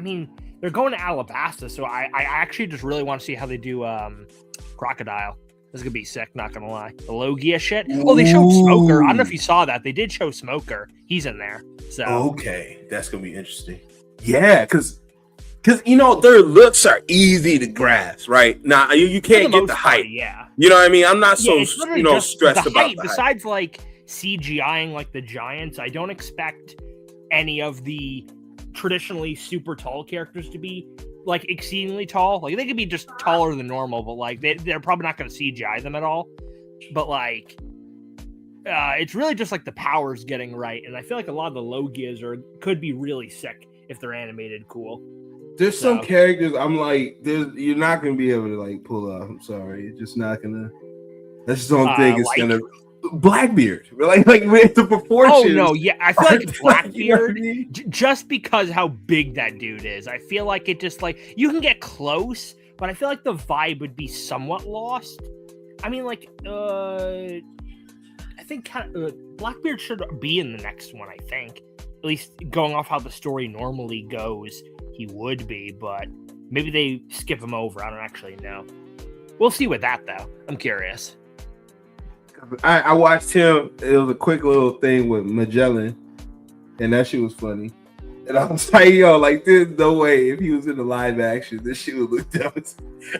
mean, they're going to Alabasta, so I actually just really want to see how they do Crocodile. This is gonna be sick, not gonna lie. The Logia shit. Oh, they showed Smoker. I don't know if you saw that. They did show Smoker. He's in there. So okay, that's gonna be interesting. Yeah, because you know their looks are easy to grasp, right? Now you can't get the hype. Yeah, you know what I mean. I'm not so stressed about hype. Besides like CGIing like the giants, I don't expect any of the traditionally super tall characters to be like exceedingly tall. Like they could be just taller than normal, but like they're probably not going to CGI them at all. But like it's really just like the powers getting right, and I feel like a lot of the Logias could be really sick if they're animated cool. There's some characters I'm like, you're not gonna be able to like pull off. I'm sorry, it's just not gonna. I just don't think it's gonna. Blackbeard, like with the proportions. Oh no, yeah, I feel like Blackbeard, you know what I mean? Just because how big that dude is, I feel like it just like you can get close, but I feel like the vibe would be somewhat lost. I mean, like, I think Blackbeard should be in the next one. I think, at least going off how the story normally goes, he would be, but maybe they skip him over. I don't actually know. We'll see with that though. I'm curious. I watched him. It was a quick little thing with Magellan, and that shit was funny. And I was like, yo, like, there's no way if he was in the live action, this shit would look dumb.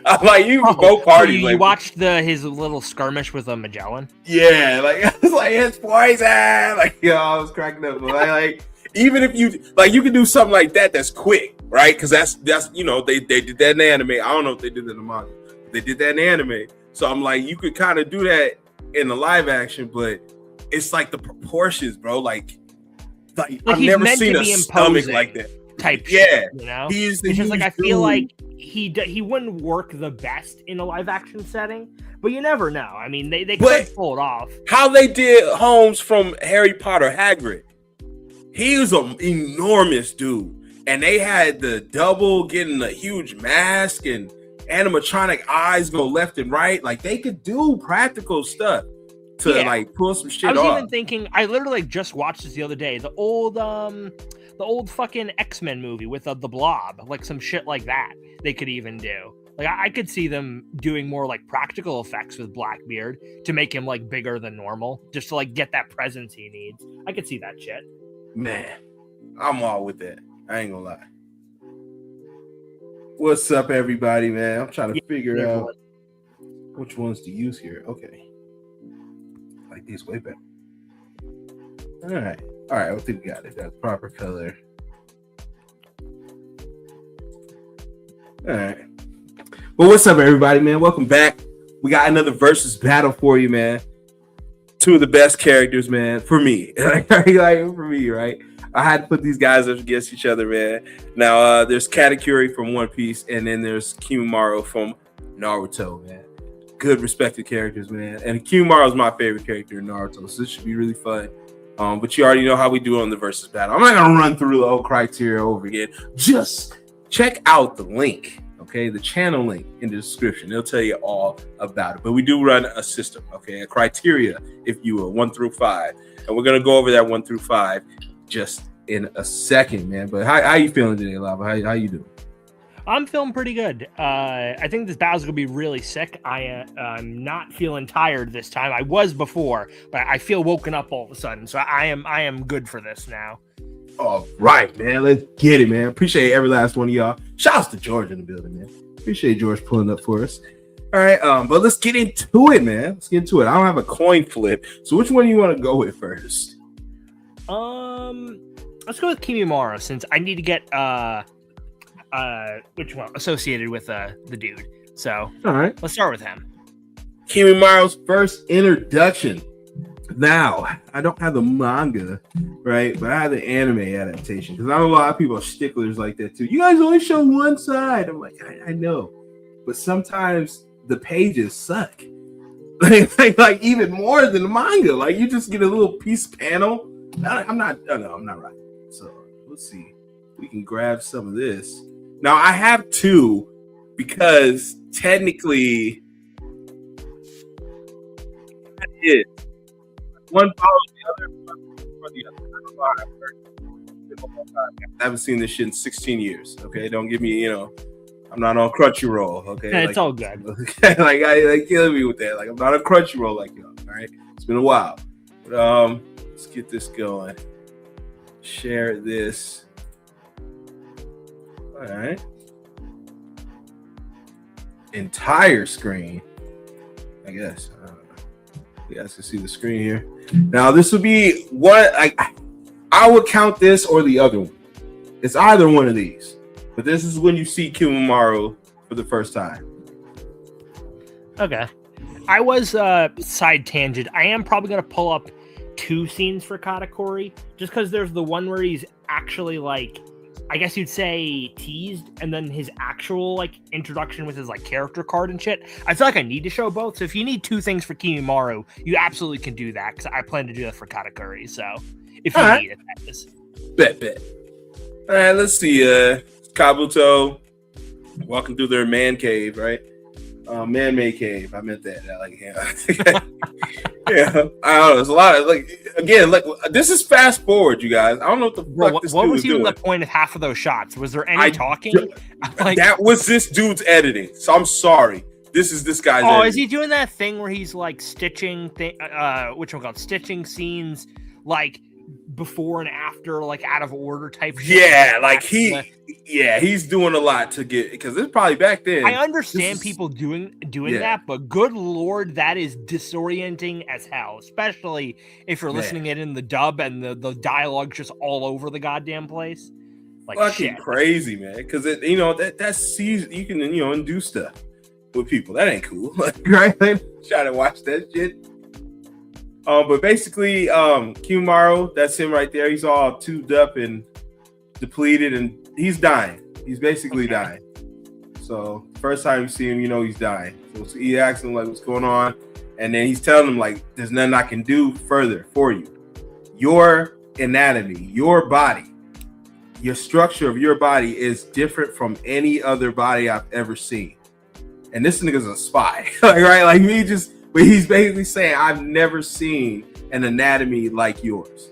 I'm like, both parties. So you watched his little skirmish with a Magellan? Yeah, like I was like, it's poison. Like, yo, I was cracking up. But like, even if you like, you can do something like that. That's quick, right? Because that's you know they did that in anime. I don't know if they did that in the manga. They did that in anime. So I'm like, you could kind of do that in the live action, but it's like the proportions, bro. Like I've never seen a stomach like that. Type yeah, shit, you know. It's just like I feel like he wouldn't work the best in a live action setting, but you never know. I mean, they could pull it off. How they did Holmes from Harry Potter, Hagrid. He was an enormous dude, and they had the double getting a huge mask and animatronic eyes go left and right. Like they could do practical stuff to like pull some shit off. I was even thinking, I literally just watched this the other day. The old fucking X-Men movie with the Blob, like some shit like that. They could even do. Like I could see them doing more like practical effects with Blackbeard to make him like bigger than normal, just to like get that presence he needs. I could see that shit. Man, I'm all with that. I ain't gonna lie. What's up, everybody, man? I'm trying to figure out which ones to use here. Okay. I like these way better. All right. I think we got it. That's proper color. All right. Well, what's up, everybody, man? Welcome back. We got another versus battle for you, man. Two of the best characters, man, for me. Like for me, right? I had to put these guys up against each other, man. Now, there's Katakuri from One Piece, and then there's Kimimaro from Naruto, man. Good, respected characters, man. And Kimimaro is my favorite character in Naruto, so this should be really fun. But you already know how we do on the versus battle. I'm not going to run through the whole criteria over again. Just check out the link, okay? The channel link in the description. It'll tell you all about it. But we do run a system, okay? A criteria, if you will, 1 through 5. And we're going to go over that 1 through 5 just in a second, man. But how you feeling today, Lava? How you doing? I'm feeling pretty good. I think this battle's gonna be really sick. I'm not feeling tired this time. I was before, but I feel woken up all of a sudden. So I am good for this now. All right, man. Let's get it, man. Appreciate every last one of y'all. Shouts to George in the building, man. Appreciate George pulling up for us. All right, but let's get into it, man. Let's get into it. I don't have a coin flip, so which one do you want to go with first? Let's go with Kimimaro since I need to get which one associated with the dude. So all right, let's start with him. Kimimaro's first introduction. Now, I don't have the manga, right? But I have the anime adaptation because I know a lot of people are sticklers like that too. You guys only show one side. I'm like, I know, but sometimes the pages suck. like even more than the manga. Like you just get a little piece panel. I'm not right. So let's see. We can grab some of this. Now I have two because technically that is one follows the other, one for the other. I don't know how that works. I haven't seen this shit in 16 years. Okay, don't give me, I'm not on Crunchyroll. Okay, Yeah, it's all good. Okay, like killing me with that. Like I'm not on Crunchyroll like y'all. All right, it's been a while. But, let's get this going. Share this. All right. Entire screen. I guess. You guys can see the screen here. Now this would be one. I would count this or the other one. It's either one of these. But this is when you see Kimimaro for the first time. Okay. I was side tangent. I am probably going to pull up 2 scenes for Katakuri, just because there's the one where he's actually like, I guess you'd say teased, and then his actual like introduction with his like character card and shit. I feel like I need to show both. So if you need 2 things for Kimimaro, you absolutely can do that, because I plan to do that for Katakuri. So if you need it, that is. Bet. All right, let's see. Kabuto walking through their man cave, right? Man-made cave. I meant that. Yeah, I don't know. There's a lot of again, this is fast forward, you guys. I don't know what the fuck this dude is doing. What was even the point of half of those shots? Was there any talking? That was this dude's editing. So I'm sorry. This is this guy's. Oh, editing. Is he doing that thing where he's like stitching? Stitching scenes like before and after, like out of order type shit? Yeah, he's doing a lot to get, because it's probably back then. I understand people doing that, but good lord, that is disorienting as hell, especially if you're listening it in the dub and the dialogue just all over the goddamn place. Like fucking crazy, man. Because that's you can do stuff with people. That ain't cool. Right? Try to watch that shit. But basically, Kimimaro, that's him right there. He's all tubed up and depleted, and he's dying. He's basically dying. So first time you see him, he's dying. So he asks him like, what's going on? And then he's telling him like, there's nothing I can do further for you. Your anatomy, your body, your structure of your body is different from any other body I've ever seen. And this nigga's a spy, right? Like but he's basically saying, I've never seen an anatomy like yours,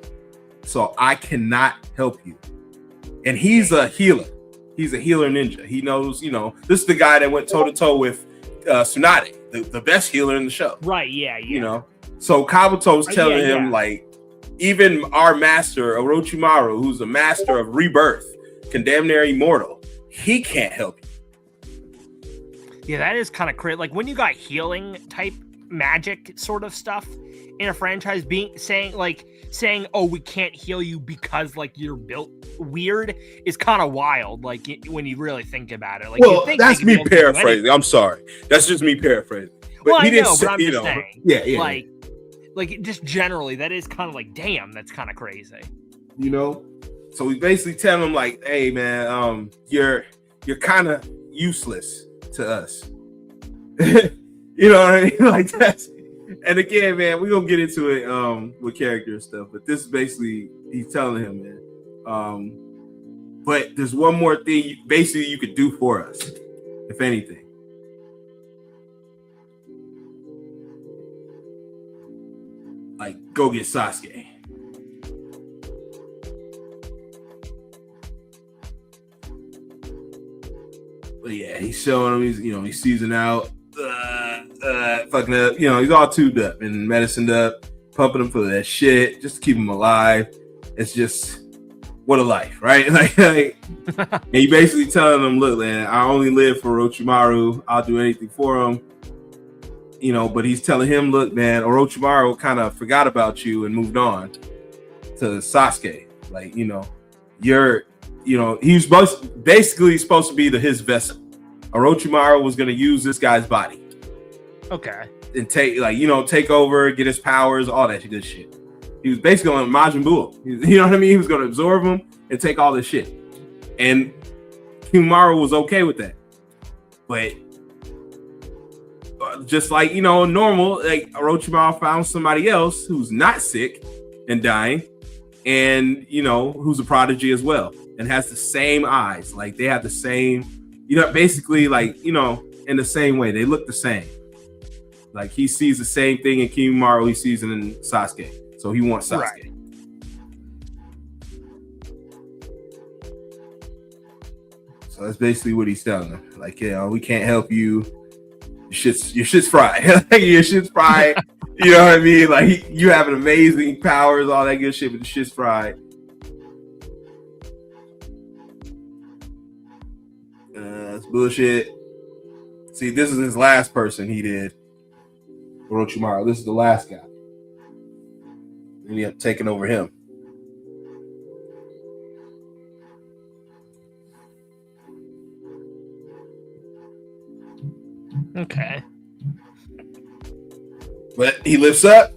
so I cannot help you. And he's a healer. He's a healer ninja. He knows, this is the guy that went toe-to-toe with Tsunade, the best healer in the show. Right, yeah. So Kabuto's telling him, like, even our master, Orochimaru, who's a master of rebirth, condemned immortal, he can't help you. Yeah, that is kind of crazy. Like, when you got healing type magic sort of stuff in a franchise, saying, oh, we can't heal you because like you're built weird, is kind of wild. Like when you really think about it. Like, well, that's me paraphrasing. I'm sorry, that's just me paraphrasing. But he didn't say, but I'm just saying. Yeah. Like just generally, that is kind of like, damn, that's kind of crazy. So we basically tell him like, hey man, you're kind of useless to us. You know what I mean? Like that's, and again, man, we're gonna get into it with character and stuff, but this is basically he's telling him, man. But there's one more thing basically you could do for us, if anything. Like go get Sasuke. But yeah, he's showing him, he's seasoned out. Fucking up, he's all tubed up and medicined up, pumping him for that shit just to keep him alive. It's just what a life, right? Like and he basically telling him, look, man, I only live for Orochimaru. I'll do anything for him. But he's telling him, look, man, Orochimaru kind of forgot about you and moved on to Sasuke. Like, he's basically supposed to be his vessel. Orochimaru was going to use this guy's body. Okay. And take over, get his powers, all that good shit. He was basically on Majin Buu. You know what I mean? He was going to absorb him and take all this shit. And Kimimaro was okay with that. But just like, normal, like Orochimaru found somebody else who's not sick and dying and, who's a prodigy as well and has the same eyes. Like they have the same, basically like, in the same way. They look the same. Like he sees the same thing in Kimimaro he sees in Sasuke. So he wants Sasuke. So that's basically what he's telling them. Like, we can't help you. Your shit's fried. Your shit's fried. You know what I mean? Like, you have an amazing powers, all that good shit, but the shit's fried. That's bullshit. See, this is his last person he did. Orochimaru. This is the last guy. And he had taken over him. Okay. But he lifts up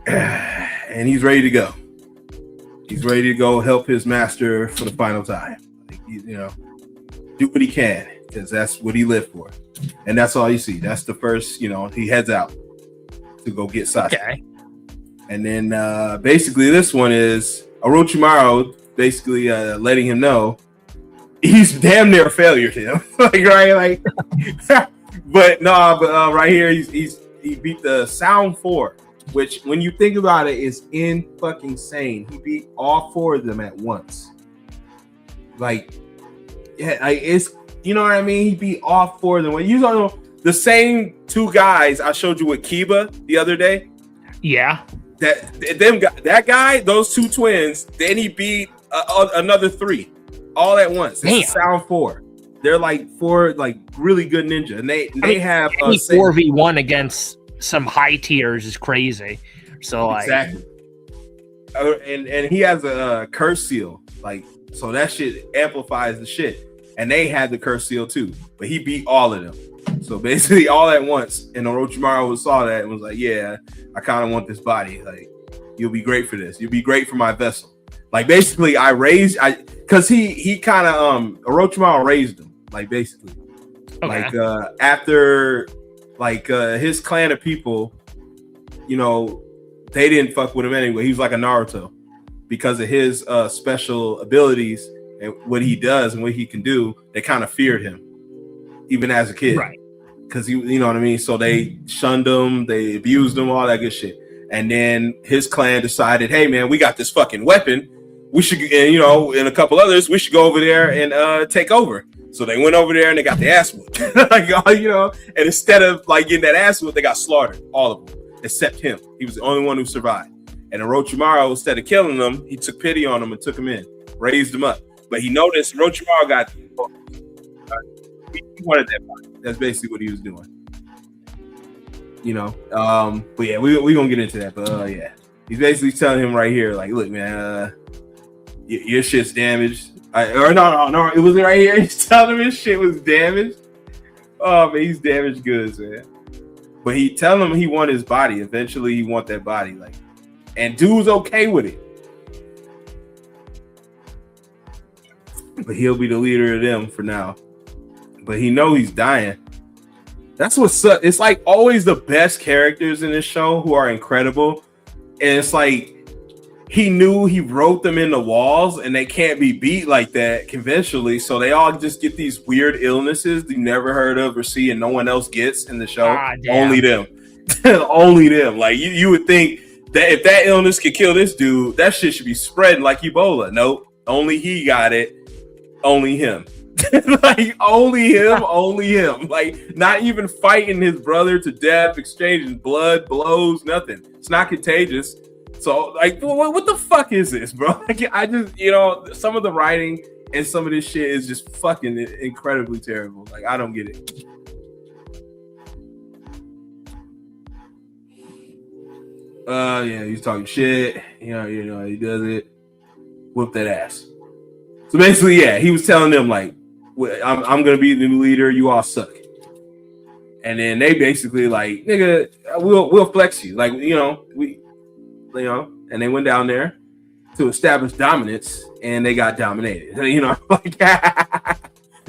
and he's ready to go. He's ready to go help his master for the final time. Like, do what he can, because that's what he lived for. And that's all you see. That's the first, he heads out to go get Sasuke. Okay. And then basically this one is Orochimaru basically letting him know he's damn near a failure to him. But right here he beat the Sound 4, which when you think about it is in fucking sane. He beat all 4 of them at once. It's, you know what I mean? He beat all 4 of them. When you know the same 2 guys I showed you with Kiba the other day. Yeah. That guy, those 2 twins, then he beat another 3 all at once. It's Sound 4. They're 4 really good ninja, and they have 4v1 against some high tiers is crazy. So exactly, and he has a curse seal, so that shit amplifies the shit. And they had the curse seal too, but he beat all of them. So basically, all at once. And Orochimaru saw that and was like, "Yeah, I kind of want this body. You'll be great for this. You'll be great for my vessel." Basically, because he kind of Orochimaru raised him. Basically, okay. After his clan of people, they didn't fuck with him anyway. He was like a Naruto because of his special abilities and what he does and what he can do. They kind of feared him, even as a kid, right? Because you know what I mean. So they shunned him, they abused him, all that good shit. And then his clan decided, "Hey man, we got this fucking weapon. We should, and a couple others, we should go over there and take over." So they went over there and they got the ass whooped, and instead of getting that ass whooped, they got slaughtered, all of them, except him. He was the only one who survived. And Orochimaru, instead of killing them, he took pity on them and took him in, raised him up. But he noticed Orochimaru got, he wanted that body. That's basically what he was doing. But yeah, we gonna get into that. But yeah, he's basically telling him right here, look, man, your shit's damaged. No, it wasn't right here. He's telling him his shit was damaged. Oh man, he's damaged goods, man. But he telling him he want his body. Eventually, he want that body, and dude's okay with it. But he'll be the leader of them for now. But he know he's dying. That's what's up. It's always the best characters in this show who are incredible, and it's he knew he wrote them in the walls and they can't be beat like that conventionally. So they all just get these weird illnesses you never heard of or see and no one else gets in the show. Only them. Only them. You would think that if that illness could kill this dude, that shit should be spreading like Ebola. Nope. Only he got it. Only him. Only him. Only him. Not even fighting his brother to death, exchanging blood, blows, nothing. It's not contagious. So, what the fuck is this, bro? I just, some of the writing and some of this shit is just fucking incredibly terrible. I don't get it. Yeah, he's talking shit. He does it. Whoop that ass. So basically, yeah, he was telling them, I'm gonna be the new leader. You all suck. And then they basically nigga, we'll flex you. And they went down there to establish dominance, and they got dominated.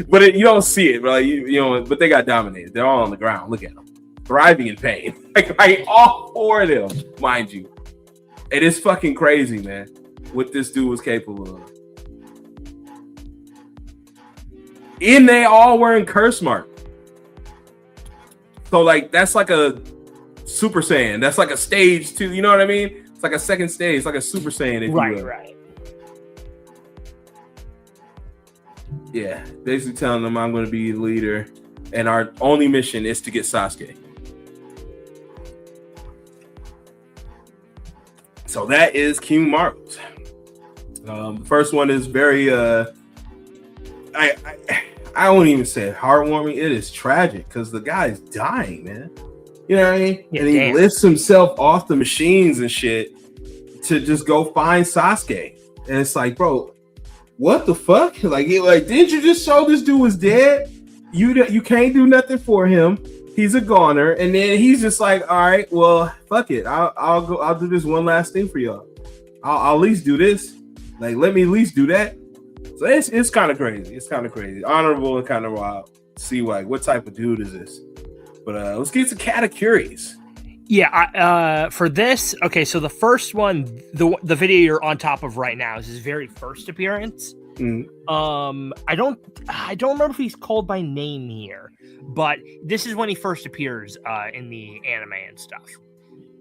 But you don't see it, bro. But they got dominated. They're all on the ground. Look at them, thriving in pain. All 4 of them, mind you. It is fucking crazy, man, what this dude was capable of. And they all wearing curse mark. So that's a Super Saiyan. That's a stage 2. You know what I mean? It's a second stage. It's a Super Saiyan. Right. Yeah, basically telling them I'm going to be the leader, and our only mission is to get Sasuke. So that is Kimimaro. The first one is very I won't even say heartwarming. It is tragic because the guy's dying, man. You know what I mean? Yeah, and he damn. lifts himself off the machines and shit to just go find Sasuke. And it's like, bro, what the fuck? Like, didn't you just show this dude was dead? You can't do nothing for him. He's a goner. And then he's just like, all right, well, fuck it. I'll do this one last thing for y'all. I'll at least do this. Like, let me at least do that. So it's kind of crazy. It's kind of crazy. Honorable and kind of wild. See, like, what type of dude is this? But let's get to Katakuris. Yeah, for this, okay, so the first one, the video you're on top of right now is his very first appearance. I don't remember if he's called by name here, but this is when he first appears in the anime and stuff.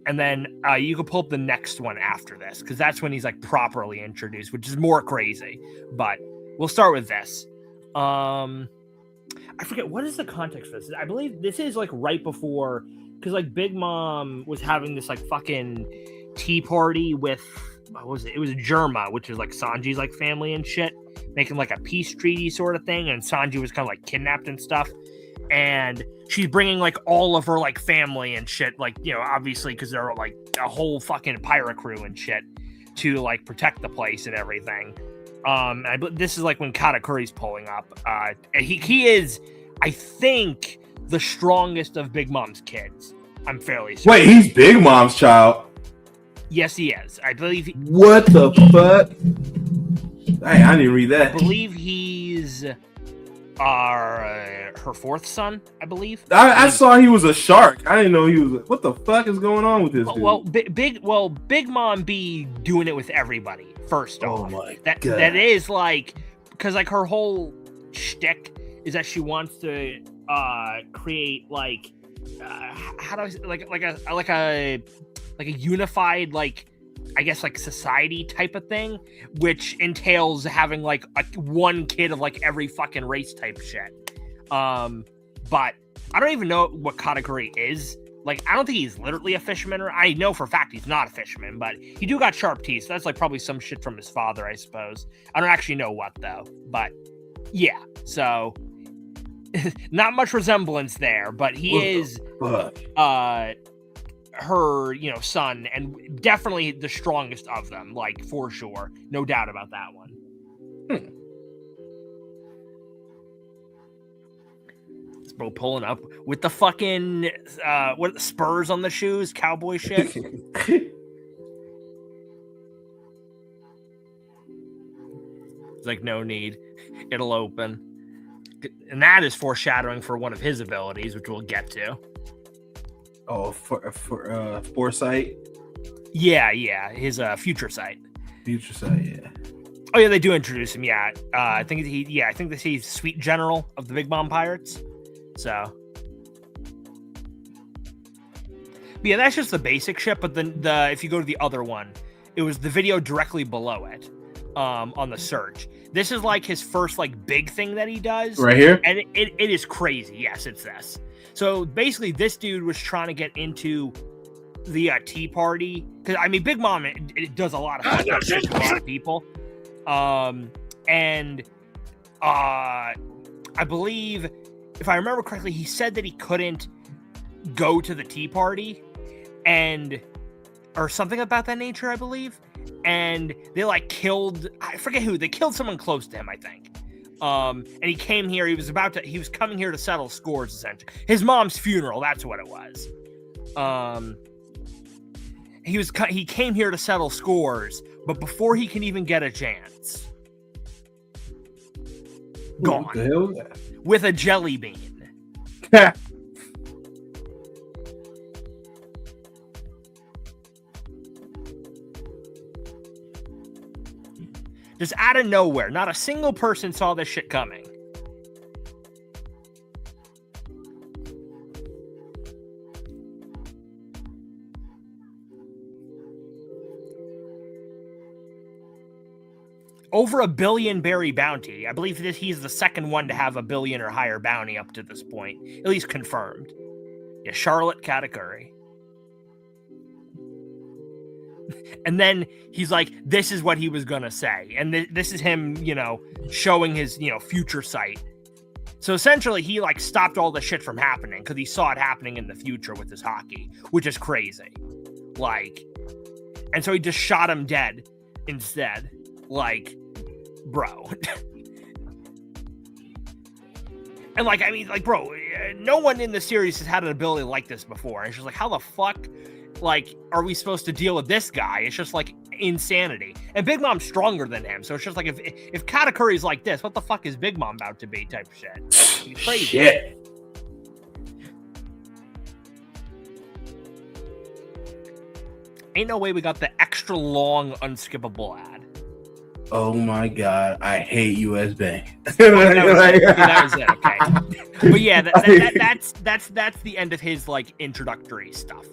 And then you can pull up the next one after this, because that's when he's like properly introduced, which is more crazy. But we'll start with this. I forget, what is the context for this? I believe this is like right before, because like Big Mom was having this like fucking tea party with, what was it? It was Germa, which is like Sanji's like family and shit, making like a peace treaty sort of thing. And Sanji was kind of like kidnapped and stuff. And she's bringing like all of her like family and shit, like, you know, obviously because they're like a whole fucking pirate crew and shit to like protect the place and everything. This is like when Katakuri's pulling up. He is, I think, the strongest of Big Mom's kids. I'm fairly certain. Wait, he's Big Mom's child? Yes, he is. I believe. What the fuck? Hey, I didn't read that. I believe he's her fourth son, I believe. I saw he was a shark. I didn't know he was. What the fuck is going on with this dude? Big Mom be doing it with everybody. First off, my God. That is like, because like her whole shtick is that she wants to create like how do I say, like a unified, like, I guess like society type of thing, which entails having like one kid of like every fucking race type shit. But I don't even know what Katakuri is. Like, I don't think he's literally a fisherman. I know for a fact he's not a fisherman, but he do got sharp teeth. So that's like probably some shit from his father, I suppose. I don't actually know what though, but yeah. So not much resemblance there, but he is her, you know, son, and definitely the strongest of them, like, for sure. No doubt about that one. This bro pulling up with the fucking what, spurs on the shoes, cowboy shit. It's like, no need, it'll open. And that is foreshadowing for one of his abilities, which we'll get to. Oh, for foresight. Yeah, his future sight. Future sight, yeah. Oh yeah, they do introduce him. Yeah, I think he's Sweet General of the Big Mom Pirates. So, but yeah, that's just the basic shit. But then if you go to the other one, it was the video directly below it, on the search. This is like his first like big thing that he does right here, and it is crazy. Yes, it's this. So basically, this dude was trying to get into the tea party, because I mean, Big Mom it does a lot of shit to a lot of people, and I believe, if I remember correctly, he said that he couldn't go to the tea party, or something about that nature, I believe, and they like killed, I forget who, they killed someone close to him, I think. And he came here. He was coming here to settle scores, essentially. His mom's funeral. That's what it was. He came here to settle scores, but before he can even get a chance, gone. What the hell is that? With a jelly bean. Just out of nowhere. Not a single person saw this shit coming. over 1 billion berry bounty. I believe that he's the second one to have 1 billion or higher bounty up to this point, at least confirmed. Yeah, Charlotte Katakuri. And then he's like, this is what he was going to say. And this is him, showing his, future sight. So essentially, he like stopped all the shit from happening because he saw it happening in the future with his hockey, which is crazy. Like, and so he just shot him dead instead. Like, bro. And like, I mean, like, bro, no one in the series has had an ability like this before. And it's just like, how the fuck, like, are we supposed to deal with this guy? It's just like insanity. And Big Mom's stronger than him. So it's just like, if Katakuri's like this, what the fuck is Big Mom about to be type of shit? He's crazy. Shit. Ain't no way we got the extra long, unskippable ad. Oh my god, I hate US Bank. That was it. Okay, but yeah, that's the end of his like introductory stuff.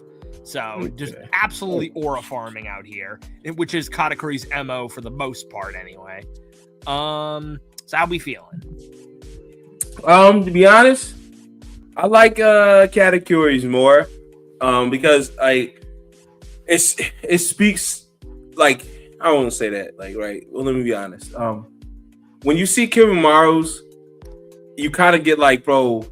So just absolutely aura farming out here, which is Katakuri's MO for the most part, anyway. So how we feeling? To be honest, I like Katakuri's more, because it speaks like. I don't want to say that, like, right? Well, let me be honest. When you see Kimimaro's, you kind of get like, bro,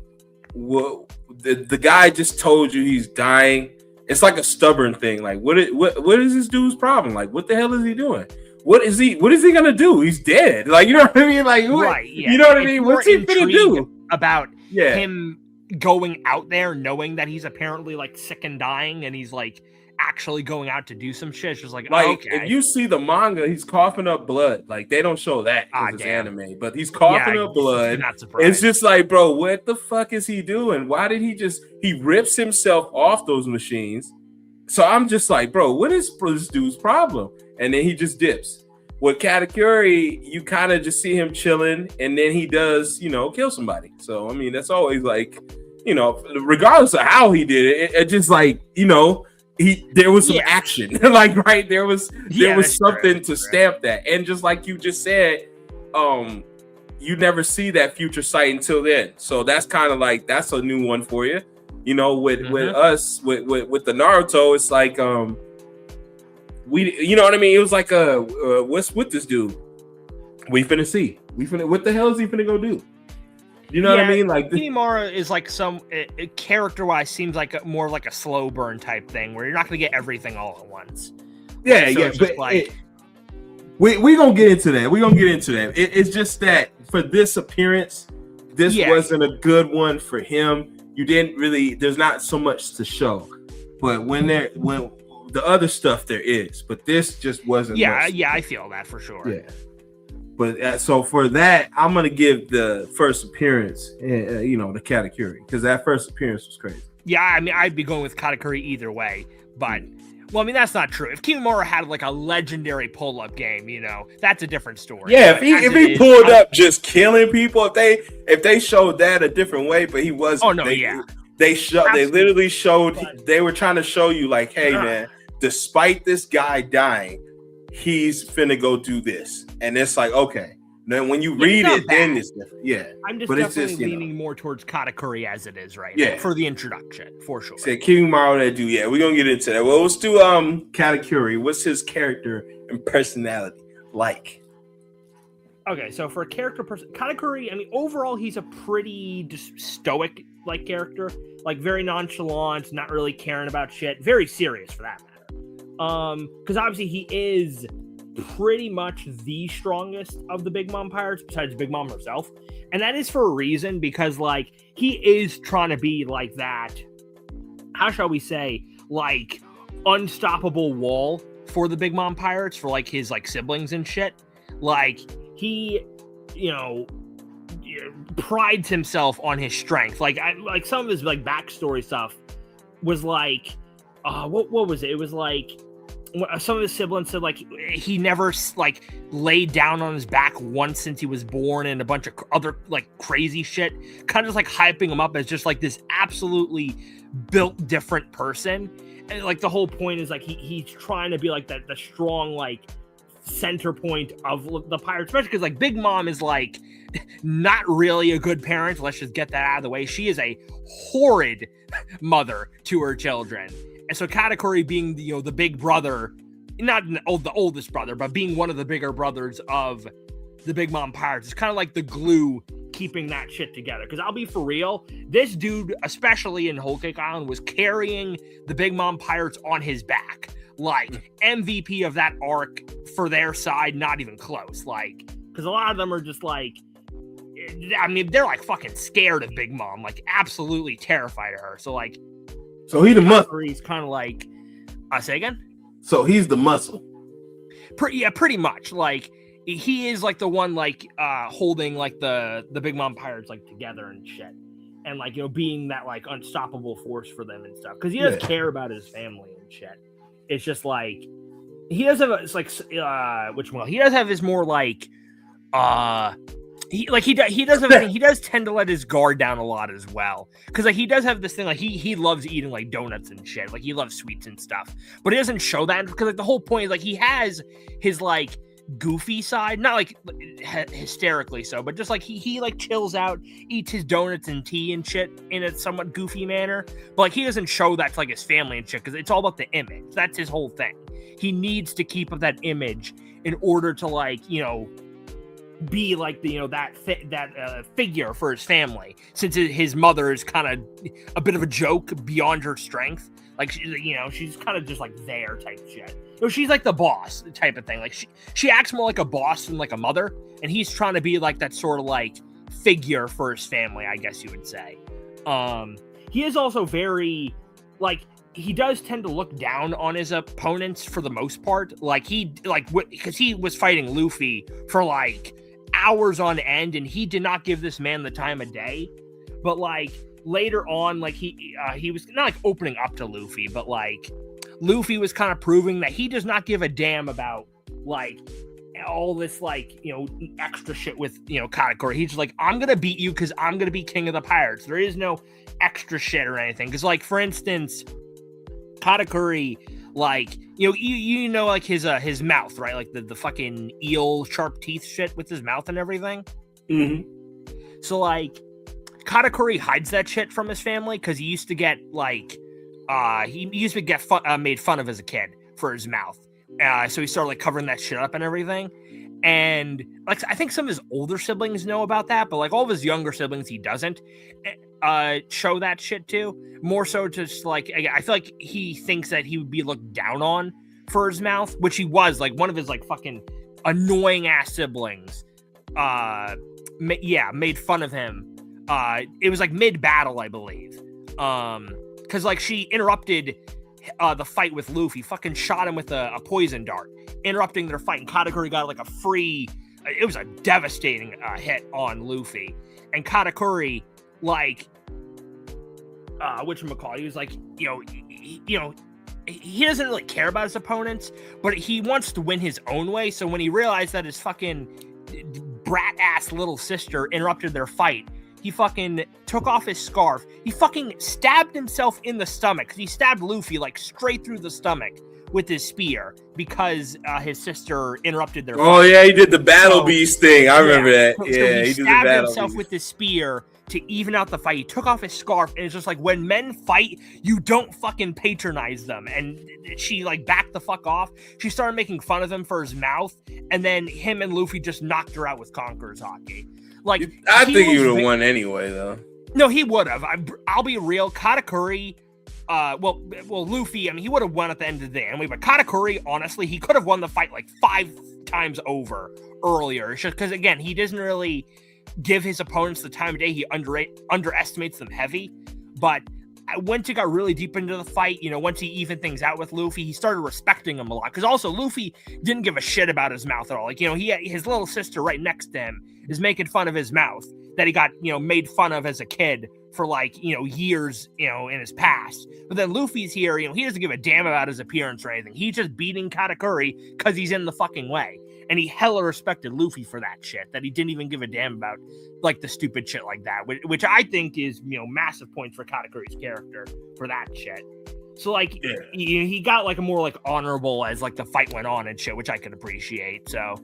the guy just told you he's dying. It's like a stubborn thing. Like, what is this dude's problem? Like, what the hell is he doing? What is he gonna do? He's dead. Like, you know what I mean? Like, right? Yeah. You know what I mean? What's he gonna do about him going out there, knowing that he's apparently like sick and dying, and he's like actually going out to do some shit? It's just like okay. If you see the manga, he's coughing up blood. Like, they don't show that because it's anime, but he's coughing up blood. Not surprised. It's just like, bro, what the fuck is he doing? Why did he rips himself off those machines? So I'm just like, bro, what is this dude's problem? And then he just dips. With Katakuri, you kind of just see him chilling, and then he does, kill somebody. So I mean, that's always like, regardless of how he did it just like, there was some action. Like, right, there was something to stamp that. And just like you just said, you never see that future sight until then. So that's kind of like, that's a new one for you. With us, with the Naruto, it's like you know what I mean? It was like what's with this dude? We finna see. What the hell is he finna go do? You know what I mean? Like, Kimimaro is like some character-wise seems like more like a slow burn type thing where you're not going to get everything all at once. Yeah, so but like, we gonna get into that. It's just that for this appearance, this wasn't a good one for him. You didn't really. There's not so much to show, but when the other stuff there is, but this just wasn't. Yeah, I feel that for sure. Yeah. But so for that, I'm gonna give the first appearance, the Katakuri, because that first appearance was crazy. Yeah, I mean, I'd be going with Katakuri either way, but well, I mean, that's not true. If Kimimaro had like a legendary pull-up game, that's a different story. Yeah, if he pulled up just killing people, if they showed that a different way, but he wasn't. Oh no, they literally showed. They were trying to show you like, hey man, despite this guy dying, he's finna go do this. And it's like, okay. Then when you read it, then it's different. Yeah. I'm just definitely leaning more towards Katakuri as it is right now. For the introduction, for sure. Say Kimimaro that dude. Yeah, we're gonna get into that. Well, let's do Katakuri. What's his character and personality like? Okay, so for a character Katakuri, I mean, overall he's a pretty just stoic like character. Like very nonchalant, not really caring about shit. Very serious for that matter. Because obviously he is pretty much the strongest of the Big Mom pirates besides Big Mom herself, and that is for a reason, because like he is trying to be like that, how shall we say, like unstoppable wall for the Big Mom pirates, for like his like siblings and shit. Like he prides himself on his strength. Like some of his like backstory stuff was like what was it? It was like some of his siblings said like he never like laid down on his back once since he was born, and a bunch of other like crazy shit, kind of just like hyping him up as just like this absolutely built different person. And like the whole point is like he's trying to be like the strong like center point of the pirates, especially because like Big Mom is like not really a good parent. Let's just get that out of the way. She is a horrid mother to her children, and so Katakuri being the big brother, not the oldest brother, but being one of the bigger brothers of the Big Mom Pirates is kind of like the glue keeping that shit together. Because I'll be for real, this dude, especially in Whole Cake Island, was carrying the Big Mom Pirates on his back. Like, MVP of that arc for their side, not even close. Like, because a lot of them are just like, I mean, they're like fucking scared of Big Mom, like absolutely terrified of her. So like, so he the muscle. He's kind of like, say again? So he's the muscle. Pretty much. Like, he is like the one like holding like the Big Mom Pirates like together and shit, and like being that like unstoppable force for them and stuff, because he does care about his family and shit. It's just like he does have it's like he does have his more like he does tend to let his guard down a lot as well, because like he does have this thing like he loves eating like donuts and shit, like he loves sweets and stuff, but he doesn't show that because like the whole point is like he has his like goofy side, not like hysterically so, but just like he like chills out, eats his donuts and tea and shit in a somewhat goofy manner, but like he doesn't show that to like his family and shit because it's all about the image. That's his whole thing. He needs to keep up that image in order to like be like the that figure for his family, since his mother is kind of a bit of a joke beyond her strength. Like she's kind of just like there type shit. She's like the boss type of thing. Like she acts more like a boss than like a mother, and he's trying to be like that sort of like figure for his family, I guess you would say. He is also very like he does tend to look down on his opponents for the most part. Like because he was fighting Luffy for like hours on end, and he did not give this man the time of day. But like later on, like he was not like opening up to Luffy, but like Luffy was kind of proving that he does not give a damn about like all this like extra shit with Katakuri. He's just like, I'm gonna beat you because I'm gonna be king of the pirates. There is no extra shit or anything. Because like for instance, Katakuri, like like his mouth, right? Like the fucking eel sharp teeth shit with his mouth and everything. Mm-hmm. So like Katakuri hides that shit from his family because he used to get like he used to get made fun of as a kid for his mouth. So he started like covering that shit up and everything. And like I think some of his older siblings know about that, but like all of his younger siblings he doesn't show that shit to. More so just like I feel like he thinks that he would be looked down on for his mouth, which he was. Like one of his like fucking annoying ass siblings made fun of him. It was like mid-battle, I believe. Because like she interrupted the fight with Luffy, fucking shot him with a poison dart, interrupting their fight, and Katakuri got like a free, it was a devastating hit on Luffy. And Katakuri, like whatchamacallit, he was like, he doesn't really care about his opponents, but he wants to win his own way. So when he realized that his fucking brat ass little sister interrupted their fight, he fucking took off his scarf. He fucking stabbed himself in the stomach. He stabbed Luffy like straight through the stomach with his spear because his sister interrupted their fight. Oh yeah, he did the battle beast thing. I remember that. So he did the stabbed himself with his spear to even out the fight. He took off his scarf, and it's just like when men fight, you don't fucking patronize them. And she like backed the fuck off. She started making fun of him for his mouth, and then him and Luffy just knocked her out with Conqueror's Haki. Like I think he would have won anyway, though. No, he would have. I'll be real. Katakuri, well, Luffy, I mean, he would have won at the end of the day anyway, but Katakuri, honestly, he could have won the fight like 5 times over earlier. It's just because, again, he doesn't really give his opponents the time of day. He underestimates them heavy. But once he got really deep into the fight, once he evened things out with Luffy, he started respecting him a lot. Because also, Luffy didn't give a shit about his mouth at all. Like, his little sister right next to him is making fun of his mouth that he got, made fun of as a kid for like, years, in his past. But then Luffy's here, he doesn't give a damn about his appearance or anything. He's just beating Katakuri because he's in the fucking way. And he hella respected Luffy for that shit, that he didn't even give a damn about like the stupid shit like that, which I think is, massive points for Katakuri's character for that shit. So like he got like a more like honorable as like the fight went on and shit, which I could appreciate. So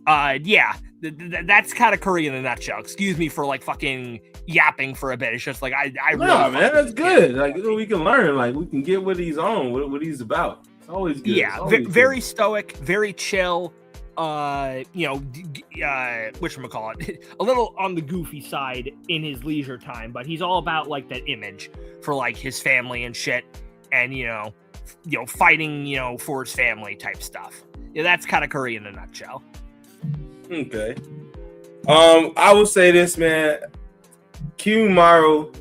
yeah, that's Katakuri in a nutshell. Excuse me for like fucking yapping for a bit. It's just like I No, really man, that's good. Like we can learn, like we can get what he's on, what he's about. It's always good. Yeah, always very good. stoic, very chill. Whatchamacallit, a little on the goofy side in his leisure time, but he's all about like that image for like his family and shit, and fighting for his family type stuff. Yeah, that's Katakuri in a nutshell. Okay. I will say this, man. Kimimaro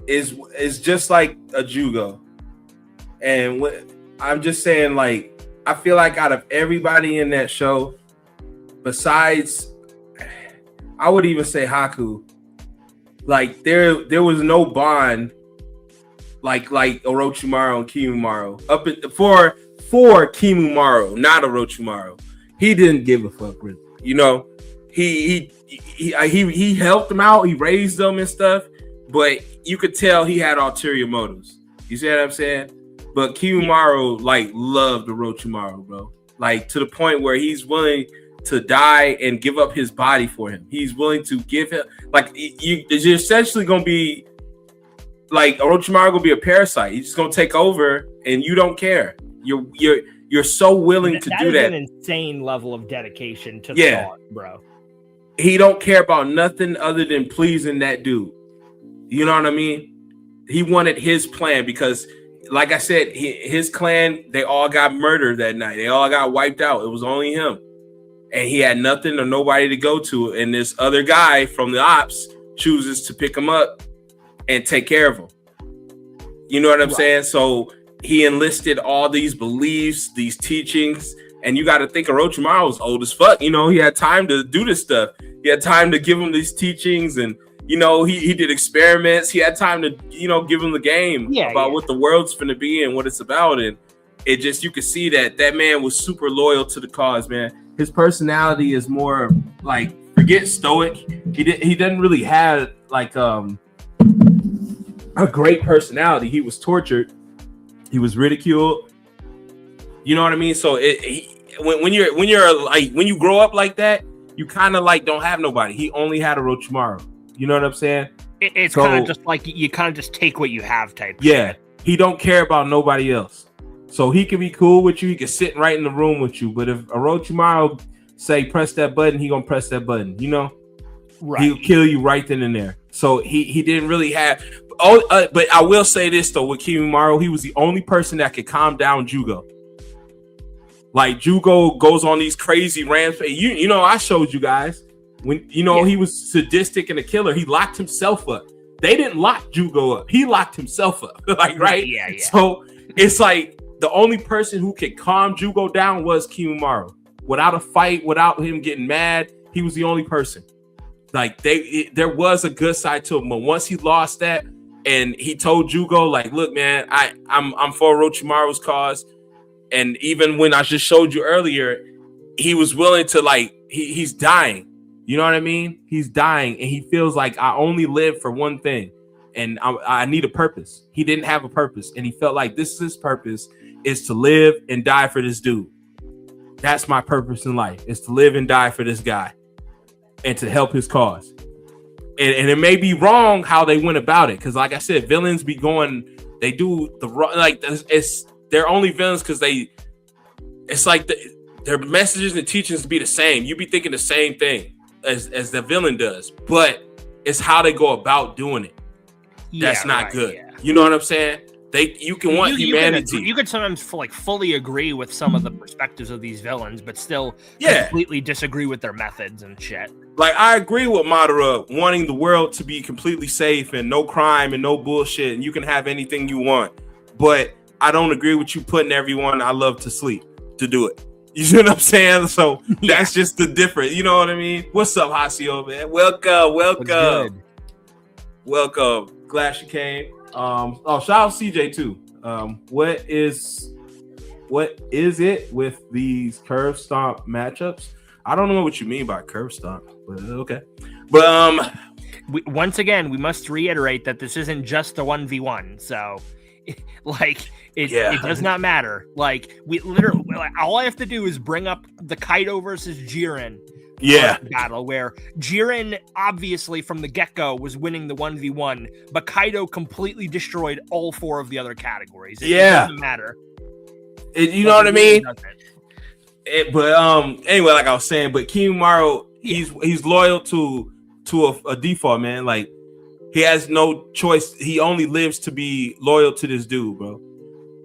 is just like a Jugo, and I'm just saying, like, I feel like out of everybody in that show, besides, I would even say Haku, like there was no bond like Orochimaru and Kimimaro for Kimimaro, not Orochimaru. He didn't give a fuck, really. He helped them out, he raised them and stuff, but you could tell he had ulterior motives. You see what I'm saying? But Kimimaro like loved Orochimaru, bro. Like to the point where he's willing to die and give up his body for him. He's willing to give him you're essentially gonna be like Orochimaru gonna be a parasite. He's just gonna take over and you don't care. You're so willing to do that. That is an insane level of dedication to the cause, bro. He don't care about nothing other than pleasing that dude. You know what I mean? He wanted his plan because, like I said, his clan, they all got murdered that night. They all got wiped out. It was only him. And he had nothing or nobody to go to. And this other guy from the ops chooses to pick him up and take care of him. You know what I'm saying? So he enlisted all these beliefs, these teachings, and you got to think Orochimaru was old as fuck. He had time to do this stuff. He had time to give him these teachings, and he did experiments. He had time to give him the game about what the world's finna be and what it's about. And it just, you could see that man was super loyal to the cause, man. His personality is more like, forget stoic. He doesn't really have like a great personality. He was tortured. He was ridiculed. You know what I mean? So when you grow up like that, you kind of like don't have nobody. He only had Orochimaru. You know what I'm saying? It's kind of just like you kind of just take what you have type. Yeah, he don't care about nobody else. So he can be cool with you. He can sit right in the room with you. But if Orochimaru say press that button, he gonna press that button. Right. He'll kill you right then and there. So he didn't really have. But I will say this though, with Kimimaro, he was the only person that could calm down Jugo. Like Jugo goes on these crazy rampages. I showed you guys when he was sadistic and a killer. He locked himself up. They didn't lock Jugo up. He locked himself up. Right? Yeah. So it's like the only person who could calm Jugo down was Kimimaro. Without a fight, without him getting mad, he was the only person. Like there was a good side to him, but once he lost that, and he told Jugo, like, look, man, I'm for Orochimaru's cause. And even when I just showed you earlier, he was willing to, like, he's dying. You know what I mean? He's dying, and he feels like I only live for one thing, and I need a purpose. He didn't have a purpose, and he felt like this is his purpose, is to live and die for this dude. That's my purpose in life, is to live and die for this guy and to help his cause. And it may be wrong how they went about it, because like I said, villains be going, they do the wrong, like they're only villains because it's like their messages and teachings be the same. You be thinking the same thing as the villain does, but it's how they go about doing it. That's not good. Yeah. You know what I'm saying? You can want humanity. You could sometimes fully agree with some of the perspectives of these villains, but still completely disagree with their methods and shit. Like, I agree with Madara wanting the world to be completely safe and no crime and no bullshit, and you can have anything you want. But I don't agree with you putting everyone I love to sleep to do it. You see what I'm saying? So that's just the difference. You know what I mean? What's up, Hasio, man? Welcome. Glad you came. Shout out CJ too. What is it with these curve stomp matchups? I don't know what you mean by curve stomp, but okay. But once again, we must reiterate that this isn't just a 1v1. So Like it does not matter. Like we literally, like, all I have to do is bring up the Kaido versus Jiren battle, where Jiren obviously from the get-go was winning the 1v1, but Kaido completely destroyed all 4 of the other categories. It doesn't matter. You know what I mean? But anyway, like I was saying, but Kimimaro, he's loyal to a default, man. Like he has no choice. He only lives to be loyal to this dude, bro.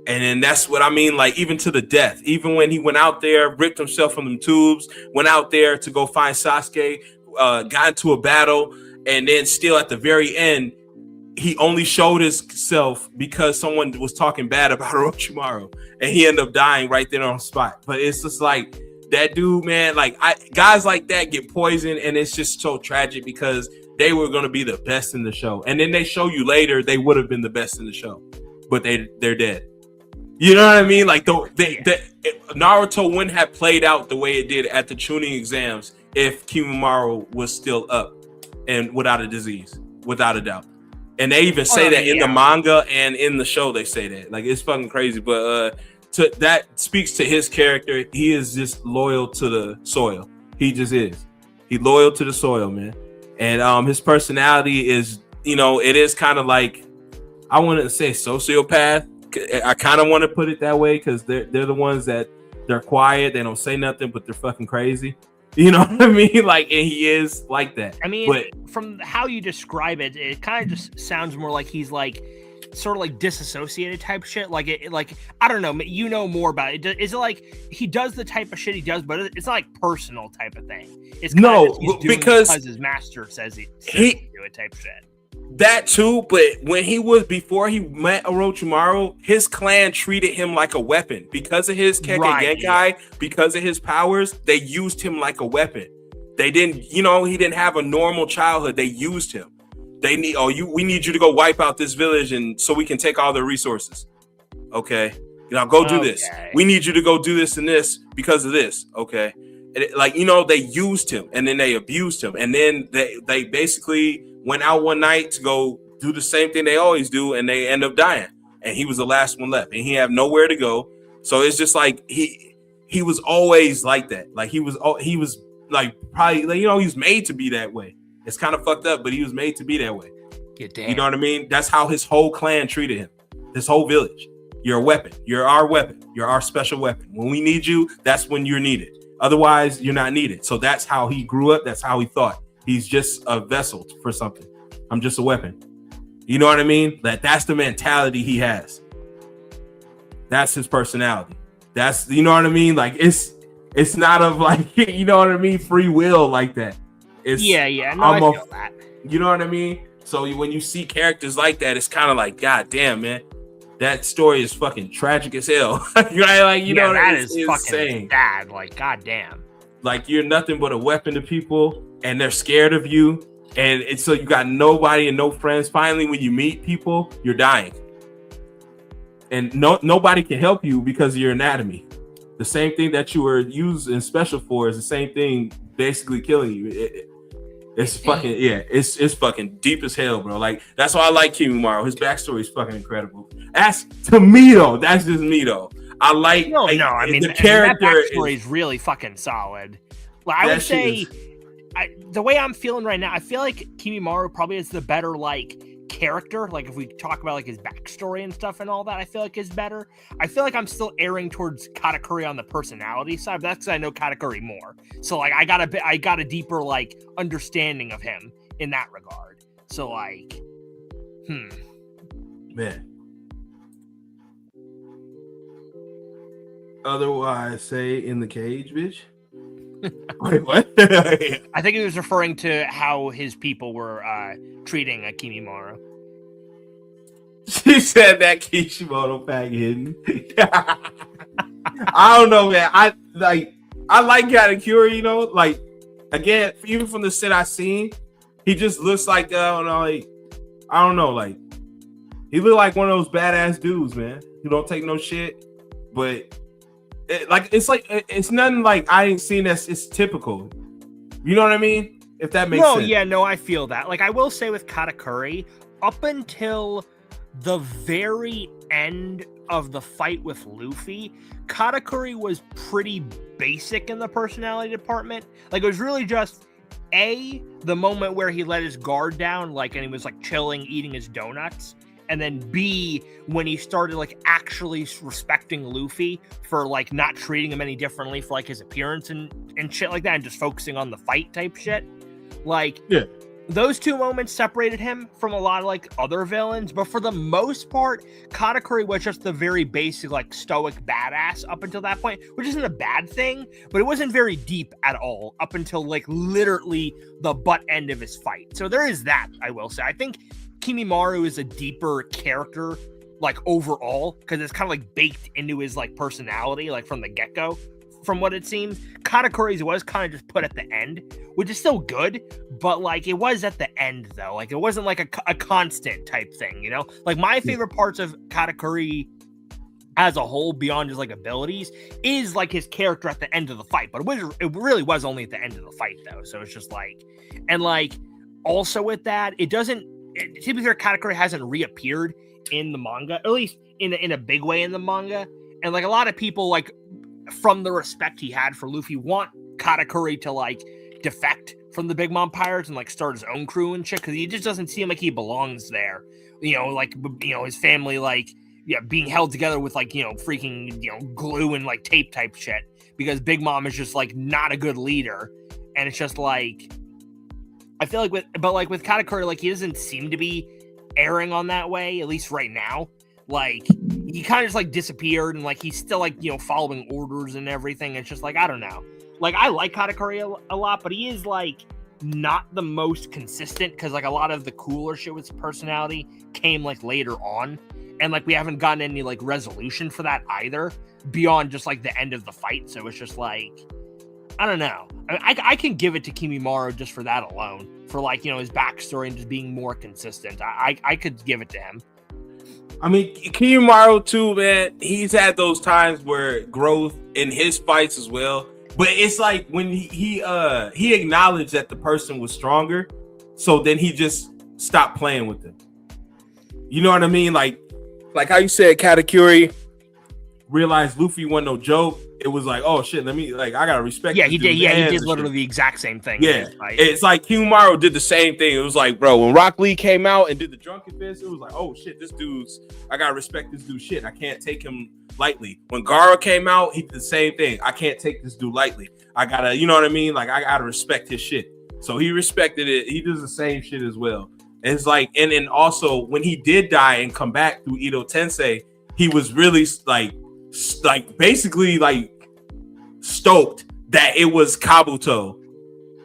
And then that's what I mean, like even to the death. Even when he went out there, ripped himself from them tubes, went out there to go find Sasuke, got into a battle, and then still at the very end, he only showed himself because someone was talking bad about Orochimaru, and he ended up dying right there on the spot. But it's just like that dude, man. Like guys like that get poisoned, and it's just so tragic because they were going to be the best in the show, and then they show you later they would have been the best in the show, but they're dead. You know what I mean? Like Naruto wouldn't have played out the way it did at the Chunin exams if Kimimaro was still up and without a disease, without a doubt. And they even say that in the manga and in the show. They say that, like, it's fucking crazy. But that speaks to his character. He is just loyal to the soil. He just is. He's loyal to the soil, man. And his personality is, you know, it is kind of like, I wouldn't say sociopath. I kind of want to put it that way because they're the ones that they're quiet, they don't say nothing, but they're fucking crazy. You know what I mean? Like, and he is like that. I mean, but from how you describe it, it kind of just sounds more like he's like sort of like disassociated type shit. Like I don't know. You know more about it. Is it like he does the type of shit he does, but it's not like personal type of thing? It's because his master says he do it type shit. That too, but before he met Orochimaru, his clan treated him like a weapon because of his Genkai, because of his powers. They used him like a weapon. They didn't, he didn't have a normal childhood. They used him. We need you to go wipe out this village, and so we can take all their resources. Okay, now go do this. We need you to go do this and this because of this. Okay, and they used him, and then they abused him, and then they basically went out one night to go do the same thing they always do, and they end up dying. And he was the last one left, and he had nowhere to go. So it's just like he was always like that. Like he was like probably like, he was made to be that way. It's kind of fucked up, but he was made to be that way. You know what I mean? That's how his whole clan treated him. This whole village. You're a weapon. You're our weapon. You're our special weapon. When we need you, that's when you're needed. Otherwise, you're not needed. So that's how he grew up. That's how he thought. He's just a vessel for something. I'm just a weapon. You know what I mean? That's the mentality he has. That's his personality. That's, you know what I mean? Like it's not of like, you know what I mean? Free will like that. It's No, I feel that. You know what I mean? So when you see characters like that, it's kind of like, God damn, man, that story is fucking tragic as hell. Like, you know, that is fucking bad. Like, God damn. Like, you're nothing but a weapon to people, and they're scared of you, and so you got nobody and no friends. Finally, when you meet people, you're dying, and nobody can help you because of your anatomy. The same thing that you were used in special for is the same thing, basically killing you. It's fucking it's fucking deep as hell, bro. Like, that's why I like Kimimaro. His backstory is fucking incredible. As to me though, that's just me though. I like I mean, the character that backstory is really fucking solid. Like, I would say, the way I'm feeling right now, I feel like Kimimaro probably is the better like character. Like, if we talk about like his backstory and stuff and all that, I feel like is better. I feel like I'm still erring towards Katakuri on the personality side, but that's because I know Katakuri more. So like, I got a deeper like understanding of him in that regard. So like, man. Otherwise, say in the cage, bitch. Wait, what? I think he was referring to how his people were treating Kimimaro. She said that Kishimoto pack hidden. I don't know, man. I like Katakuri, like, again, even from the shit I seen, he just looks like he look like one of those badass dudes, man, who don't take no shit, but it's nothing like I ain't seen it's typical. You know what I mean? If that makes sense. No, I feel that. Like, I will say with Katakuri, up until the very end of the fight with Luffy, Katakuri was pretty basic in the personality department. Like, it was really just the moment where he let his guard down, like, and he was like chilling, eating his donuts, and then B, when he started like actually respecting Luffy for like not treating him any differently for like his appearance and shit like that, and just focusing on the fight type shit. Like, yeah, those two moments separated him from a lot of like other villains, but for the most part, Katakuri was just the very basic, like, stoic badass up until that point, which isn't a bad thing, but it wasn't very deep at all up until like literally the butt end of his fight. So there is that, I will say. I think Kimimaro is a deeper character, like, overall, because it's kind of like baked into his like personality, like from the get-go. From what it seems, Katakuri's was kind of just put at the end, which is still good, but like it was at the end though. Like, it wasn't like a constant type thing, you know? Like, my favorite parts of Katakuri as a whole, beyond his like abilities, is like his character at the end of the fight. But it really was only at the end of the fight though. So it's just like, and like also with that, to be fair, Katakuri hasn't reappeared in the manga, at least in a big way in the manga. And like a lot of people, like, from the respect he had for Luffy, want Katakuri to like defect from the Big Mom Pirates and like start his own crew and shit, because he just doesn't seem like he belongs there. You know, like, you know, his family, like, yeah, being held together with like, you know, freaking, you know, glue and like tape type shit, because Big Mom is just like not a good leader. And it's just like, I feel like with Katakuri, like, he doesn't seem to be erring on that way, at least right now. Like, he kind of just like disappeared, and like he's still like, you know, following orders and everything. It's just like, I don't know. Like, I like Katakuri a lot, but he is like not the most consistent, because like a lot of the cooler shit with his personality came like later on, and like we haven't gotten any like resolution for that either beyond just like the end of the fight. So it's just like, I don't know. I can give it to Kimimaro just for that alone, for like, you know, his backstory and just being more consistent. I could give it to him. I mean, Kimimaro too, man. He's had those times where growth in his fights as well. But it's like when he acknowledged that the person was stronger, so then he just stopped playing with them. You know what I mean? Like how you said, Katakuri realized Luffy wasn't no joke. It was like, oh shit, I gotta respect. Yeah, he did. Yeah, he did literally the exact same thing. Yeah, it's like Kimimaro did the same thing. It was like, bro, when Rock Lee came out and did the drunken fist, it was like, oh shit, I gotta respect this dude's shit. I can't take him lightly. When Gaara came out, he did the same thing. I can't take this dude lightly. I gotta, you know what I mean? Like, I gotta respect his shit. So he respected it. He does the same shit as well. And it's like, and then also when he did die and come back through Edo Tensei, he was really like basically like stoked that it was Kabuto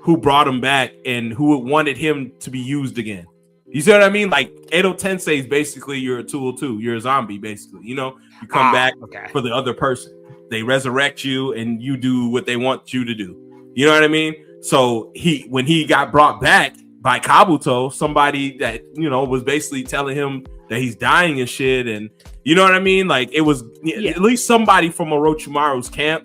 who brought him back and who wanted him to be used again. You see what I mean? Like, Edo Tensei is basically you're a tool too. You're a zombie, basically. You know, you come back for the other person. They resurrect you and you do what they want you to do. You know what I mean? So when he got brought back by Kabuto, somebody that, you know, was basically telling him that he's dying and shit, and you know what I mean? Like, it was at least somebody from Orochimaru's camp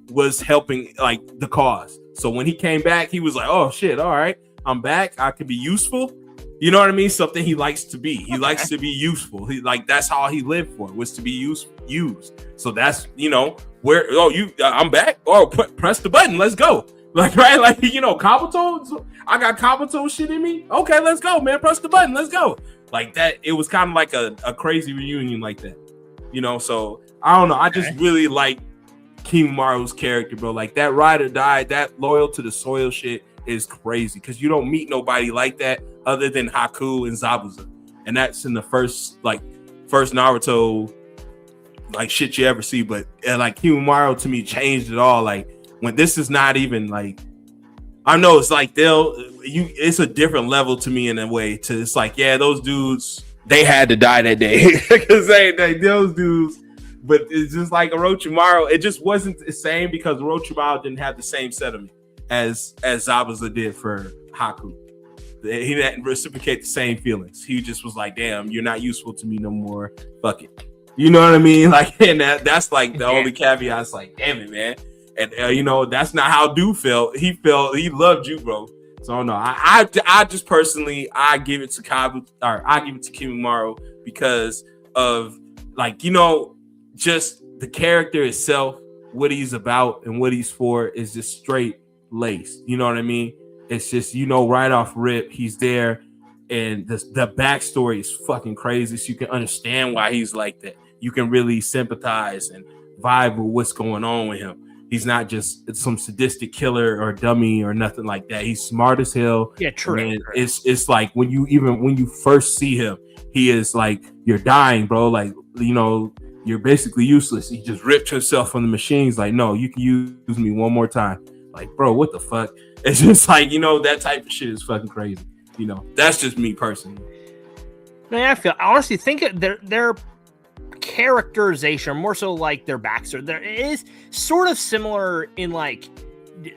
was helping like the cause. So when he came back, he was like, oh shit, all right, I'm back. I can be useful. You know what I mean? Something he likes to be. He likes to be useful. He like, that's how he lived for, was to be used. So that's, you know, where, I'm back. Oh, press the button. Let's go. Like, right? Like, you know, Kabuto, I got Kabuto shit in me. Okay, let's go, man. Press the button. Let's go. Like that. It was kind of like a crazy reunion like that. You know, so I don't know. I just really like Kimaru's character, bro. Like, that ride or die, that loyal to the soil shit is crazy, because you don't meet nobody like that other than Haku and Zabuza, and that's in the first Naruto like shit you ever see. But like, Kimimaro to me changed it all. Like, when this is not even like, I know it's like it's a different level to me in a way. To it's like, yeah, those dudes, they had to die that day because they those dudes. But it's just like Orochimaru, it just wasn't the same because Orochimaru didn't have the same sentiment as Zabuza did for Haku. He didn't reciprocate the same feelings. He just was like, damn, you're not useful to me no more. Fuck it. You know what I mean? Like, and that's like the only caveat. It's like, damn it, man. And you know, that's not how dude felt. He loved you, bro. So no, I just personally I give it to Kimimaro because of like, you know, just the character itself, what he's about and what he's for is just straight laced. You know what I mean? It's just, you know, right off rip, he's there, and the backstory is fucking crazy. So you can understand why he's like that. You can really sympathize and vibe with what's going on with him. He's not just some sadistic killer or dummy or nothing like that. He's smart as hell. Yeah, true. And it's like when you first see him, he is like, you're dying, bro. Like, you know, you're basically useless. He just ripped himself from the machines. Like, no, you can use me one more time. Like, bro, what the fuck? It's just like, you know, that type of shit is fucking crazy. You know, that's just me personally. I honestly think their characterization, more so like their backstory, there is sort of similar in like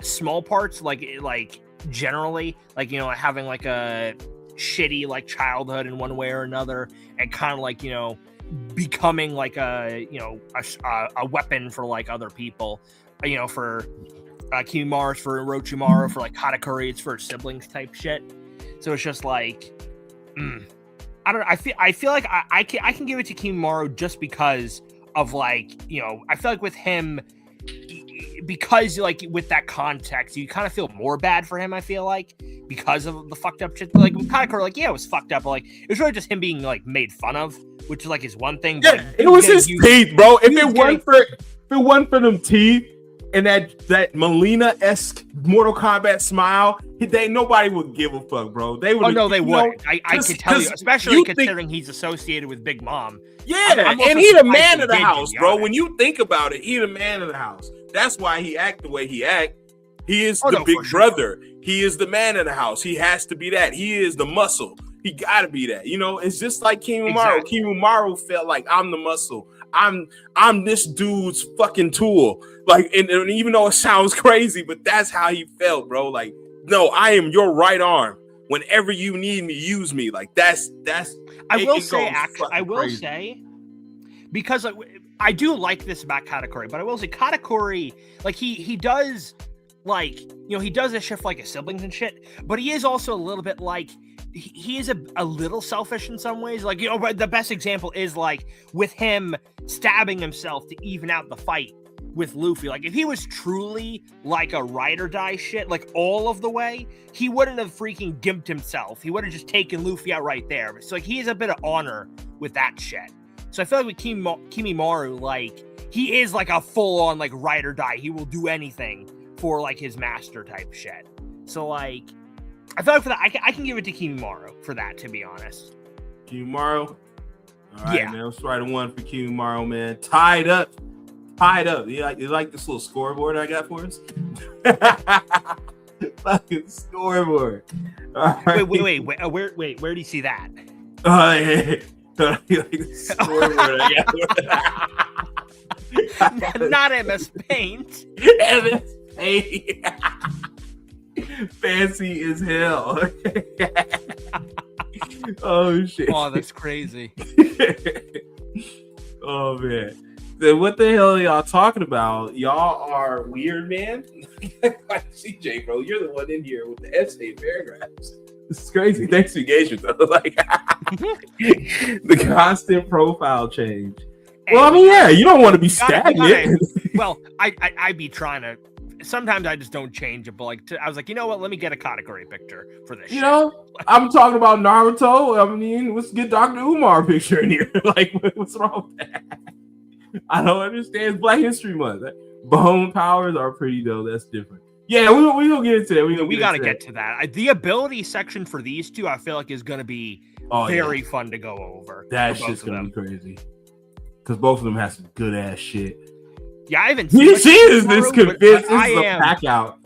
small parts, like generally, like, you know, having like a shitty like childhood in one way or another, and kind of like, you know, becoming like a, you know, a weapon for like other people, you know, for Kimimaro, for Orochimaru, for like Katakuri, it's for siblings type shit. So it's just like, I don't know. I feel like I can give it to Kimimaro just because of like, you know, I feel like with him, because like with that context, you kind of feel more bad for him. I feel like because of the fucked up shit. Like with Katakuri, like, yeah, it was fucked up, but like it was really just him being like made fun of, which is like his one thing. Yeah, but it was his teeth, bro. If it wasn't for them teeth and that Melina-esque Mortal Kombat smile, nobody would give a fuck, bro. They would. Oh no, they would. I can tell you, especially considering he's associated with Big Mom. Yeah, and he the man of the house, bro. When you think about it, he the man of the house. That's why he act the way he act. He is the big brother. He is the man of the house. He has to be that. He is the muscle. He got to be that. You know, it's just like Kimimaro. Exactly. Kimimaro felt like, I'm the muscle. I'm this dude's fucking tool. Like, and even though it sounds crazy, but that's how he felt, bro. Like, no, I am your right arm. Whenever you need me, use me. Like, that's. I will say, because I do like this about Katakuri, but I will say Katakuri, like he does, like, you know, he does this shit for like his siblings and shit, but he is also a little bit like, he is a little selfish in some ways. Like, you know, but the best example is like with him stabbing himself to even out the fight with Luffy. Like, if he was truly like a ride or die shit, like all of the way, he wouldn't have freaking gimped himself. He would have just taken Luffy out right there. So like, he has a bit of honor with that shit. So I feel like with Kimimaro, like, he is like a full-on like ride or die. He will do anything for like his master type shit. So like, I feel like for that, I can give it to Kimimaro for that, to be honest. Kimimaro? All right, yeah, man. Let's write a one for Kimimaro, man. Tied up. You like this little scoreboard I got for us? Fucking scoreboard. Right. Wait. Where do you see that? Yeah. You like the scoreboard I got. Not MS Paint. MS Paint. Fancy as hell. Oh shit. Oh, that's crazy. Oh man. Then what the hell are y'all talking about? Y'all are weird, man. Like CJ, bro, you're the one in here with the essay paragraphs. This is crazy. Thanks for engagement, though. Like the constant profile change. Hey, well, I mean, yeah, you don't want to be stagnant. Well, I be trying to. Sometimes I just don't change it, but like I was like, you know what? Let me get a Katakuri picture for this. You know, I'm talking about Naruto. I mean, let's get Dr. Umar picture in here. Like, what's wrong with that? I don't understand. It's Black History Month. Bone powers are pretty dope. That's different. Yeah, we gonna get into that. We gotta get to that. The ability section for these two, I feel like, is gonna be very fun to go over. That's just gonna be crazy. Because both of them have some good ass shit. Yeah, I haven't seen this convinced. This is a pack out.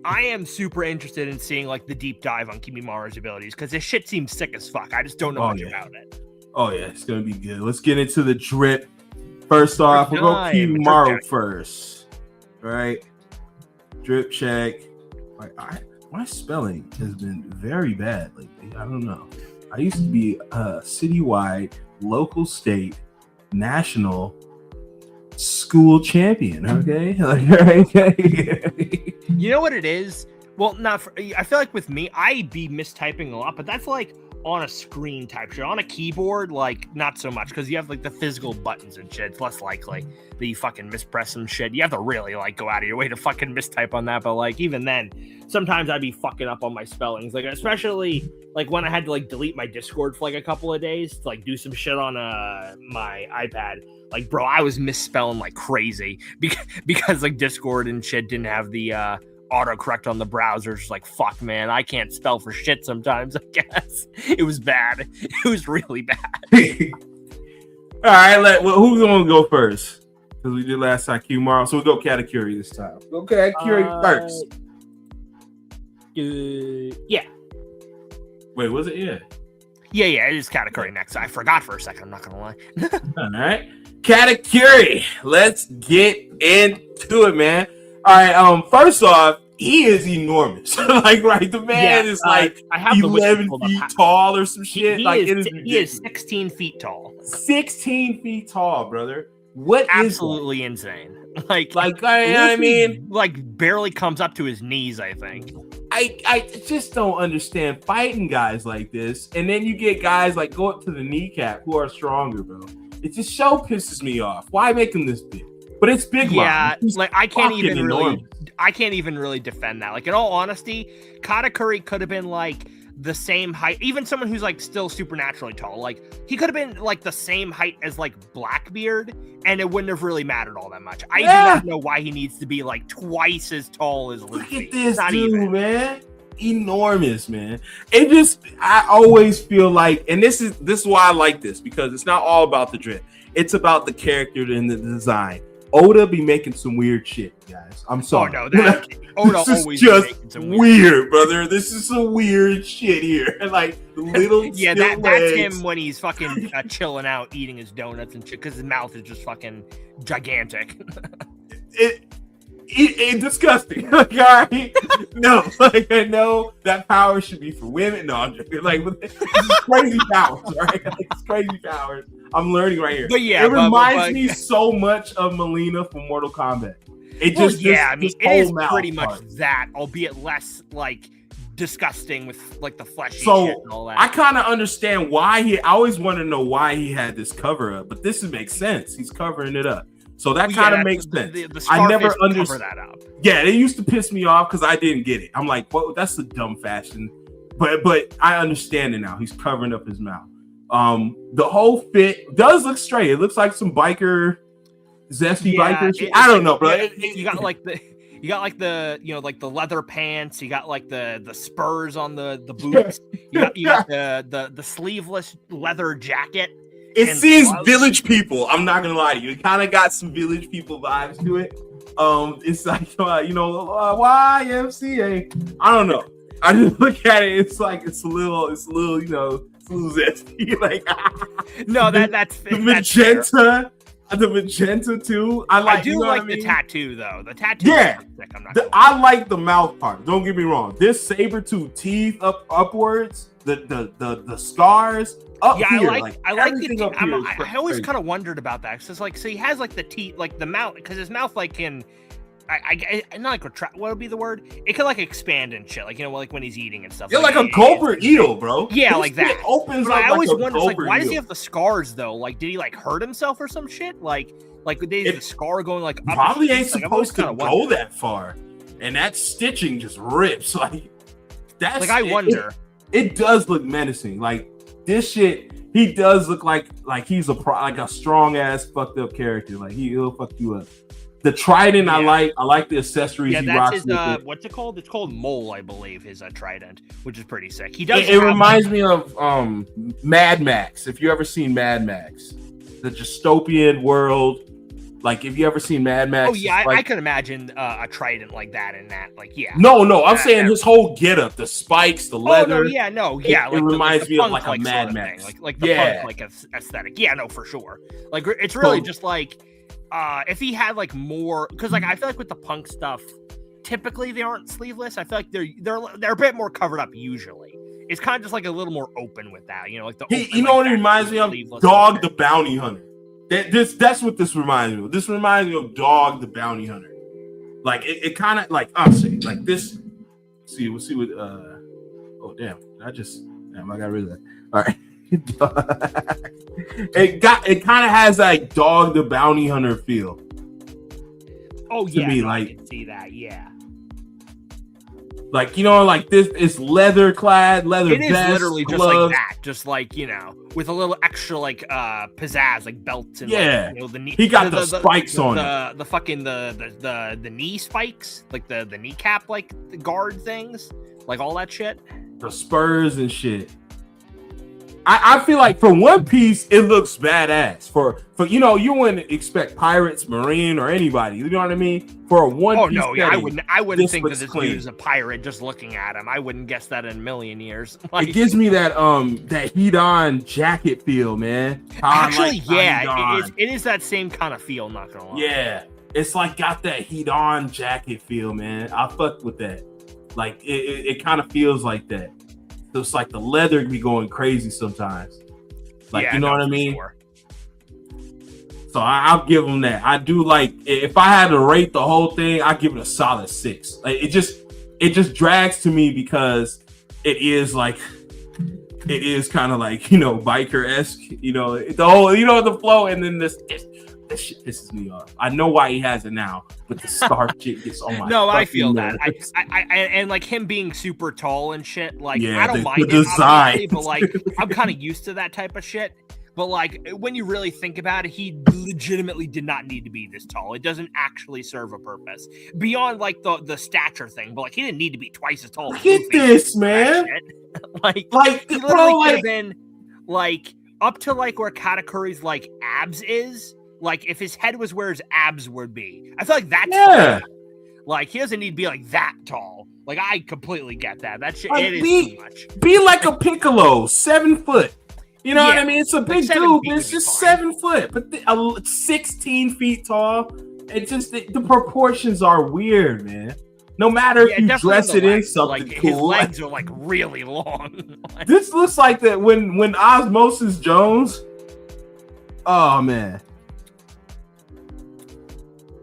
I am super interested in seeing like the deep dive on Kimimaro's abilities because this shit seems sick as fuck. I just don't know much about it. Oh yeah, it's gonna be good. Let's get into the drip. First off, we'll go Kimimaro first. All right. Drip check. My spelling has been very bad lately. I don't know. I used to be a citywide, local, state, national school champion. Okay. You know what it is? Well, not for, I feel like with me, I be mistyping a lot, but that's like on a screen type shit. On a keyboard, like not so much because you have like the physical buttons and shit. It's less likely that you fucking mispress some shit. You have to really like go out of your way to fucking mistype on that. But like even then, sometimes I'd be fucking up on my spellings. Like especially like when I had to like delete my Discord for like a couple of days to like do some shit on my iPad. Like bro, I was misspelling like crazy because like Discord and shit didn't have the autocorrect on the browsers. Like fuck man, I can't spell for shit sometimes. I guess it was bad. It was really bad. All right, who's gonna go first? Because we did last time Kimimaro, so we'll go Katakuri this time. Go Katakuri first. Yeah. Wait, was it? Yeah, it is Katakuri next. I forgot for a second, I'm not gonna lie. All right, Katakuri, let's get into it, man. All right, first off, he is enormous. Like, right, the man is like I have 11 feet tall or some shit. He is 16 feet tall. 16 feet tall, brother. What absolutely insane. Like I mean, like barely comes up to his knees, I think. I just don't understand fighting guys like this, and then you get guys like go up to the kneecap who are stronger, bro. It just pisses me off. Why make him this big? But it's big. Yeah, like I can't even really defend that. Like in all honesty, Katakuri could have been like the same height, even someone who's like still supernaturally tall. Like he could have been like the same height as like Blackbeard, and it wouldn't have really mattered all that much. I do not know why he needs to be like twice as tall as Luffy. Look at this dude, man. Enormous, man. I always feel like, and this is why I like this, because it's not all about the drip. It's about the character and the design. Oda be making some weird shit, guys. I'm sorry. Oh no, Oda always just weird, brother. This is some weird shit here. Like little yeah, that's him when he's fucking chilling out, eating his donuts and shit, because his mouth is just fucking gigantic. It's disgusting. Like, all right? No, like I know that power should be for women. No, I'm joking. Like this is crazy powers, right? Like, it's crazy powers. I'm learning right here. But yeah, it reminds me so much of Melina from Mortal Kombat. It just I mean, it is pretty much that, albeit less like disgusting with like the fleshy shit and all that. I kind of understand why I always want to know why he had this cover up, but this makes sense. He's covering it up. So that kind of makes sense. I never understood that up. Yeah, it used to piss me off because I didn't get it. I'm like, well, that's a dumb fashion. But I understand it now. He's covering up his mouth. The whole fit does look straight. It looks like some biker, zesty biker shit. I don't know, bro. You got like the you know, like the leather pants. You got like the spurs on the boots. You got the sleeveless leather jacket. It seems Village People. I'm not gonna lie to you. It kind of got some Village People vibes to it. It's like YMCA. I don't know. I just look at it. It's like it's a little, you know, it's a little zesty. Like no, that's the magenta. The magenta too. I do like the tattoo though. The tattoo. Yeah, I like the mouth part. Don't get me wrong. This saber-tooth teeth upwards. The scars. Up here, I like the. I always kind of wondered about that. So it's like, so he has like the teeth, like the mouth, because his mouth like can, I not like what would be the word? It could like expand and shit, like you know, like when he's eating and stuff. Yeah, like a gulper eel, bro. Yeah, like that. Opens but up I always like wonder, like, why does he have the scars though? Like, did he like hurt himself or some shit? Like the scar going like up probably ain't supposed to go that far, and that stitching just rips. Like that's like I wonder. It does look menacing. Like this shit, he does look like he's like a strong ass fucked up character. Like he'll fuck you up. The trident, yeah. I like the accessories. Yeah, he that's rocks his. What's it called? It's called Mole, I believe. His trident, which is pretty sick. He does. It reminds me of Mad Max. If you ever seen Mad Max, the dystopian world. Like, if you ever seen Mad Max? Oh yeah, like, I could imagine a trident like that in that. Like, yeah. No, I'm saying his whole getup, the spikes, the leather. It reminds me of like a Mad Max, like the punk like aesthetic. Yeah, no, for sure. Like, it's really just like, if he had like more, because like I feel like with the punk stuff, typically they aren't sleeveless. I feel like they're a bit more covered up usually. It's kind of just like a little more open with that, you know, like the. You know what it reminds me of? Dog the Bounty Hunter. That's what this reminds me of. This reminds me of Dog the Bounty Hunter. Like it kind of like I'll say like this. We'll see what. Oh damn! I got rid of that. All right. It kind of has like Dog the Bounty Hunter feel. Oh to yeah, me, no, like, I can see that. Yeah, like, you know, like this is leather clad, leather. it is vest, literally gloves. just like that, just like, you know, with a little extra like pizzazz, like belts and Yeah. like, you know, the knee. He got the spikes on it. The fucking the knee spikes, like the kneecap like the guard things, like all that shit. The spurs and shit. I feel like for One Piece, it looks badass. For you know, you wouldn't expect pirates, marine, or anybody. You know what I mean? For a One Piece. Oh no, yeah, I wouldn't think that this clean. dude is a pirate just looking at him. I wouldn't guess that in a million years. Like, it gives me that Hedon jacket feel, man. Actually, yeah, it is that same kind of feel. Not gonna lie. Yeah, it's like got that Hedon jacket feel, man. I fuck with that. Like it kind of feels like that. So it's like the leather be going crazy sometimes. Like, yeah, you know what I mean? Sure. So I'll give them that. I do like, if I had to rate the whole thing, I give it a solid 6. Like, it just drags to me because it is kind of like, you know, biker-esque, you know, the whole, you know, the flow, and then this shit pisses me off. I know why he has it now, but the star shit gets on my. No, I feel nerves. that. I and like him being super tall and shit. Like, Yeah, I don't mind the design, but like I'm kind of used to that type of shit. But like when you really think about it, he legitimately did not need to be this tall. It doesn't actually serve a purpose beyond like the stature thing. But like he didn't need to be twice as tall. Look at this, man. like he literally bro, could have been like up to like where Katakuri's like abs is. Like if his head was where his abs would be, I feel like that's fine. Like he doesn't need to be like that tall. Like I completely get that. That shit, it is too much. Be like a Piccolo, 7 foot. You know what I mean? It's a big dude, but it's just 7 foot, but 16 feet tall. It just the proportions are weird, man. No matter if you dress it in something like, cool, his legs are like really long. This looks like that when Osmosis Jones. Oh man.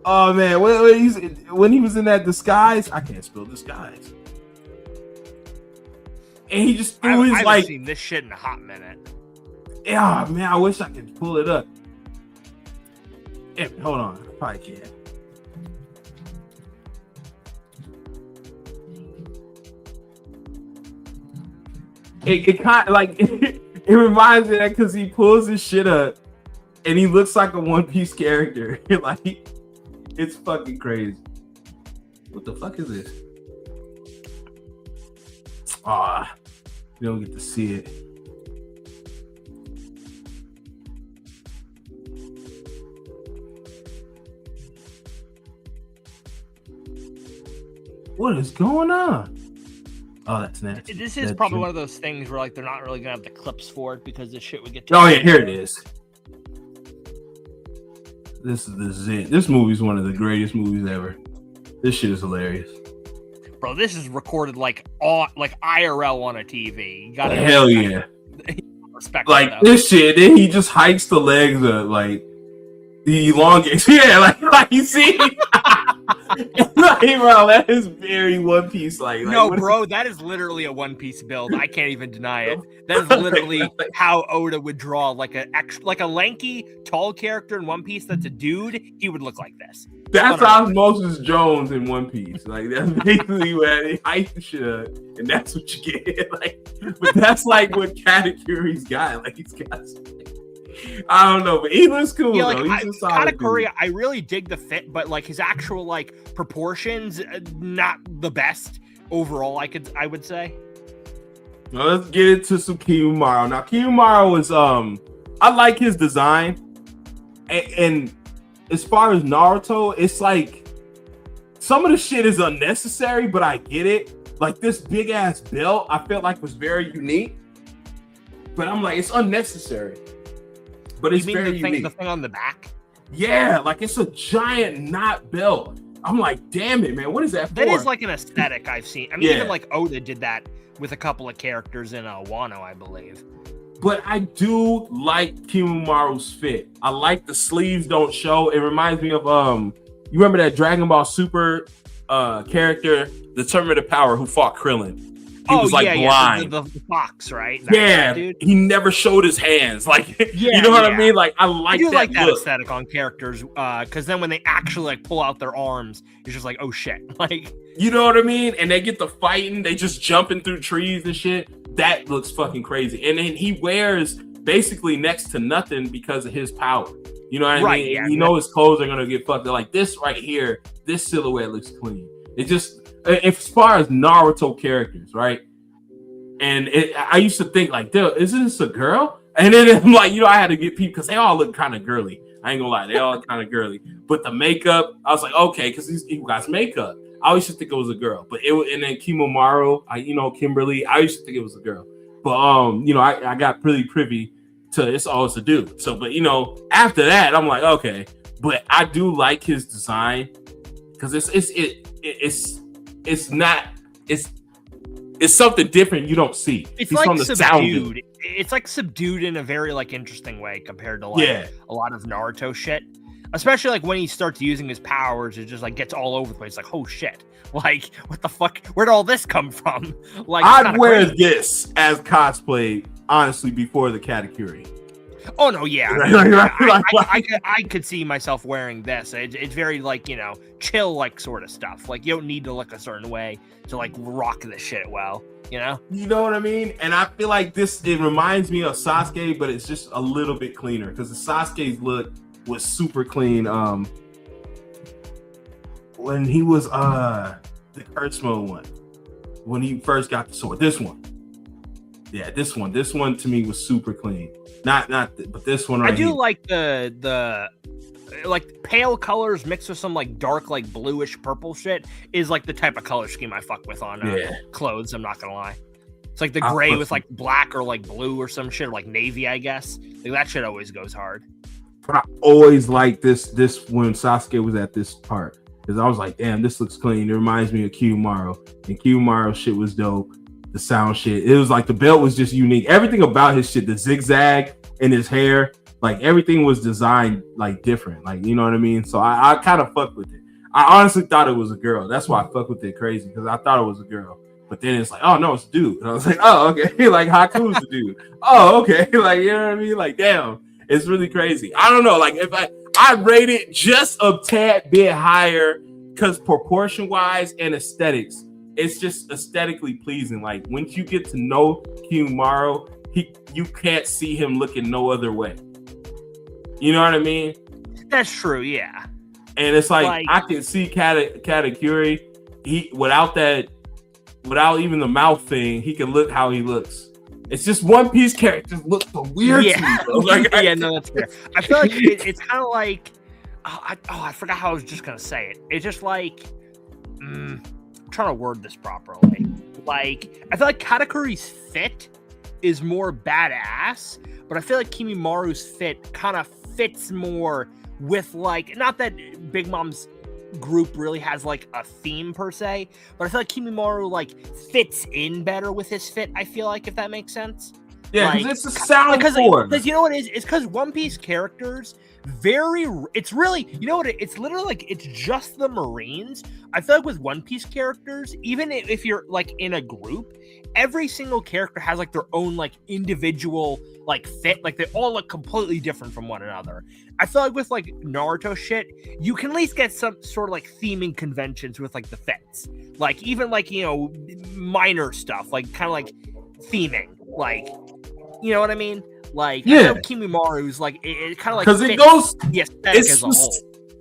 Oh man, when he was in that disguise, I can't spell disguise. And he just threw his I haven't like. seen this shit in a hot minute. Yeah, man, I wish I could pull it up. Yeah, hold on, I probably can't. It kind of like it reminds me of that because he pulls his shit up and he looks like a One Piece character. Like. It's fucking crazy. What the fuck is this? You don't get to see it. What is going on? Oh, that's nasty. This is probably one of those things where like they're not really gonna have the clips for it because this shit would get. Oh yeah, here it is. This is it. This movie's one of the greatest movies ever. This shit is hilarious. Bro, this is recorded like IRL on a TV. You gotta hell yeah. Respect like that, this shit. Then he just hikes the legs up, like the elongates. Yeah, like you see. Like, bro, that is very One Piece. Like no, bro, that is literally a One Piece build. I can't even deny it. That is literally how Oda would draw like a lanky, tall character in One Piece that's a dude. He would look like this. That's Osmosis Jones in One Piece. Like that's basically where he hikes the shit up, and that's what you get. Like, but that's like what Katakuri's got. Like he's got. I don't know, but he looks cool. Yeah, like, though. He's a solid Katakuri, dude. I really dig the fit, but like his actual like proportions, not the best overall. I would say. Now let's get into some Kimimaro. Now Kimimaro is I like his design, and as far as Naruto, it's like some of the shit is unnecessary, but I get it. Like this big ass belt, I felt like was very unique, but I'm like it's unnecessary. But it's very unique. The thing on the back? Yeah, like it's a giant knot belt. I'm like, damn it, man. What is that for? That is like an aesthetic I've seen. I mean, even like Oda did that with a couple of characters in Wano, I believe. But I do like Kimimaro's fit. I like the sleeves don't show. It reminds me of you remember that Dragon Ball Super character, the Tournament of Power, who fought Krillin. He was like blind. The fox, right? That dude. He never showed his hands. Like, you know what I mean? Like, I do like that aesthetic on characters, because then when they actually like pull out their arms, it's just like, oh shit, like, you know what I mean? And they get the fighting, they just jumping through trees and shit. That looks fucking crazy. And then he wears basically next to nothing because of his power. You know what I mean? Yeah, you know his clothes are gonna get fucked. They're like, this right here, this silhouette looks clean. It just, as far as Naruto characters, right? And I used to think like, dude, isn't this a girl? And then I'm like, you know, I had to get people because they all look kind of girly. I ain't gonna lie, they all look kind of girly. But the makeup, I was like, okay, because these people got makeup. I always used to think it was a girl. But and then Kimimaro, Kimberly, I used to think it was a girl. But I got pretty privy to it's always a dude. So, but after that, I'm like, okay. But I do like his design because it's something different you don't see. It's like from the subdued. It's like subdued in a very like interesting way compared to like a lot of Naruto shit. Especially like when he starts using his powers, it just like gets all over the place. Like, oh shit! Like, what the fuck? Where'd all this come from? Like, I'd wear this as cosplay, honestly, before the Katakuri. Oh no, yeah. I could see myself wearing this. It's very like chill like sort of stuff. Like you don't need to look a certain way to like rock this shit well. You know what I mean? And I feel like it reminds me of Sasuke, but it's just a little bit cleaner because the Sasuke's look was super clean. When he was the Curse Mode one, when he first got the sword, this one to me was super clean. But this one right I do here. Like the like pale colors mixed with some like dark like bluish purple shit is like the type of color scheme I fuck with on clothes. I'm not gonna lie. It's like the gray with like black or like blue or some shit, or like navy, I guess. Like that shit always goes hard. But I always liked this when Sasuke was at this part because I was like, damn, this looks clean. It reminds me of Kimimaro, and Kimimaro shit was dope. The sound shit, it was like the belt was just unique. Everything about his shit, the zigzag in his hair, like everything was designed like different. Like you know what I mean. So I kind of fucked with it. I honestly thought it was a girl. That's why I fucked with it crazy because I thought it was a girl. But then it's like, oh no, it's a dude. And I was like, oh okay, like Haku's the dude. Oh okay, like you know what I mean. Like damn. It's really crazy. I don't know. Like if I'd rate it just a tad bit higher because proportion wise and aesthetics, it's just aesthetically pleasing. Like once you get to know Kimimaro, you can't see him looking no other way. You know what I mean? That's true. Yeah. And it's like I can see Katakuri. Without even the mouth thing, he can look how he looks. It's just One Piece characters look so weird to me, bro. Like, no, that's fair. I feel like it's kind of like, I forgot how I was just gonna say it. It's just like, I'm trying to word this properly. Like, I feel like Katakuri's fit is more badass, but I feel like Kimimaru's fit kind of fits more with like, not that Big Mom's group really has like a theme per se, but I feel like Kimimaro like fits in better with his fit. I feel like, if that makes sense. Yeah, because it's a sound form. Because you know what it is? It's because One Piece characters it's really, you know what? It's literally like it's just the Marines. I feel like with One Piece characters, even if you're like in a group, every single character has like their own like individual like fit. Like they all look completely different from one another. I feel like with like Naruto shit, you can at least get some sort of like theming conventions with like the fits. Like even like, minor stuff, like kind of like theming, like, you know what I mean? Like, I know Kimimaru's like it kind of like because it goes the aesthetic as a whole.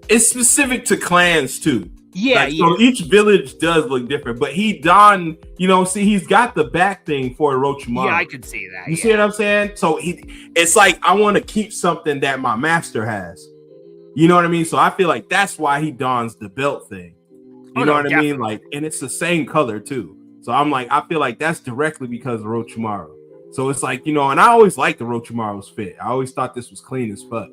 It's specific to clans too. Yeah, So each village does look different, but he donned, he's got the back thing for Orochimaru. Yeah, I could see that. You see what I'm saying? So it's like I want to keep something that my master has. You know what I mean? So I feel like that's why he dons the belt thing. You know what I mean? Like, and it's the same color too. So I'm like, I feel like that's directly because of Orochimaru. So it's like, and I always liked the Orochimaru's fit. I always thought this was clean as fuck.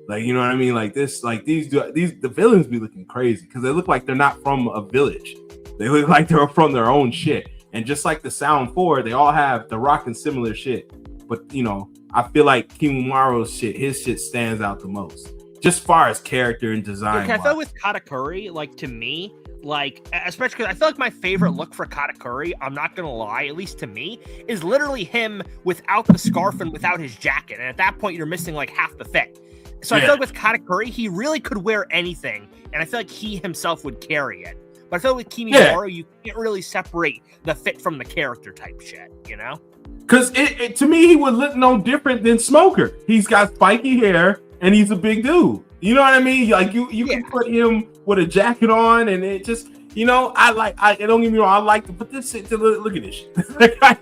Like, you know what I mean? Like this, like the villains be looking crazy because they look like they're not from a village. They look like they're from their own shit. And just like the Sound 4, they all have the rocking similar shit. But, I feel like Kimimaro's shit, his shit stands out the most. Just far as character and design. I feel with Katakuri, like to me, Like, especially because I feel like my favorite look for Katakuri, I'm not gonna lie, at least to me, is literally him without the scarf and without his jacket. And at that point, you're missing like half the fit. So I feel like with Katakuri, he really could wear anything, and I feel like he himself would carry it. But I feel like with Kimimaro, you can't really separate the fit from the character type shit, you know? Because to me, he would look no different than Smoker. He's got spiky hair, and he's a big dude. You know what I mean? Like you can put him with a jacket on, and it just, you know, don't get me wrong, I like to put this shit to look at this shit.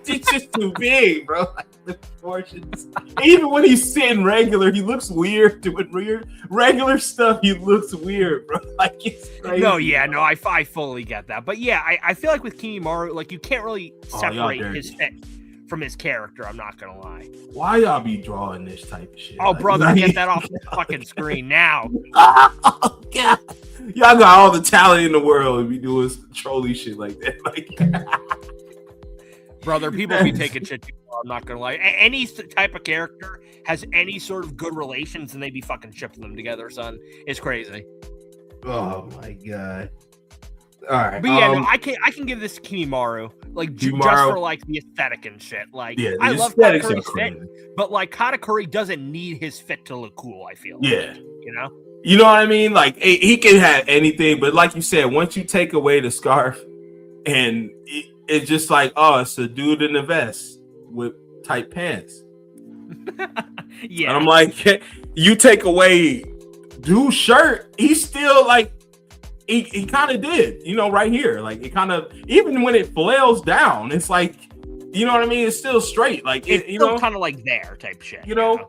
It's just too big, bro. Like the proportions. Even when he's sitting regular, he looks weird. Doing regular stuff, he looks weird, bro. Like it's crazy. No, I fully get that. But yeah, I feel like with Kimimaro, like you can't really separate his fit from his character, I'm not gonna lie. Why y'all be drawing this type of shit? Oh, like, brother, get that off the fucking screen now. Oh, God. Y'all got all the talent in the world to be doing trolly shit like that. Like, brother, people be taking shit too far, I'm not gonna lie. Any type of character has any sort of good relations and they be fucking shipping them together, son. It's crazy. Oh my God. All right, but yeah, no, I can give this to Kimimaro, like just for like the aesthetic and shit. Like, I love Katakuri's fit, but like Katakuri doesn't need his fit to look cool. I feel, you know what I mean. Like he can have anything, but like you said, once you take away the scarf, and it's just like, oh, it's a dude in a vest with tight pants. Yeah, and I'm like, you take away dude's shirt, he's still like. He kind of did, you know, right here. Like it kind of, even when it flails down, it's like, you know what I mean? It's still straight. Like it's still kind of like there type shit. You know,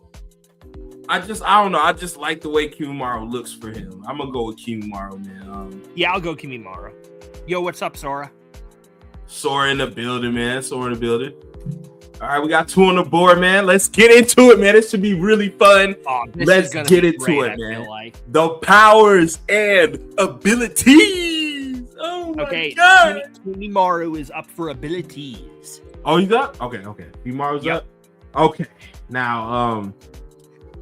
I don't know. I just like the way Kimimaro looks for him. I'm gonna go with Kimimaro, man. Yeah, I'll go Kimimaro. Yo, what's up, Sora? Sora in the building, man. Sora in the building. All right, we got 2 on the board, man. Let's get into it, man. This should be really fun. Let's get into it, man. Like. The powers and abilities. Oh my God. Kimimaro is up for abilities. Oh, he's up? Okay. Kimimaro up? Okay. Now,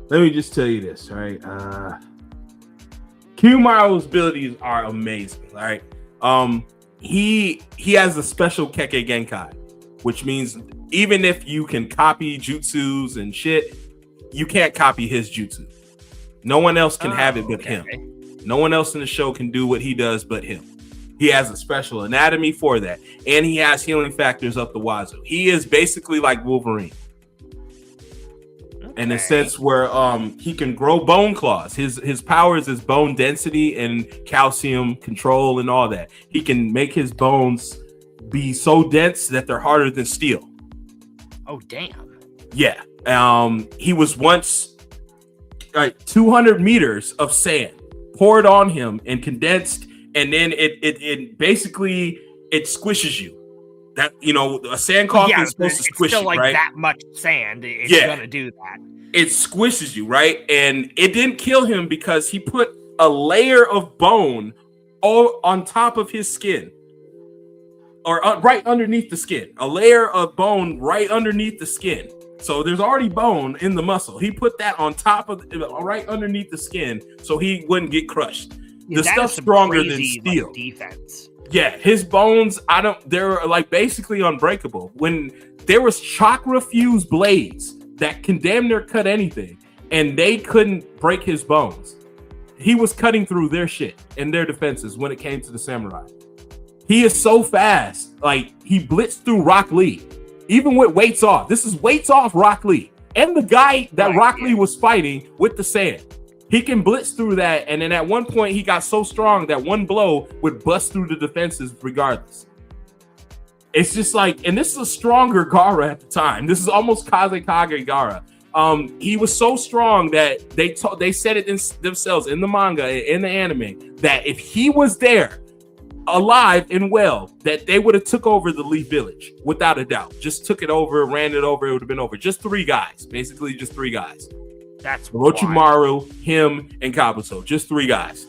let me just tell you this, all right? Kimimaro's abilities are amazing, all right? He has a special Kekkei Genkai, which means even if you can copy jutsus and shit, you can't copy his jutsu. No one else can have it but him. No one else in the show can do what he does but him. He has a special anatomy for that. And he has healing factors up the wazoo. He is basically like Wolverine. In a sense where he can grow bone claws. His powers is bone density and calcium control and all that. He can make his bones be so dense that they're harder than steel. Oh, damn. Yeah. He was once 200 meters of sand poured on him and condensed, and then it basically it squishes you. That, you know, a sand coffin is supposed to squish you, like right? That much sand, it's gonna do that. It squishes you, right? And it didn't kill him because he put a layer of bone all on top of his skin. Or right underneath the skin, a layer of bone right underneath the skin. So there's already bone in the muscle. He put that on top of, right underneath the skin, so he wouldn't get crushed. The stuff's stronger than steel. Like, defense. Yeah, his bones, they're like basically unbreakable. When there was chakra fused blades that can damn near cut anything, and they couldn't break his bones. He was cutting through their shit and their defenses when it came to the samurai. He is so fast. Like, he blitzed through Rock Lee. Even with weights off. This is weights off Rock Lee. And the guy that Rock Lee was fighting with the sand. He can blitz through that. And then at one point, he got so strong that one blow would bust through the defenses regardless. It's just like, and this is a stronger Gaara at the time. This is almost Kazekage Gaara. He was so strong that they said it themselves in the manga, in the anime, that if he was there, alive and well, that they would have took over the Leaf Village without a doubt. Just took it over, ran it over, it would have been over. Just 3 guys, basically just 3 guys. That's Orochimaru, him, and Kabuto. Just 3 guys.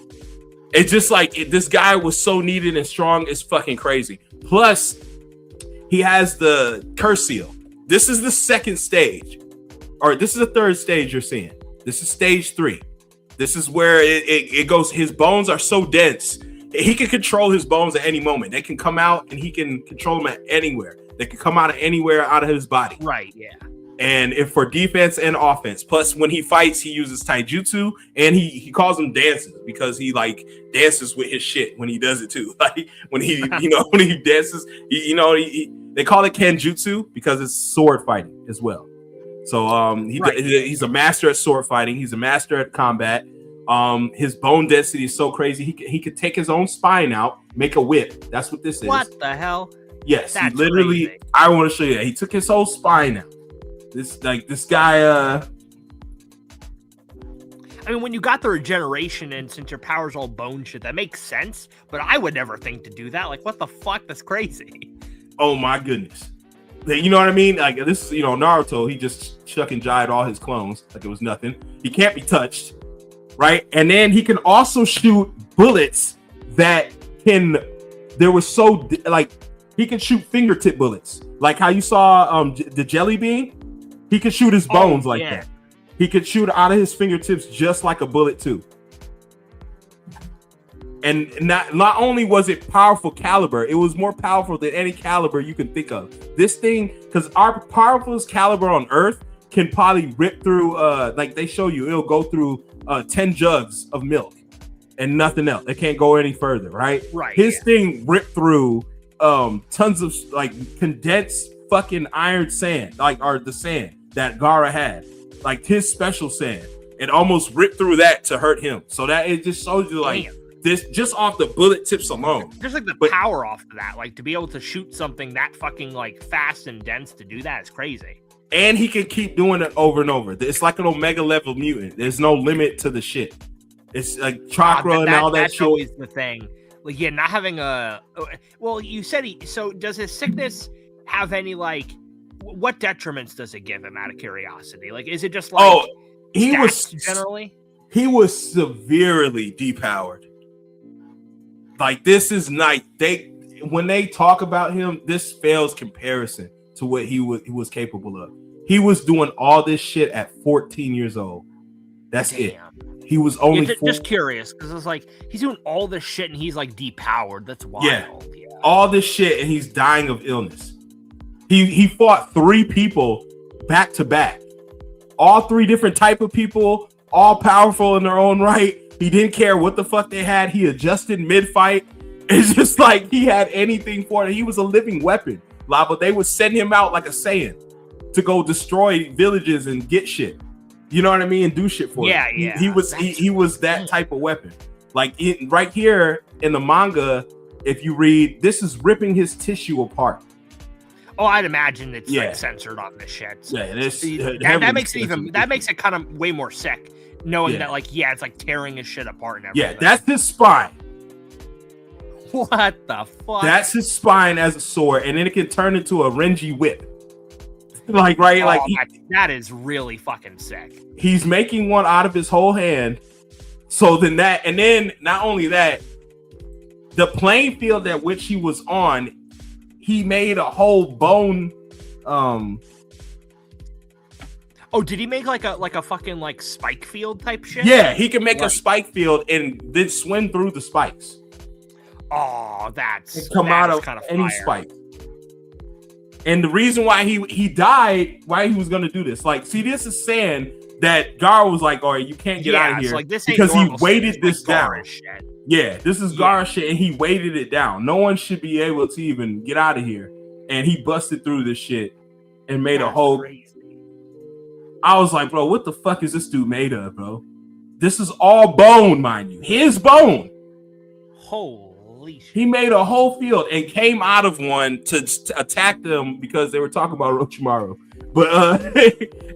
It's just like this guy was so needed and strong. It's fucking crazy. Plus, he has the curse seal. This is the 2nd stage, or this is the 3rd stage you're seeing. This is stage 3. This is where it goes. His bones are so dense. he can control his bones at any moment. They can come out and he can control them at anywhere. They can come out of anywhere out of his body. Right, yeah. And if for defense and offense, plus when he fights, he uses taijutsu, and he calls them dances because he like dances with his shit when he does it too. Like when he when he dances, they call it kenjutsu because it's sword fighting as well. So he's a master at sword fighting. He's a master at combat. His bone density is so crazy. He could take his own spine out, make a whip. That's what this is. What the hell? Yes, That's he literally. crazy. I want to show you that he took his whole spine out. This guy. I mean, when you got the regeneration and since your power's all bone shit, that makes sense. But I would never think to do that. Like, what the fuck? That's crazy. Oh my goodness. You know what I mean? Like this, Naruto, he just chuck and jived all his clones like it was nothing. He can't be touched, right? And then he can also shoot bullets that can. There was so like he can shoot fingertip bullets, like how you saw the jelly bean. He could shoot his bones that. He could shoot out of his fingertips just like a bullet too. And not only was it powerful caliber, it was more powerful than any caliber you can think of. This thing, because our powerfulest caliber on Earth can probably rip through, like they show you, it'll go through 10 jugs of milk and nothing else. It can't go any further, right? Right. His thing ripped through tons of like condensed fucking iron sand, or the sand that Gaara had, like his special sand. It almost ripped through that to hurt him. So that it just shows you like. Damn. This just off the bullet tips alone. There's like the power off of that, like to be able to shoot something that fucking like fast and dense to do that is crazy. And he can keep doing it over and over. It's like an omega level mutant. There's no limit to the shit. It's like chakra and all that that's shit. That's always the thing. Like, yeah, not having a. Well, you said so does his sickness have any like? What detriments does it give him? Out of curiosity, like, is it just like? He was generally. He was severely depowered. Like this is not when they talk about him, this fails comparison to what he was capable of. He was doing all this shit at 14 years old. That's it. He was only just curious because it's like he's doing all this shit and he's like depowered. That's wild. Yeah, all this shit and he's dying of illness. He fought 3 people back to back, all 3 different type of people, all powerful in their own right. He didn't care what the fuck they had. He adjusted mid-fight. It's just like he had anything for it. He was a living weapon. But they would send him out like a Saiyan to go destroy villages and get shit. You know what I mean? And do shit for him. Yeah. He was that type of weapon. Like right here in the manga, if you read, this is ripping his tissue apart. Oh, I'd imagine it's like censored on this shit. So yeah, that makes it kind of way more sick. Knowing that, like, it's like tearing his shit apart and everything. Yeah, that's his spine. What the fuck? That's his spine as a sword, and then it can turn into a Renji whip. Like, right? That is really fucking sick. He's making one out of his whole hand. So then not only that, the playing field at which he was on, he made a whole bone. Oh, did he make like a fucking like spike field type shit? Yeah, he can make a spike field and then swim through the spikes. Oh, out of kind of any spike. And the reason why he died, why he was gonna do this, like, see, this is sand that Gaara was like, all right, you can't get out of here, like, this because he weighted this like down. Yeah, this is Gaara shit, and he weighted it down. No one should be able to even get out of here. And he busted through this shit and made a whole. Crazy. I was like, bro, what the fuck is this dude made of, bro? This is all bone, mind you. His bone. Holy shit. He made a whole field and came out of one to attack them because they were talking about Orochimaru. But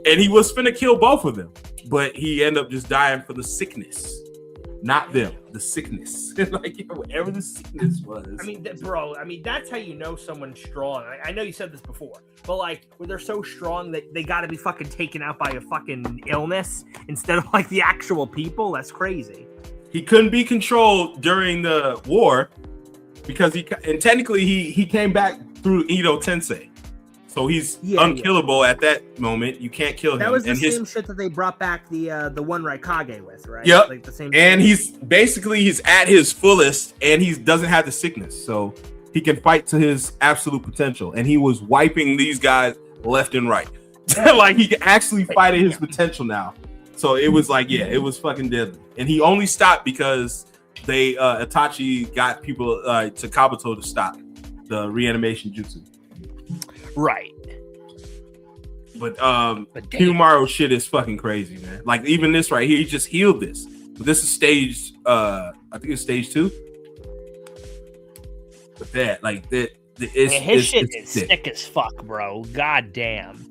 and he was finna kill both of them. But he ended up just dying for the sickness. Not them, the sickness. Like, whatever the sickness was. I mean, bro, that's how you know someone's strong. I know you said this before, but like, when they're so strong that they got to be fucking taken out by a fucking illness instead of like the actual people. That's crazy. He couldn't be controlled during the war because technically he came back through Edo Tensei. So he's unkillable at that moment. You can't kill him. That was the same shit that they brought back the one Raikage with, right? Yep. Like the same. And he's at his fullest, and he doesn't have the sickness, so he can fight to his absolute potential. And he was wiping these guys left and right. Like he can actually fight at his potential now. So it was like, yeah, it was fucking deadly. And he only stopped because they Itachi got people to Kabuto to stop the reanimation jutsu. Right. But Kimimaro shit is fucking crazy, man. Like even this right here, he just healed this. But this is stage I think it's stage 2. But that, like that, his shit is sick as fuck, bro. God damn.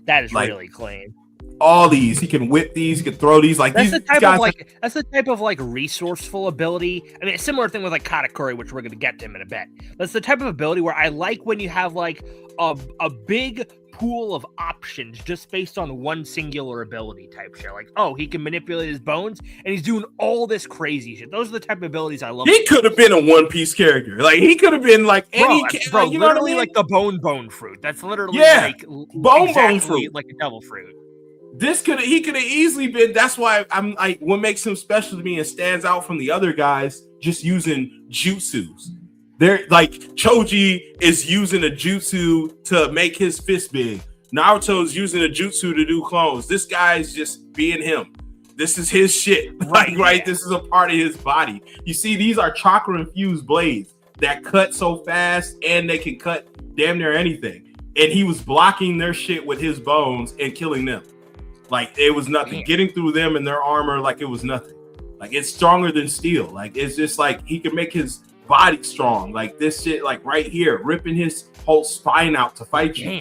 That is like, really clean. All these, he can whip these, he can throw these. Like that's these the type guys, of like that's the type of like resourceful ability. I mean, a similar thing with like Katakuri, which we're gonna get to him in a bit. That's the type of ability where I like when you have like a big pool of options just based on one singular ability type shit. Like, oh, he can manipulate his bones, and he's doing all this crazy shit. Those are the type of abilities I love. He could have been a One Piece character. Like he could have been like any, bro, you know literally what I mean? Like the bone fruit. That's literally like bone fruit, like a devil fruit. He could have easily been. That's why I'm like, what makes him special to me and stands out from the other guys just using jutsus. They're like Choji is using a jutsu to make his fist big. Naruto's using a jutsu to do clones. This guy's just being him. This is his shit. Right? This is a part of his body. You see, these are chakra infused blades that cut so fast and they can cut damn near anything. And he was blocking their shit with his bones and killing them. Like it was nothing. Getting through them and their armor like it was nothing. Like it's stronger than steel. Like it's just like he can make his body strong. Like this shit, like right here, ripping his whole spine out to fight you.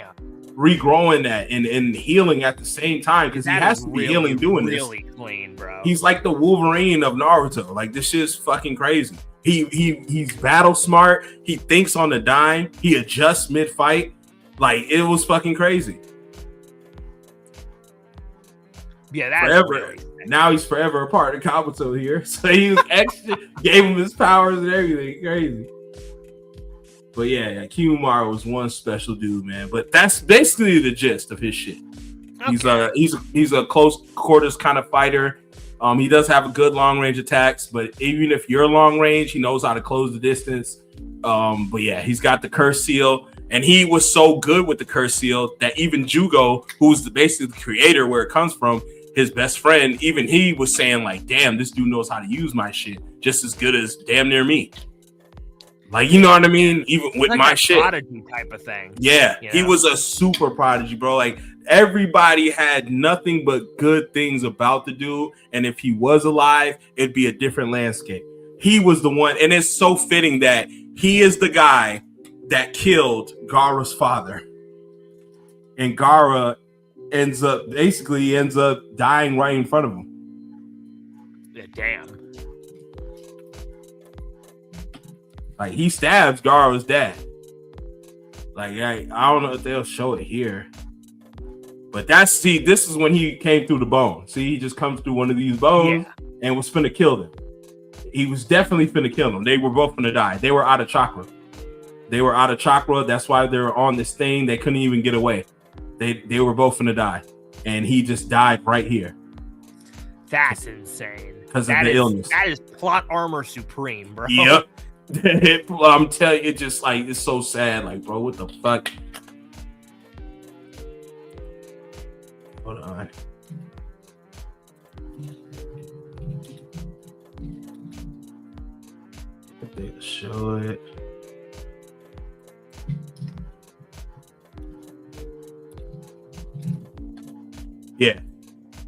Regrowing that and healing at the same time because he has to be healing doing this. Really clean, bro. He's like the Wolverine of Naruto. Like this shit's fucking crazy. He's battle smart. He thinks on the dime. He adjusts mid fight. Like it was fucking crazy. Yeah, that's forever. Really now he's forever a part of Kabuto here. So he was extra, gave him his powers and everything. Crazy. But yeah, Kimimaro was one special dude, man. But that's basically the gist of his shit. Okay. He's a close quarters kind of fighter. He does have a good long range attacks, but even if you're long range, he knows how to close the distance. But yeah, he's got the curse seal. And he was so good with the curse seal that even Jugo, who's basically the creator where it comes from, his best friend, even he was saying like, damn, this dude knows how to use my shit just as good as damn near me. Like, you know what I mean? Even with like my a shit. Prodigy type of thing. Yeah, he was a super prodigy, bro. Like everybody had nothing but good things about the dude. And if he was alive, it'd be a different landscape. He was the one, and it's so fitting that he is the guy that killed Gaara's father. And Gaara ends up dying right in front of him. Yeah, damn. Like he stabs Gaara's dad. Like I don't know if they'll show it here. But this is when he came through the bone. See, he just comes through one of these bones and was finna kill them. He was definitely finna kill them. They were both finna die. They were out of chakra. That's why they were on this thing. They couldn't even get away. They were both finna die. And he just died right here. That's insane. Because of the illness. That is plot armor supreme, bro. Yep. I'm telling you, just like it's so sad. Like, bro, what the fuck? Hold on. They show it. Yeah,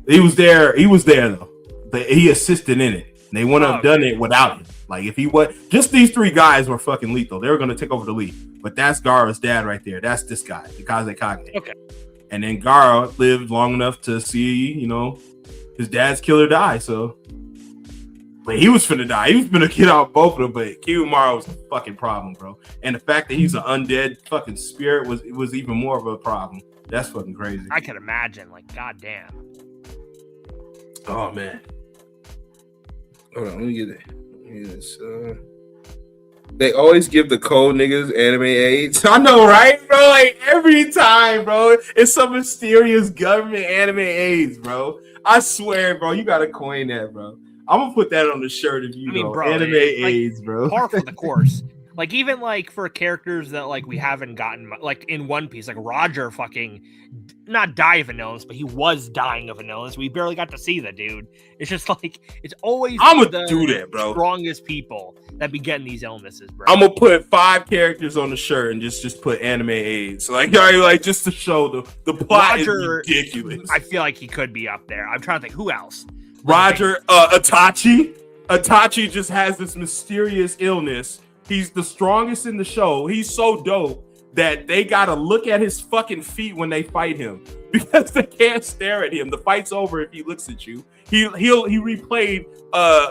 he was there. He was there though. But he assisted in it. They wouldn't have done it without him. Like if he was just these three guys were fucking lethal. They were gonna take over the league. But that's Gaara's dad right there. That's this guy, the Kazekage. Okay. And then Gaara lived long enough to see, his dad's killer die. So, but he was finna die. He was finna get out both of them. But Kimimaro was a fucking problem, bro. And the fact that he's an undead fucking spirit was even more of a problem. That's fucking crazy. I can imagine. Like, goddamn. Oh man. Hold on, let me get it. Yes, They always give the cold niggas anime AIDS. I know, right, bro? Like every time, bro, it's some mysterious government anime AIDS, bro. I swear, bro, you gotta coin that, bro. I'm gonna put that on the shirt if you know bro, anime AIDS, bro. Par for the course. Like even like for characters that like we haven't gotten like in One Piece, like Roger fucking not die of an illness, but he was dying of an illness. We barely got to see the dude. It's just like it's always I'm gonna do that, bro. Strongest people that be getting these illnesses, bro. I'm gonna put 5 characters on the shirt and just put anime AIDS, like just to show the plot Roger, is ridiculous. I feel like he could be up there. I'm trying to think who else. Roger, Itachi. Itachi just has this mysterious illness. He's the strongest in the show. He's so dope that they gotta look at his fucking feet when they fight him because they can't stare at him. The fight's over if he looks at you. He replayed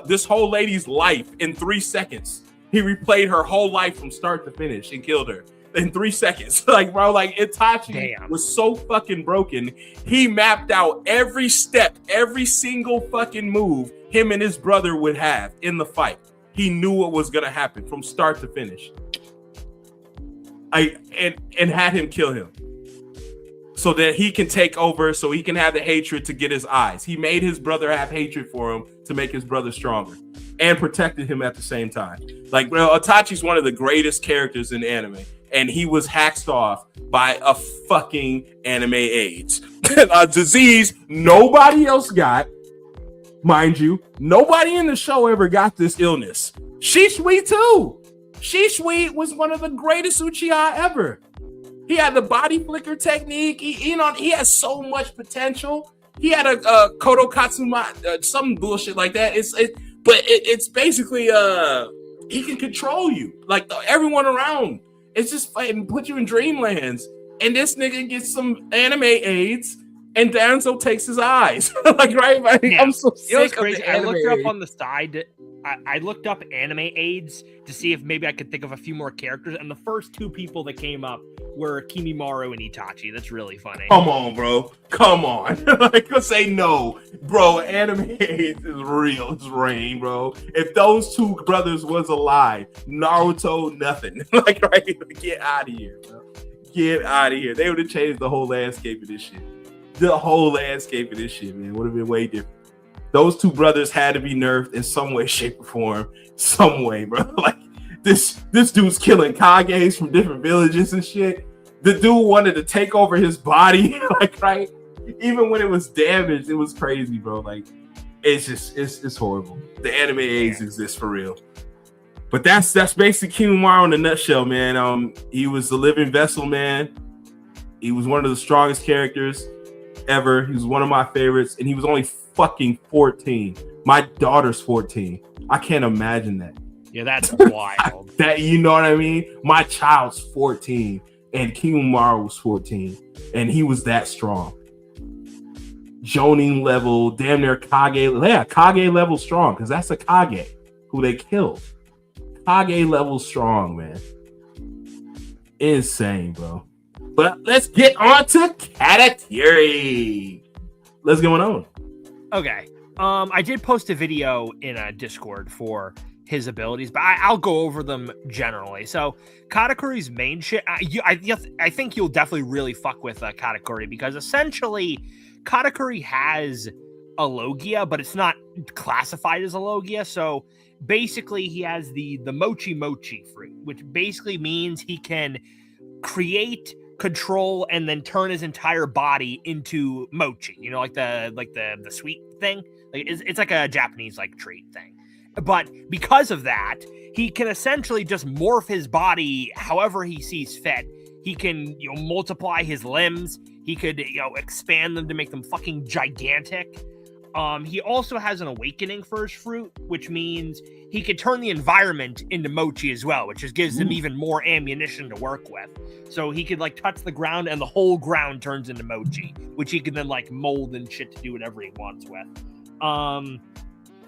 this whole lady's life in 3 seconds. He replayed her whole life from start to finish and killed her in 3 seconds. Like, bro, like Itachi was so fucking broken. He mapped out every step, every single fucking move him and his brother would have in the fight. He knew what was gonna happen from start to finish. And had him kill him so that he can take over, so he can have the hatred to get his eyes. He made his brother have hatred for him to make his brother stronger and protected him at the same time. Like, bro, Itachi's one of the greatest characters in anime, and he was hacked off by a fucking anime AIDS, a disease nobody else got. Mind you, nobody in the show ever got this illness. Shisui too. Shisui was one of the greatest Uchiha ever. He had the body flicker technique. He had so much potential. He had a Kodo Katsuma, some bullshit like that. It's basically he can control you, like everyone around. It's just fighting, put you in dreamlands. And this nigga gets some anime AIDS. And Danzo takes his eyes. Like, right? Like, yeah. I'm so sick of crazy. the I anime looked up AIDS. on the side. I looked up anime AIDS to see if maybe I could think of a few more characters. And the first 2 people that came up were Kimimaro and Itachi. That's really funny. Come on, bro. Come on. Like, say no. Bro, anime AIDS is real. It's rain, bro. If those 2 brothers was alive, Naruto, nothing. Like, right? Get out of here, bro. Get out of here. They would have changed the whole landscape of this shit. The whole landscape of this shit, man, would have been way different. Those 2 brothers had to be nerfed in some way, shape, or form. Some way, bro. Like, this dude's killing Kages from different villages and shit. The dude wanted to take over his body, like, right? Even when it was damaged, it was crazy, bro. Like, it's horrible. The anime AIDS exists for real. But that's basically Kimimaro in a nutshell, man. He was the living vessel, man. He was one of the strongest characters ever. He was one of my favorites, and he was only fucking 14. My daughter's 14. I can't imagine that. Yeah, that's wild. That, you know what I mean? My child's 14, and Kimimaro was 14, and he was that strong. Jonin level, damn near Kage. Yeah, Kage level strong, because that's a Kage who they killed. Kage level strong, man. Insane, bro. But let's get on to Katakuri. Let's get on. Okay. I did post a video in a Discord for his abilities, but I'll go over them generally. So Katakuri's main shit, I think you'll definitely really fuck with Katakuri, because essentially Katakuri has a Logia, but it's not classified as a Logia. So basically he has the Mochi Mochi fruit, which basically means he can create, control, and then turn his entire body into mochi, you know, like the sweet thing. Like it's like a Japanese like treat thing. But because of that, he can essentially just morph his body however he sees fit. He can, you know, multiply his limbs. He could, you know, expand them to make them fucking gigantic. He also has an awakening for his fruit, which means he could turn the environment into mochi as well, which just gives him even more ammunition to work with. So he could like touch the ground and the whole ground turns into mochi, which he can then like mold and shit to do whatever he wants with.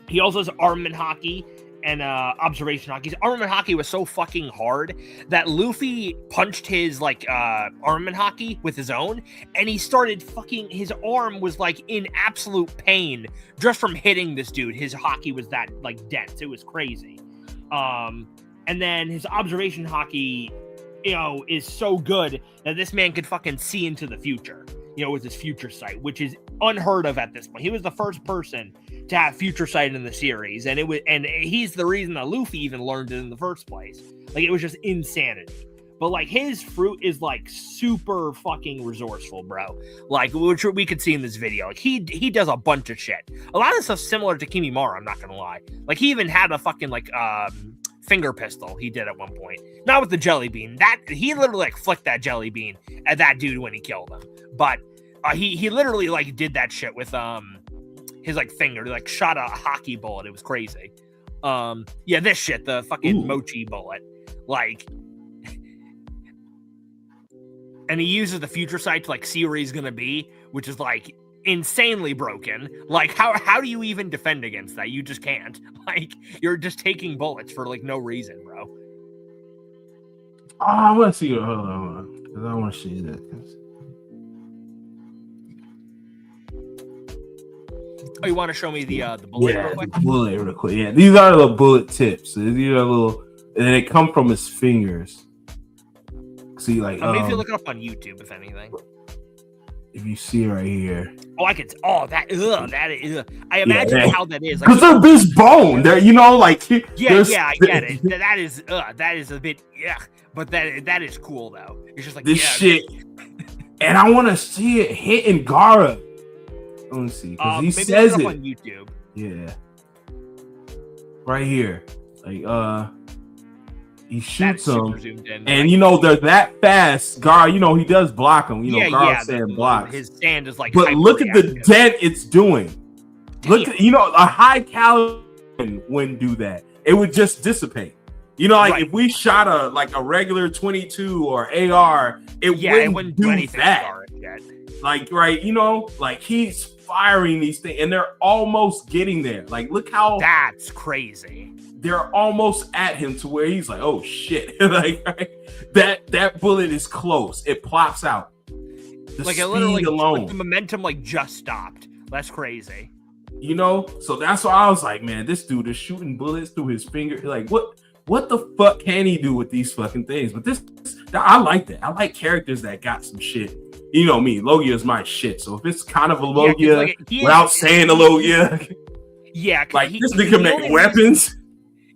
He also has armament hockey and observation hockey. His armament hockey was so fucking hard that Luffy punched his like armament hockey with his own, and he started fucking, his arm was like in absolute pain just from hitting this dude. His hockey was that like dense. It was crazy. and then his observation haki, is so good that this man could fucking see into the future, with his future sight, which is unheard of at this point. He was the first person to have future sight in the series, and he's the reason that Luffy even learned it in the first place. Like, it was just insanity. But like, his fruit is like super fucking resourceful, bro. Like, which we could see in this video. Like, he does a bunch of shit. A lot of stuff similar to Kimimaro, I'm not gonna lie. Like, he even had a fucking like finger pistol he did at one point. Not with the jelly bean. That he literally like flicked that jelly bean at that dude when he killed him. But he literally like did that shit with his like finger. He like shot a hockey bullet. It was crazy. This shit, the fucking mochi bullet. Like, and he uses the future sight to like see where he's gonna be, which is like insanely broken. Like, how do you even defend against that? You just can't. Like, you're just taking bullets for like no reason, bro. I want to see it. Hold on, because I want to see that. Oh, you want to show me the bullet real quick? The bullet real quick. Yeah, these are the bullet tips. These are little, and they come from his fingers. See, like, maybe if you look it up on YouTube, if anything. If you see right here. Oh, I could. Oh, that is. I imagine how that is. Because they're this bone. They're, like. I get it. That is a bit. Yeah, but that is cool though. It's just like this shit. And I want to see it hitting Gaara. Let me see, because he says it on YouTube. Yeah, right here, like he shoots him, and they're that fast. Gaara, he does block him. Gaara sand blocks. His sand is like. But look at the dent it's doing. Damn. Look at a high caliber wouldn't do that. It would just dissipate. If we shot a regular 22 or AR, it wouldn't do anything that. Like, right, like he's firing these things, and they're almost getting there. Like, look how that's crazy. They're almost at him to where he's like, "Oh shit!" Like, right? that bullet is close. It plops out. The like, speed literally, alone, like, the momentum like just stopped. That's crazy. So that's why I was like, man, this dude is shooting bullets through his finger. Like, what the fuck can he do with these fucking things? But I like that. I like characters that got some shit. You know me, Logia is my shit. So if it's kind of a Logia without saying a Logia, like this nigga make weapons.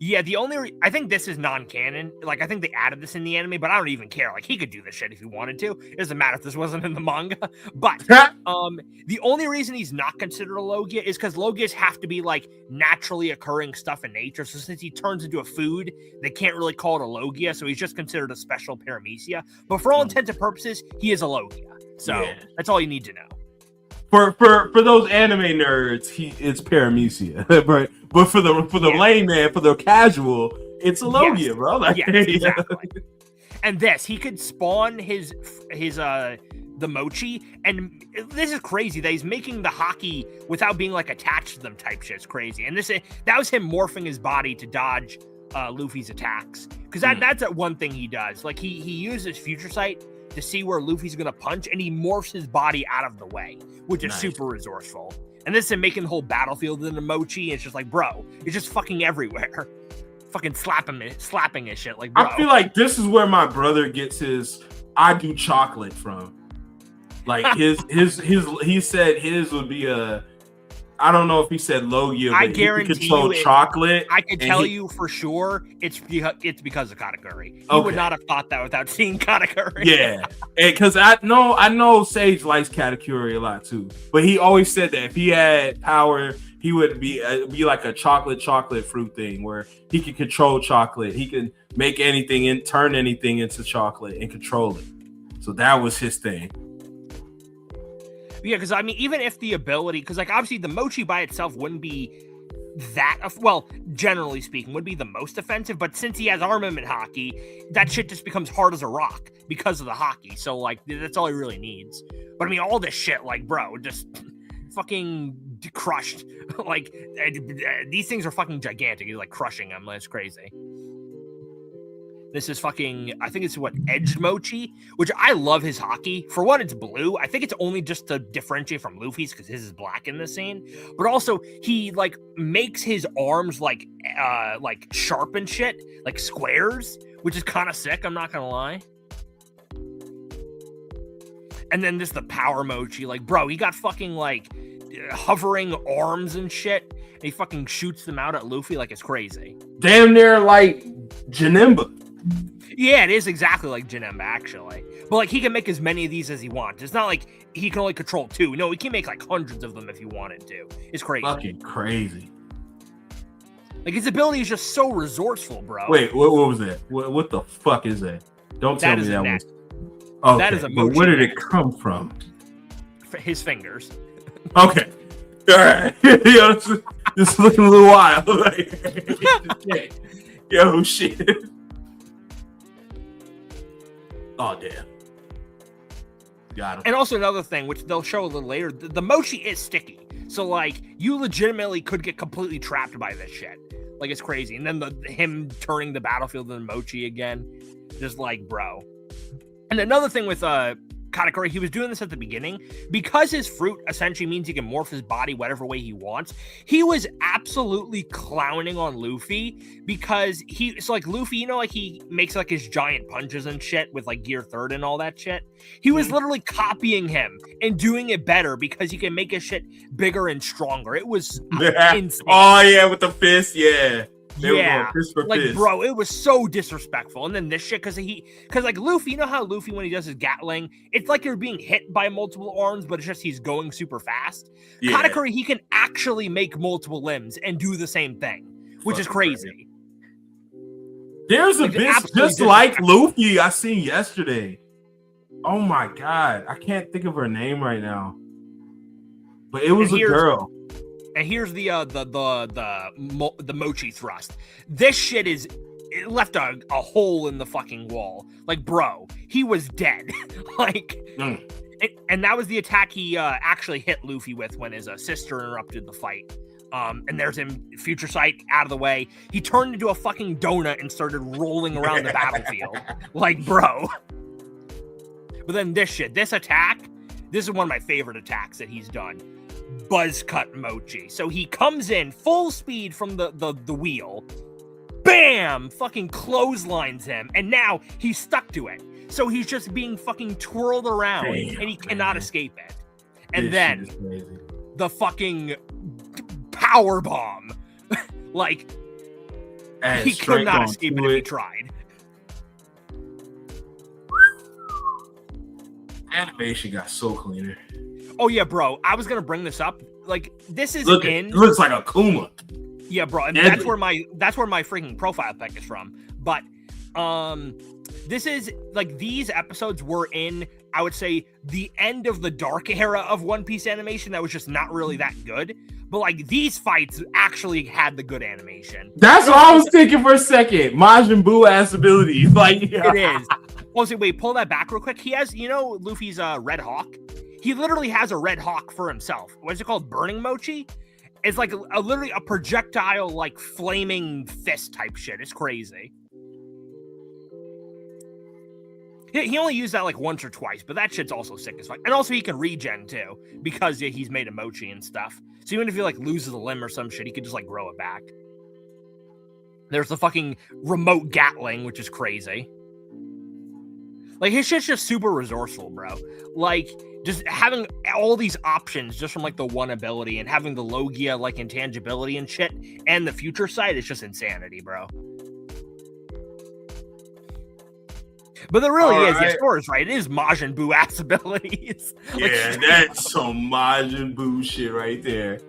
I think this is non-canon. Like, I think they added this in the anime, but I don't even care. Like, he could do this shit if he wanted to. It doesn't matter if this wasn't in the manga. But the only reason he's not considered a Logia is because Logias have to be like naturally occurring stuff in nature. So since he turns into a food, they can't really call it a Logia. So he's just considered a special paramecia. But for all intents and purposes, he is a Logia. So that's all you need to know. For those anime nerds, it's paramecia. but for the layman, for the casual, it's a Logia, bro. Like, exactly. And he could spawn his the mochi, and this is crazy that he's making the haki without being like attached to them type shit. It's crazy. And that was him morphing his body to dodge Luffy's attacks, because that's one thing he does. Like, he uses future sight to see where Luffy's gonna punch, and he morphs his body out of the way, which is super resourceful. And this is making the whole battlefield in the mochi. It's just like, bro, it's just fucking everywhere. Fucking slapping his shit. Like, bro. I feel like this is where my brother gets his I do chocolate from. Like, he said his would be I don't know if he said Logia, but I guarantee he control chocolate. I can tell you for sure it's because of Katakuri. You would not have thought that without seeing Katakuri. Yeah, because I know Sage likes Katakuri a lot too. But he always said that if he had power, he would be like a chocolate fruit thing where he could control chocolate. He can make anything and turn anything into chocolate and control it. So that was his thing. Yeah, because I mean, even if the ability, because like obviously the mochi by itself wouldn't be generally speaking, would be the most offensive. But since he has armament haki, that shit just becomes hard as a rock because of the haki. So like that's all he really needs. But I mean, all this shit, like, bro, just fucking crushed. Like, these things are fucking gigantic. He's like crushing them. It's crazy. This is fucking, I think it's what, Edged Mochi, which I love his hockey. For one, it's blue. I think it's only just to differentiate from Luffy's because his is black in this scene. But also, he like makes his arms like sharp and shit, like squares, which is kind of sick. I'm not gonna lie. And then the power Mochi, like, bro, he got fucking like hovering arms and shit. And he fucking shoots them out at Luffy like it's crazy. Damn near like Janemba. Yeah, it is exactly like Janemba, actually. But like he can make as many of these as he wants. It's not like he can only control 2. No, he can make like hundreds of them if he wanted to. It's crazy. Fucking crazy. Like his ability is just so resourceful, bro. Wait, what was that? What the fuck is that? Don't tell me that was. Okay, that is a but where did it come from? His fingers. Okay. All right. Yo, this is looking a little wild. Yo, shit. Oh, damn. Got him. And also another thing, which they'll show a little later, the Mochi is sticky. So, like, you legitimately could get completely trapped by this shit. Like, it's crazy. And then him turning the battlefield into Mochi again. Just like, bro. And another thing with Katakuri, he was doing this at the beginning. Because his fruit essentially means he can morph his body whatever way he wants, he was absolutely clowning on Luffy because so like Luffy, you know, like he makes like his giant punches and shit with like Gear 3rd and all that shit. He was literally copying him and doing it better because he can make his shit bigger and stronger. It was insane. Oh, yeah, with the fist, yeah. Fist for fist. Bro, it was so disrespectful. And then this shit, because like Luffy, you know how Luffy, when he does his Gatling, it's like you're being hit by multiple arms, but it's just he's going super fast. Yeah. Katakuri, he can actually make multiple limbs and do the same thing, which is crazy. There's a bitch just like Luffy I seen yesterday. Oh my god, I can't think of her name right now, but it was a girl. And here's the Mochi thrust. This shit it left a hole in the fucking wall. Like, bro, he was dead. And that was the attack he actually hit Luffy with when his sister interrupted the fight. And there's him, Future Sight, out of the way. He turned into a fucking donut and started rolling around the battlefield. Like, bro. But then this attack, this is one of my favorite attacks that he's done. Buzz cut Mochi. So he comes in full speed from the wheel. Bam! Fucking clotheslines him. And now he's stuck to it. So he's just being fucking twirled around. Damn, and he cannot escape it. And then the fucking power bomb. Like, he could not escape it if he tried. Animation got so cleaner. Oh yeah, bro. I was gonna bring this up. Like, this is it looks like a Kuma. Yeah, bro. And that's where my freaking profile pic is from. But this is like these episodes were in, I would say, the end of the dark era of One Piece animation that was just not really that good. But like these fights actually had the good animation. That's what I was thinking for a second. Majin Buu ass abilities. Like, it is. Also, wait, pull that back real quick. He has, you know, Luffy's Red Hawk. He literally has a Red Hawk for himself. What is it called? Burning Mochi? It's like literally a projectile, like flaming fist type shit. It's crazy. He only used that like once or twice, but that shit's also sick as fuck. And also he can regen too, because he's made a mochi and stuff. So even if he like loses a limb or some shit, he could just like grow it back. There's the fucking remote Gatling, which is crazy. Like his shit's just super resourceful, bro. Like, just having all these options just from like the one ability and having the Logia like intangibility and shit and the Future Sight is just insanity, bro. But there really is. Your store is right. It is Majin Buu ass abilities. Yeah, that's some Majin Buu shit right there.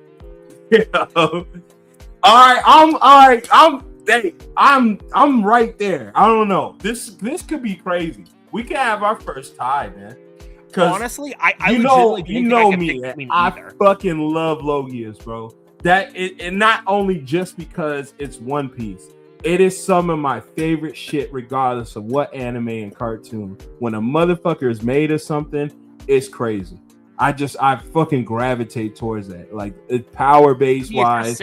I'm right there. I don't know. This could be crazy. We could have our first tie, man. Honestly, I fucking love Logias, bro. And not only just because it's One Piece, it is some of my favorite shit, regardless of what anime and cartoon. When a motherfucker is made of something, it's crazy. I fucking gravitate towards that. Like, power base wise.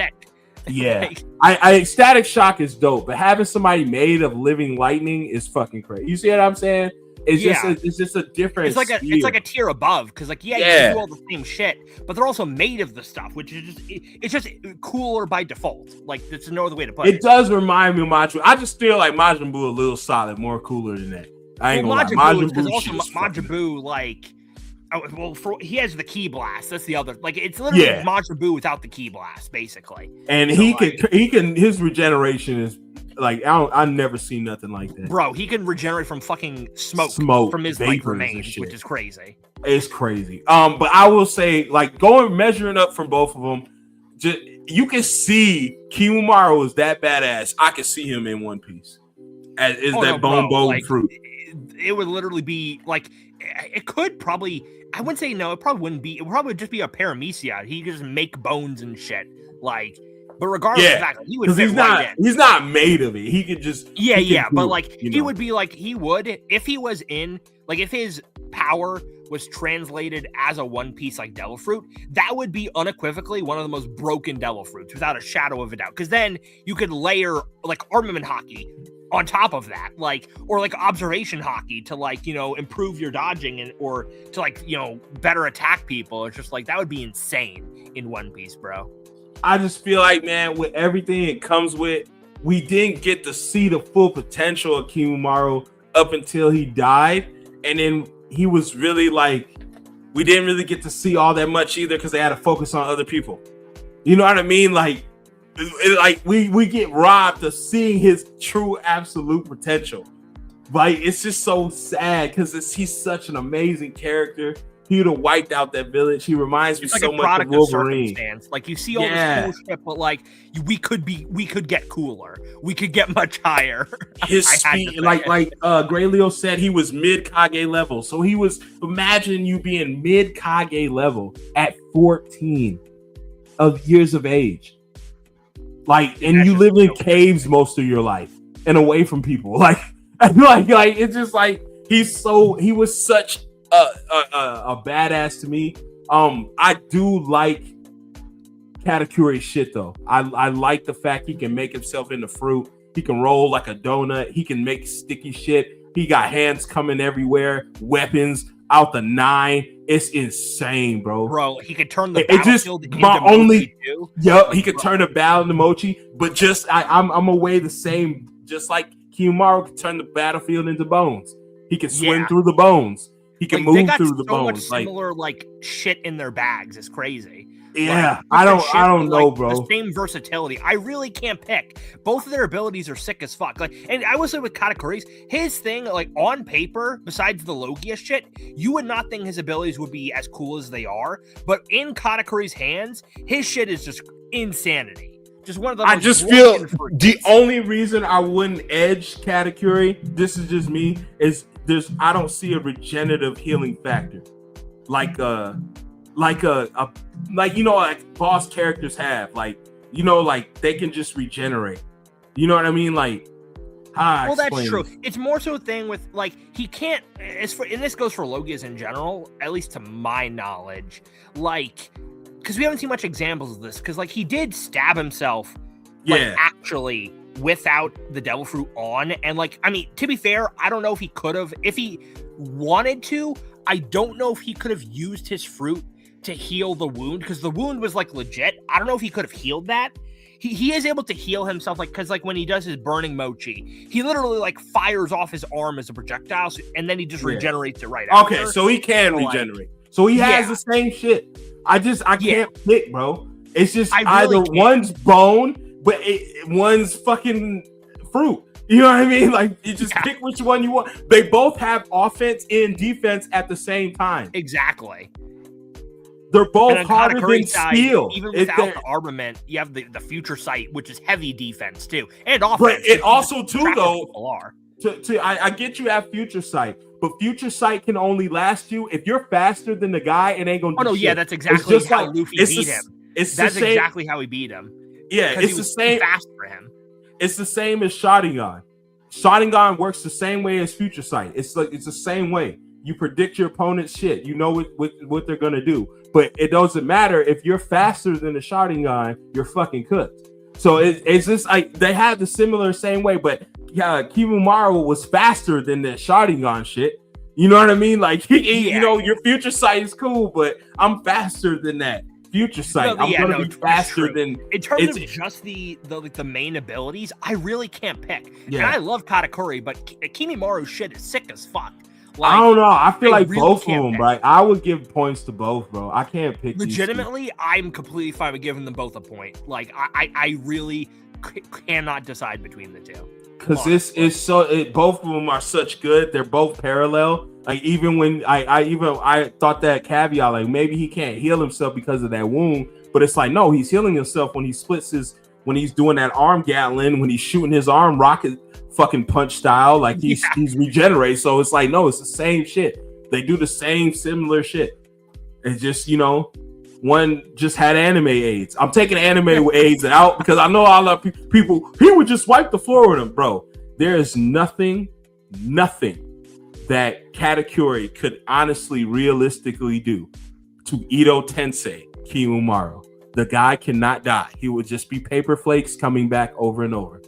Yeah, I Static Shock is dope, but having somebody made of living lightning is fucking crazy. You see what I'm saying? It's just a different. It's like a tier above because you can do all the same shit, but they're also made of the stuff, which is just cooler by default. Like there's no other way to put it. It does remind me of Majin Buu. I just feel like Majin Buu a little solid, more cooler than that. I ain't gonna lie. Majin Buu he has the ki blast. That's the other. Like it's literally Majin Buu without the ki blast, basically. And he can. His regeneration is like I've never seen nothing like that, bro. He can regenerate from fucking smoke from his remains, which is crazy. It's crazy. But I will say, like measuring up from both of them, you can see Kimimaro is that badass. I can see him in One Piece. Bone fruit. It would literally be like it could probably. I wouldn't say no. It probably wouldn't be. It would probably just be a paramecia. He could just make bones and shit. Like, but regardless of the fact, he would fit right in. He's not made of it. He could just but like he would be like he would if he was in like if his power was translated as a One Piece like Devil Fruit, that would be unequivocally one of the most broken Devil Fruits without a shadow of a doubt. Because then you could layer like armament hockey on top of that, or observation hockey to improve your dodging or to better attack people. It's just that would be insane in One Piece, bro. I just feel like, man, with everything it comes with, we didn't get to see the full potential of Kimimaro up until he died, and then he was really we didn't really get to see all that much either because they had to focus on other people. You know what I mean? We get robbed of seeing his true absolute potential. It's just so sad because he's such an amazing character. He would have wiped out that village. He reminds me so much of Wolverine. You see all this cool shit, but we could get cooler. We could get much higher. His speed, Gray Leo said, he was mid Kage level. So he was. Imagine you being mid Kage level at 14 of years of age. And you live in caves most of your life and away from people. It's just he was such a badass to me. I do like Katakuri shit though. I like the fact he can make himself into fruit. He can roll like a donut. He can make sticky shit. He got hands coming everywhere, weapons out the 9. It's insane, bro. Bro, he could turn the battlefield into mochi too. Yep, he could turn the battle into mochi, but I'm away the same. Just like Kimimaro could turn the battlefield into bones. He can swim through the bones. He can move through the bones. Much similar shit in their bags. It's crazy. Yeah, I don't know, bro. The same versatility. I really can't pick. Both of their abilities are sick as fuck. And I will say with Katakuri's, his thing, on paper, besides the Logia shit, you would not think his abilities would be as cool as they are. But in Katakuri's hands, his shit is just insanity. Just one of the. I just feel the only reason I wouldn't edge Katakuri, this is just me, is I don't see a regenerative healing factor, like boss characters have, they can just regenerate. You know what I mean? That's true. It's more so a thing with he can't. And this goes for Logias in general, at least to my knowledge. Because we haven't seen much examples of this. Because he did stab himself, actually without the Devil Fruit on, and to be fair, I don't know if he could have, if he wanted to. I don't know if he could have used his fruit to heal the wound, because the wound was legit. I don't know if he could have healed that. He is able to heal himself, because when he does his burning mochi, he literally fires off his arm as a projectile, and then he just regenerates it right after. Okay, so he can regenerate. So he has the same shit. I can't pick, bro. It's just either one's bone, but one's fucking fruit. You know what I mean? You just pick which one you want. They both have offense and defense at the same time. Exactly. They're both harder than steel. Even without the armament, you have the future sight, which is heavy defense too, and offense. But it also too though. I get you have future sight, but future sight can only last you if you're faster than the guy. It ain't gonna. Oh no, shit. Yeah, that's exactly how Luffy beat him. That's exactly how he beat him. Yeah, it's the same. Fast for him. It's the same as Sharingan. Sharingan works the same way as future sight. It's the same way. You predict your opponent's shit. You know what they're gonna do. But it doesn't matter if you're faster than the Sharingan, you're fucking cooked. So it's just like they have the similar same way, but Kimimaro was faster than the Sharingan shit. You know what I mean? Like, you know, your future sight is cool, but I'm faster than that future sight. I'm gonna be faster than. In terms of just the main abilities, I really can't pick. Yeah. And I love Katakuri, but Kimimaro shit is sick as fuck. Like, I don't know. I feel like really both of them, right? I would give points to both, bro. I can't pick. Legitimately, I'm completely fine with giving them both a point. Like, I really cannot decide between the two. Because both of them are such good. They're both parallel. Like, even when I thought that caveat, like maybe he can't heal himself because of that wound, but it's like no, he's healing himself when he when he's doing that arm Gatling, when he's shooting his arm rocket fucking punch style, like he's regenerated. So it's like no, it's the same shit. They do the same similar shit. It's just, you know, one just had anime AIDS. I'm taking anime AIDS out because I know all of people. He would just wipe the floor with him, bro. There is nothing that Katakuri could honestly, realistically do to Ito Tensei Kimimaro. The guy cannot die. He would just be paper flakes coming back over and over.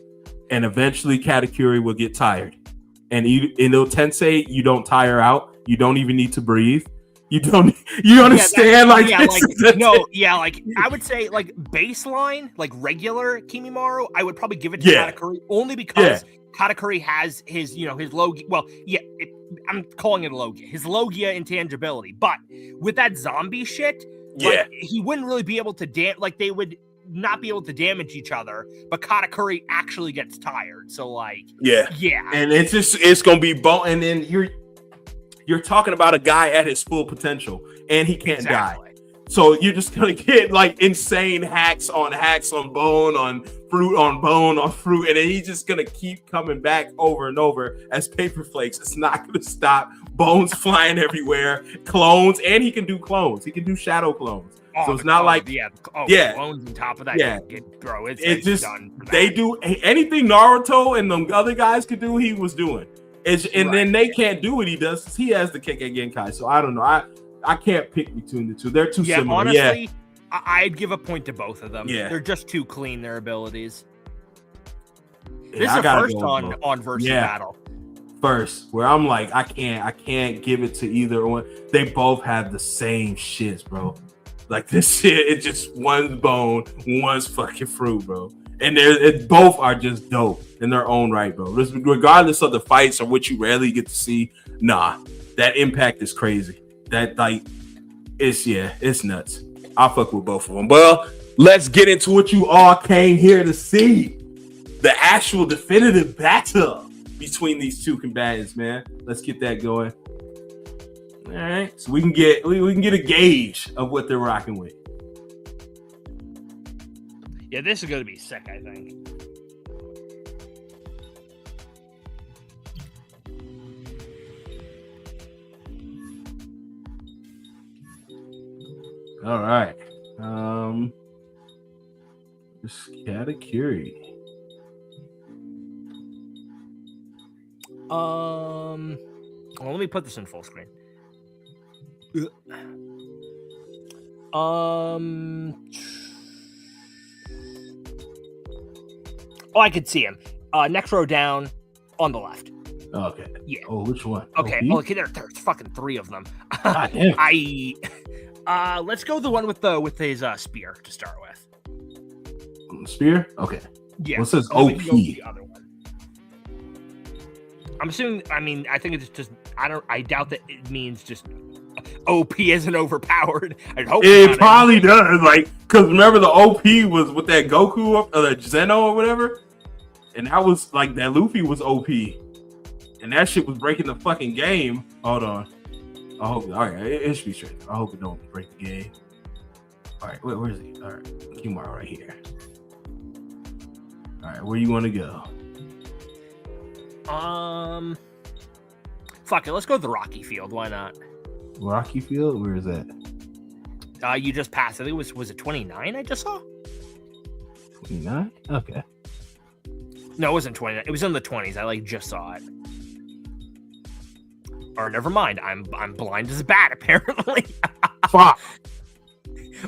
And eventually Katakuri will get tired. And Ito Tensei, you don't tire out. You don't even need to breathe. You understand? I would say like baseline, like regular Kimimaro, I would probably give it to Katakuri only because Katakuri has his, you know, his Logia. Well, I'm calling it a Logia. His Logia intangibility. But with that zombie shit, like, he wouldn't really be able to they would not be able to damage each other, but Katakuri actually gets tired. So like, and it's gonna be and then you're talking about a guy at his full potential, and he can't die. So you're just gonna get like insane hacks on bone, on fruit, on bone, on fruit, and then he's just gonna keep coming back over and over as paper flakes. It's not gonna stop. Bones flying everywhere, clones, and he can do clones. He can do shadow clones. So it's not like clones on top of that. Bro, it's just done. They do anything Naruto and them other guys could do. He was doing. Then they can't do what he does. He has the Kekkei Genkai. So I don't know. I can't pick between the two. They're too similar. Honestly, I'd give a point to both of them. Yeah. They're just too clean, their abilities. This is the first on Versus Battle. First, where I'm like, I can't give it to either one. They both have the same shits, bro. Like this shit, it's just one's bone, one's fucking fruit, bro. And both are just dope in their own right, bro. Regardless of the fights or what you rarely get to see, that impact is crazy. That like, it's nuts. I'll fuck with both of them. Well, let's get into what you all came here to see. The actual definitive battle between these two combatants, man. Let's get that going. All right, so we can get a gauge of what they're rocking with. Yeah, this is going to be sick, I think. All right. This Katakuri. Well, let me put this in full screen. Oh, I could see him. Next row down on the left. Okay. Yeah. Oh, which one? Okay. Oh, okay. There's fucking three of them. Let's go the one with his spear to start with. Spear? Okay. Yeah. Well, it says OP. The other one. I'm assuming. I mean, I think it's just. I doubt that it means just OP isn't overpowered. I hope it probably does. Like, because remember the OP was with that Goku or the Zeno or whatever, and that was like that Luffy was OP, and that shit was breaking the fucking game. Hold on. I hope. All right, it should be straight. I hope it don't break the game. All right, where is he? All right, Kimimaro right here. All right, where you want to go? Fuck it. Let's go to the Rocky Field. Why not? Rocky Field? Where is that? You just passed. I think it was it 29? I just saw. 29? Okay. No, it wasn't 29. It was in the 20s. I just saw it. Or never mind. I'm blind as a bat, apparently. Fuck.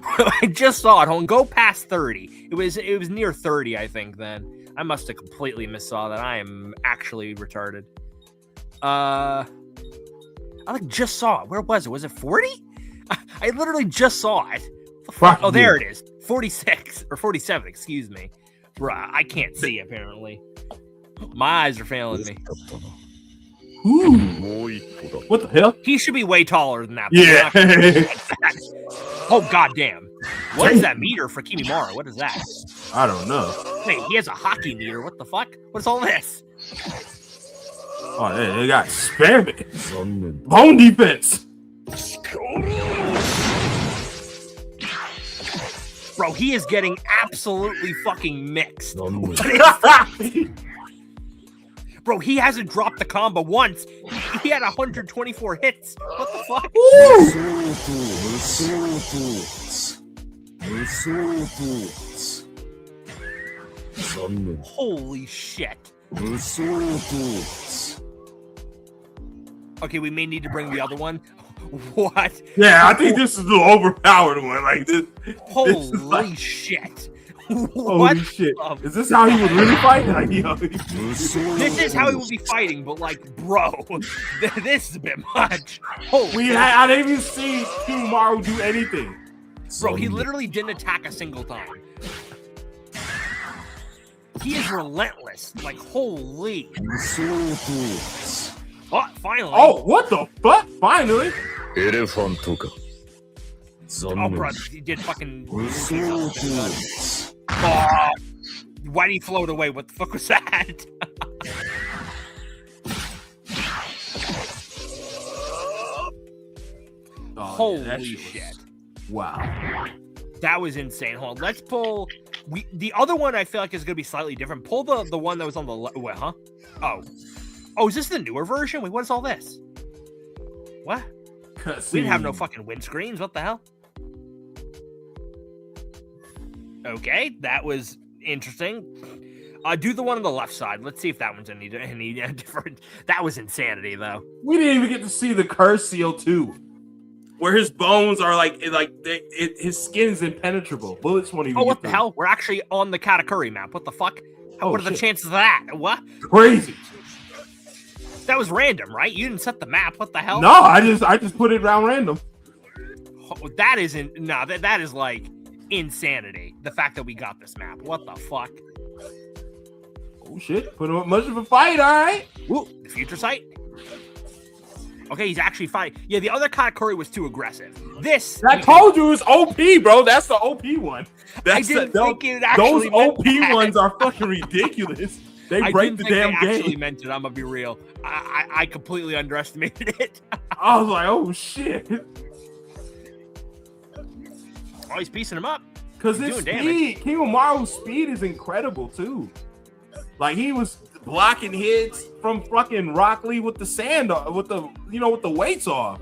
I just saw it. Hold on, go past 30. It was near 30, I think. Then I must have completely missaw that. I am actually retarded. I like just saw it. Where was it? Was it 40? I literally just saw it. Oh, there it is. 46 or 47. Excuse me, bruh. I can't see apparently. My eyes are failing me. Ooh. What the hell? He should be way taller than that. Yeah. Oh, goddamn. What is that meter for Kimimaro? What is that? I don't know. Wait, he has a hockey meter. What the fuck? What's all this? Oh, they got spamming. Bone defense. Bro, he is getting absolutely fucking mixed. Bro, he hasn't dropped the combo once. He had 124 hits. What the fuck? Holy shit. Okay, we may need to bring the other one. What? Yeah, I think this is the overpowered one. Like this. Holy shit. Holy shit. Is this how he would really fight? Like, This is how he would be fighting, but like, bro, this is a bit much. Holy I didn't even see Kimimaro do anything. Bro, he literally didn't attack a single time. He is relentless. Like, holy. Oh, finally. Oh, what the fuck? Finally. Oh, bro, he did fucking. Oh, why did he float away? What the fuck was that? Holy shit. Wow. That was insane. Hold on. Let's pull. The other one I feel like is going to be slightly different. Pull the one that was on the left. Wait, huh? Oh, is this the newer version? Wait, what is all this? What? We didn't have no fucking windscreens. What the hell? Okay, that was interesting. Do the one on the left side. Let's see if that one's any different. That was insanity, though. We didn't even get to see the curse seal too, where his bones are his skin is impenetrable. Bullets won't even. Oh, what the hell? We're actually on the Katakuri map. What the fuck? What are the chances of that? What? Crazy. That was random, right? You didn't set the map. What the hell? No, I just put it around random. Oh, that isn't. No, that is like insanity. The fact that we got this map. What the fuck? Oh shit! Put him up much of a fight. All right. Woo, the future sight. Okay, he's actually fighting. Yeah, the other Katakuri was too aggressive. I told you it was OP, bro. That's the OP one. I didn't think it actually those OP ones are fucking ridiculous. They break the damn game. Actually meant it. I'm gonna be real. I completely underestimated it. I was like, oh shit. Oh, he's piecing him up. Because his speed, Kimimaro speed is incredible too. Like he was blocking hits from fucking Rock Lee with the sand, with the weights off,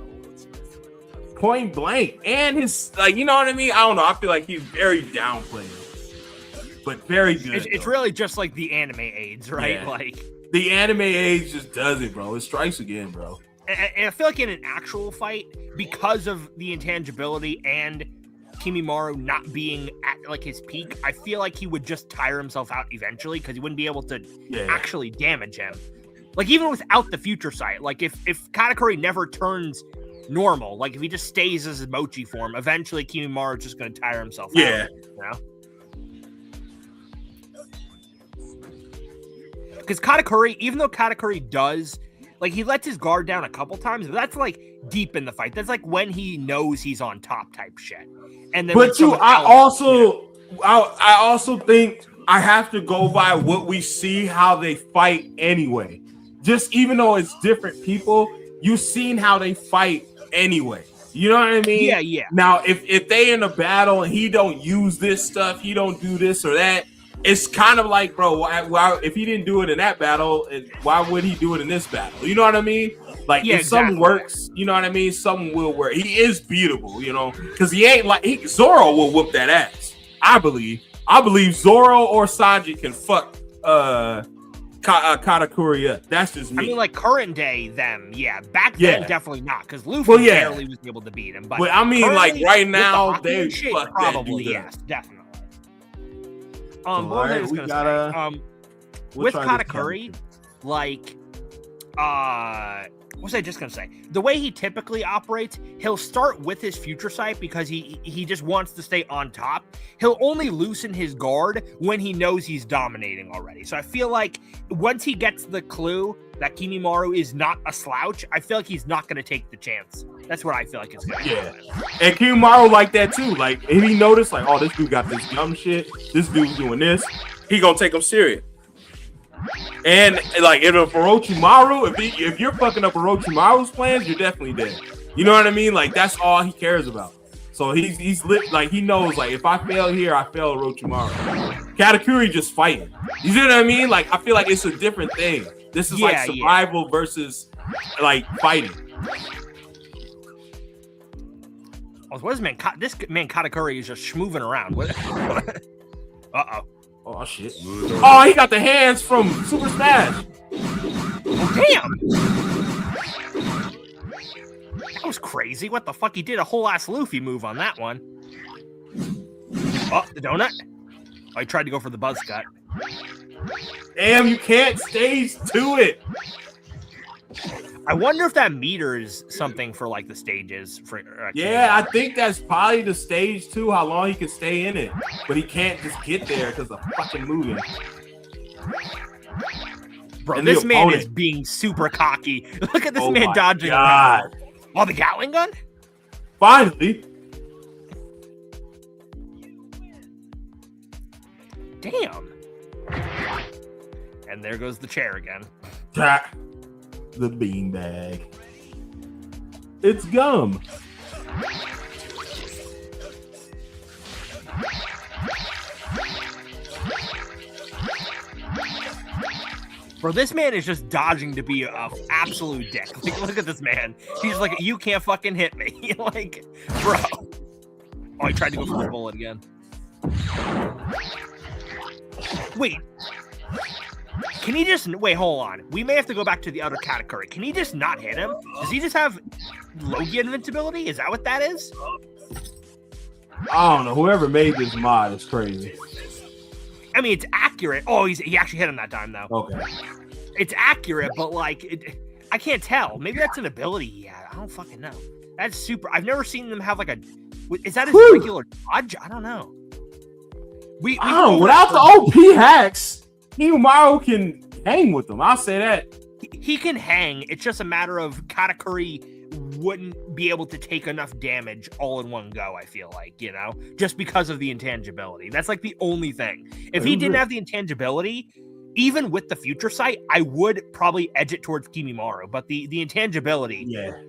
point blank, and his what I mean. I don't know. I feel like he's very downplayed, but very good. It's really just like the anime aids, right? Yeah. Like the anime aids just does it, bro. It strikes again, bro. And I feel like in an actual fight, because of the intangibility and Kimimaro not being at like his peak, I feel like he would just tire himself out eventually because he wouldn't be able to actually damage him. Like even without the future sight, like if Katakuri never turns normal, like if he just stays as his mochi form, eventually Kimimaro is just going to tire himself out. You know? Because Katakuri, even though Katakuri does, like he lets his guard down a couple times, but that's like deep in the fight. That's like when he knows he's on top type shit. And then, I also think I have to go by what we see how they fight anyway. Just even though it's different people, you've seen how they fight anyway. You know what I mean? Yeah. Now, if they in a battle and he don't use this stuff, he don't do this or that, it's kind of like, bro, why if he didn't do it in that battle, why would he do it in this battle? You know what I mean? Like, if something works, you know what I mean? Something will work. He is beatable, you know, because he ain't like Zoro will whoop that ass. I believe Zoro or Sanji can fuck Katakuri. Yeah, that's just me. I mean, like current day, them, yeah. Back then, definitely not, because Luffy barely was able to beat him. But I mean, like right now, they shit, fuck probably that dude yes, definitely. All right, we gotta. With Katakuri, like, what was I just gonna say? The way he typically operates, he'll start with his future sight because he just wants to stay on top. He'll only loosen his guard when he knows he's dominating already. So I feel like once he gets the clue that Kimimaro is not a slouch, I feel like he's not gonna take the chance. That's what I feel like it's gonna happen. And Kimimaro like that too. Like if he noticed, like, oh, this dude got this dumb shit, this dude's doing this, he gonna take him serious. And like if Orochimaru, if you're fucking up Orochimaru's plans, you're definitely dead. You know what I mean? Like that's all he cares about. So he's lit, like he knows, like if I fail here, I fail Orochimaru. Katakuri just fighting. You see what I mean? Like I feel like it's a different thing. This is like survival versus like fighting. What is this man Katakuri is just schmooving around. Uh-oh. Oh shit! Oh, he got the hands from Super Smash. Oh, damn! That was crazy. What the fuck? He did a whole ass Luffy move on that one. Oh, the donut. Oh, he tried to go for the buzz cut. Damn, you can't stage to it. I wonder if that meters something for like the stages. I think that's probably the stage 2, how long he can stay in it. But he can't just get there because of fucking moving. Bro, and this man is being super cocky. Look at this man dodging around. Oh, the Gatling gun? Finally. Damn. And there goes the chair again. The beanbag. It's gum. Bro, this man is just dodging to be an absolute dick. Like, look at this man. He's like, you can't fucking hit me. Like, bro. Oh, he tried to go for the bullet again. Wait. Can he just wait? Hold on. We may have to go back to the other Katakuri. Can he just not hit him? Does he just have Logia invincibility? Is that what that is? I don't know. Whoever made this mod is crazy. I mean, it's accurate. Oh, he actually hit him that time though. Okay. It's accurate, but like, I can't tell. Maybe that's an ability he had. I don't fucking know. That's super. I've never seen them have like a. Is that his regular dodge? I don't know. Without the OP hacks, Kimimaro can hang with them. I'll say that. He can hang. It's just a matter of Katakuri wouldn't be able to take enough damage all in one go, I feel like, you know? Just because of the intangibility. That's like the only thing. If he didn't have the intangibility, even with the future sight, I would probably edge it towards Kimimaro. But the intangibility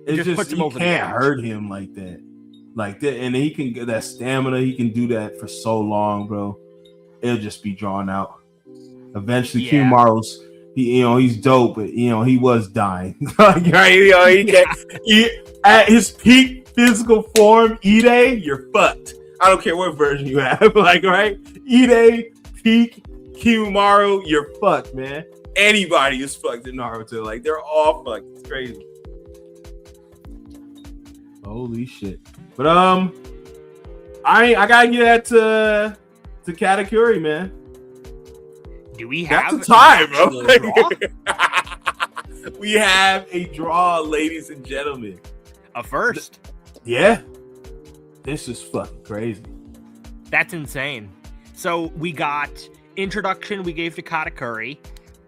just puts him over the edge. You can't hurt him like that. Like that. And he can get that stamina. He can do that for so long, bro. It'll just be drawn out. Eventually, Kimimaro, he's dope, but he was dying. Like, at his peak physical form, Ide, you're fucked. I don't care what version you have. Like, right? Ide, peak, Kimimaro, you're fucked, man. Anybody is fucked in Naruto. Like, they're all fucked. It's crazy. Holy shit. But I gotta get that to Katakuri, man. Do we have a tie, bro? We have a draw, ladies and gentlemen. A first. Yeah. This is fucking crazy. That's insane. So we got introduction we gave to Katakuri.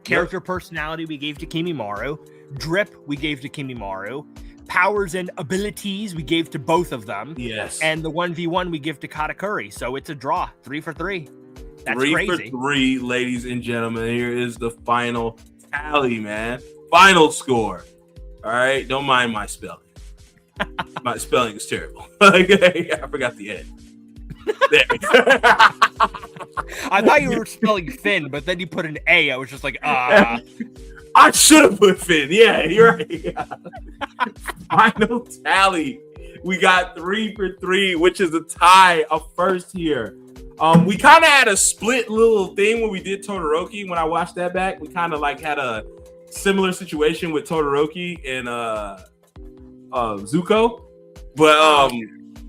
Character personality we gave to Kimimaro. Drip we gave to Kimimaro. Powers and abilities we gave to both of them. Yes. And the 1v1 we give to Katakuri. So it's a draw. 3 for 3. That's 3 crazy. for 3, ladies and gentlemen. Here is the final tally, man. Final score. All right. Don't mind my spelling. My spelling is terrible. Okay. I forgot the end. I thought you were spelling Finn, but then you put an A. I was just like, I should have put Finn. Yeah, you're right. Final tally. We got 3 for 3, which is a tie, a first here. We kind of had a split little thing when we did Todoroki. When I watched that back, we kind of like had a similar situation with Todoroki and Zuko, but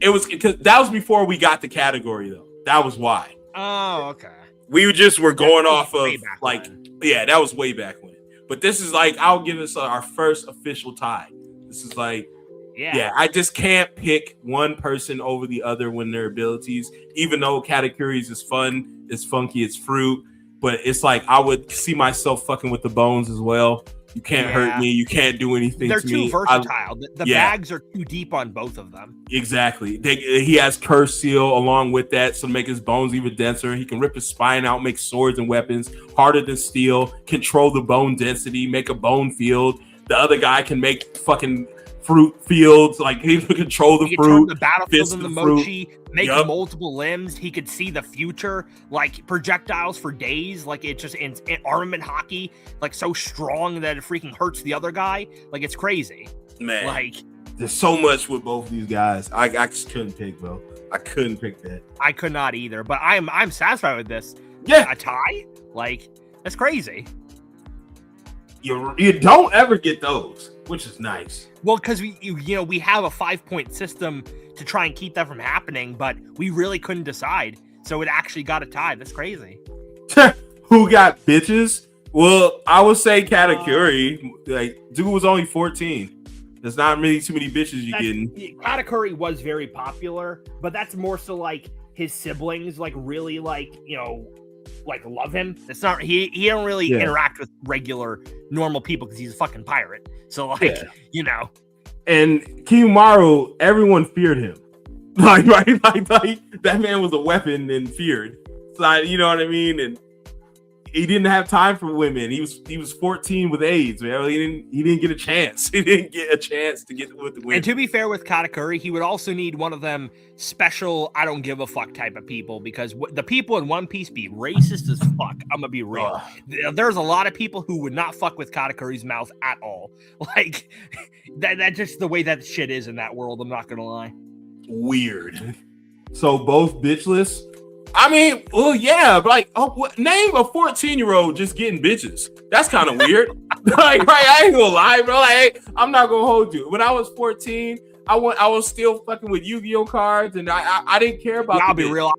it was because that was before we got the category though. That was why. Oh, okay. We just were going off of like, when. that was way back when. But this is like, I'll give us our first official tie. This is like, yeah, I just can't pick one person over the other when their abilities, even though Katakuri's is fun, it's funky, it's fruit, but it's like I would see myself fucking with the bones as well. You can't hurt me. You can't do anything They're to me. They're too versatile. The bags are too deep on both of them. Exactly. He has Curse Seal along with that, so to make his bones even denser. He can rip his spine out, make swords and weapons harder than steel, control the bone density, make a bone field. The other guy can make fucking fruit fields, like he can control the fruit, turn the battlefield into mochi, make Yep. multiple limbs. He could see the future, like projectiles for days. Like it's just in armament hockey, like so strong that it freaking hurts the other guy. Like it's crazy. Man, Like there's so much with both these guys. I just couldn't pick, bro. I couldn't pick that. I could not either, but I'm satisfied with this. Yeah, A tie? Like that's crazy. you don't ever get those, which is nice. Well, because we have a 5-point system to try and keep that from happening, but we really couldn't decide, so it actually got a tie. That's crazy. Who got bitches? Well, I would say Katakuri. Like, dude was only 14. There's not really too many bitches you getting. Katakuri was very popular, but that's more so like his siblings, like really like like love him. It's not he don't really interact with regular normal people because he's a fucking pirate. So like And Kimimaro, everyone feared him. Like that man was a weapon and feared. So you know what I mean? And he didn't have time for women. He was 14 with AIDS, man. He didn't get a chance. He didn't get a chance to get with the women. And to be fair with Katakuri, he would also need one of them special I don't give a fuck type of people, because the people in One Piece be racist as fuck. I'm gonna be real. There's a lot of people who would not fuck with Katakuri's mouth at all. Like that's just the way that shit is in that world. I'm not gonna lie. Weird. So both bitchless. I mean, well, yeah, but like, name a 14-year-old just getting bitches. That's kind of weird. Like, right? I ain't gonna lie, bro. Like, hey, I'm not gonna hold you. When I was 14, I was still fucking with Yu-Gi-Oh cards, and I didn't care about. I'll be real.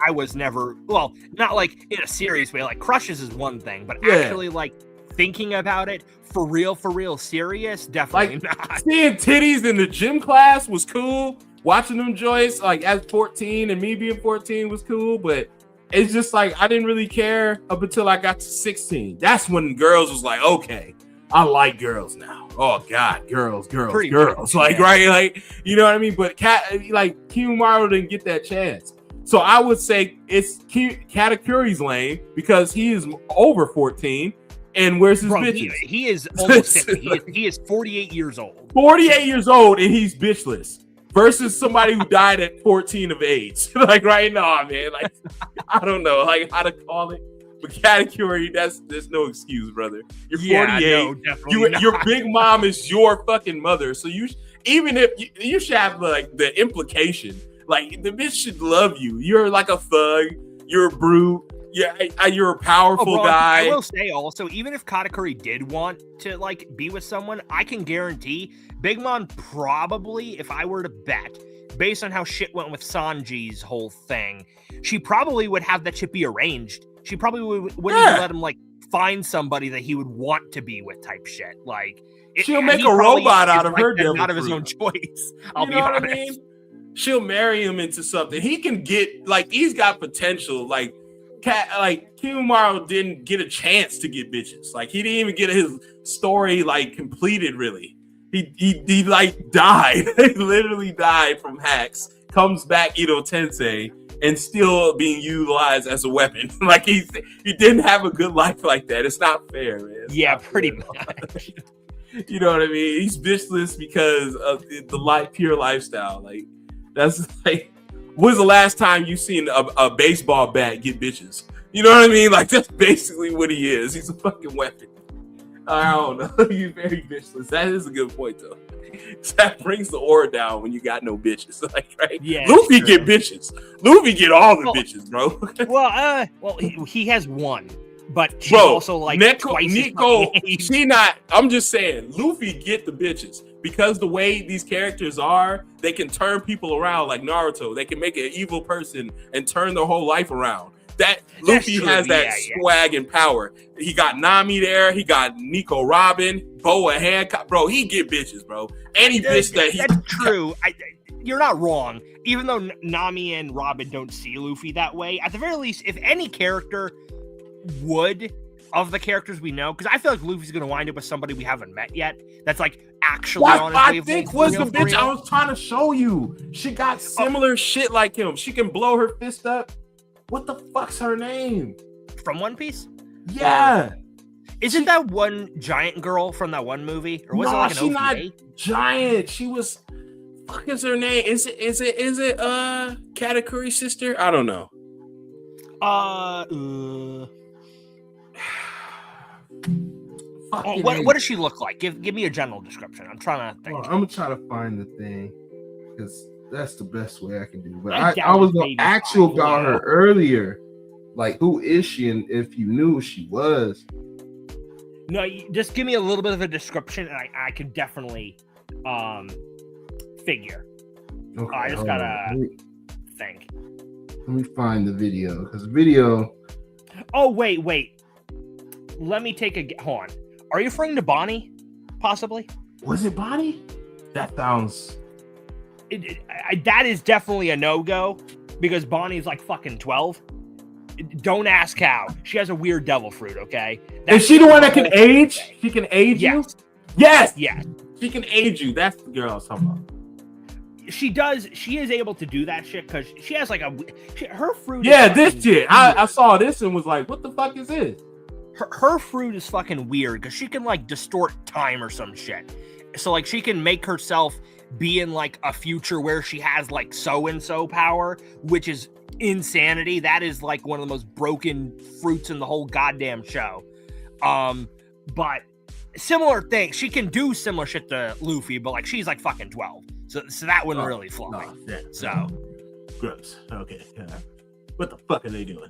I was never not like in a serious way. Like crushes is one thing, but actually like thinking about it for real, serious, definitely like, not. Seeing titties in the gym class was cool. Watching them joints, like as 14 and me being 14 was cool, but it's just like I didn't really care up until I got to 16. That's when girls was like, okay, I like girls now. Oh God, girls. Pretty Much, like right, like you know what I mean. But Kimimaro didn't get that chance, so I would say it's Katakuri's lane because he is over 14. And where's his bitches? He is almost 50. He is 48 years old. 48 years old, and he's bitchless. Versus somebody who died at 14 of AIDS. Like right now, man. Like I don't know like how to call it. But Katakuri, there's no excuse, brother. You're 48. No, your big mom is your fucking mother. So even if you should have like the implication, like the bitch should love you. You're like a thug. You're a brute. Yeah, you're a powerful guy. I will say also, even if Katakuri did want to like be with someone, I can guarantee Big Mom probably, if I were to bet, based on how shit went with Sanji's whole thing, she probably would have that shit be arranged. She probably wouldn't let him like find somebody that he would want to be with type shit. Like she'll make a robot out of her devil out of his own choice. I'll be honest. What I mean? She'll marry him into something. He can get like he's got potential. Like Kimimaro didn't get a chance to get bitches. Like he didn't even get his story like completed. Really, he like died. He literally died from hacks. Comes back, Tensei, and still being utilized as a weapon. Like he didn't have a good life like that. It's not fair, man. It's pretty much. You know what I mean? He's bitchless because of the pure lifestyle. Like that's like. When's the last time you seen a baseball bat get bitches? You know what I mean? Like that's basically what he is. He's a fucking weapon. I don't know. He's very bitchless. That is a good point though. that brings the aura down when you got no bitches. Like, right? Yeah, Luffy true. get bitches. Luffy get all the bitches, bro. Well, he has one, but she's Bro, also like twice his Nico, fucking age. she not. I'm just saying, Luffy get the bitches because the way these characters are, they can turn people around like Naruto. They can make an evil person and turn their whole life around. That Luffy has that swag and power. He got Nami there. He got Nico Robin, Boa Hancock. Bro, he get bitches, bro. Any bitch that he. That's true. You're not wrong. Even though Nami and Robin don't see Luffy that way, at the very least, if any character would, of the characters we know, because I feel like Luffy's going to wind up with somebody we haven't met yet that's like actually on his I wavelength. think was the bitch I was trying to show you. She got similar shit like him. She can blow her fist up. What the fuck's her name? From One Piece? Yeah. Isn't that one giant girl from that one movie? Or was it like an OVA? Not giant. She was. Fuck is her name? Is it Katakuri sister? I don't know. What does she look like? Give me a general description. I'm trying to think. I'm gonna try to find the thing because that's the best way I can do. But I was gonna ask you about her earlier. Like, who is she, and if you knew who she was? No, just give me a little bit of a description, and I can definitely figure. Okay, I just gotta think. Let me find the video because video. Oh wait. Let me take a hold on. Are you referring to Bonnie? Possibly. Was it Bonnie? That sounds. That is definitely a no-go because Bonnie's like fucking 12. Don't ask how. She has a weird devil fruit, okay? Is she the one that can age? She can age you? Yes. Yes. She can age you. That's the girl I was talking about. She does. She is able to do that shit because she has like her fruit. Yeah, this shit. I saw this and was like, what the fuck is this? Her fruit is fucking weird because she can like distort time or some shit. So like she can make herself be in like a future where she has like so-and-so power, which is insanity. That is like one of the most broken fruits in the whole goddamn show. But similar thing, she can do similar shit to Luffy, but like she's like fucking 12. So that wouldn't really fly. So gross. Okay. Yeah. What the fuck are they doing?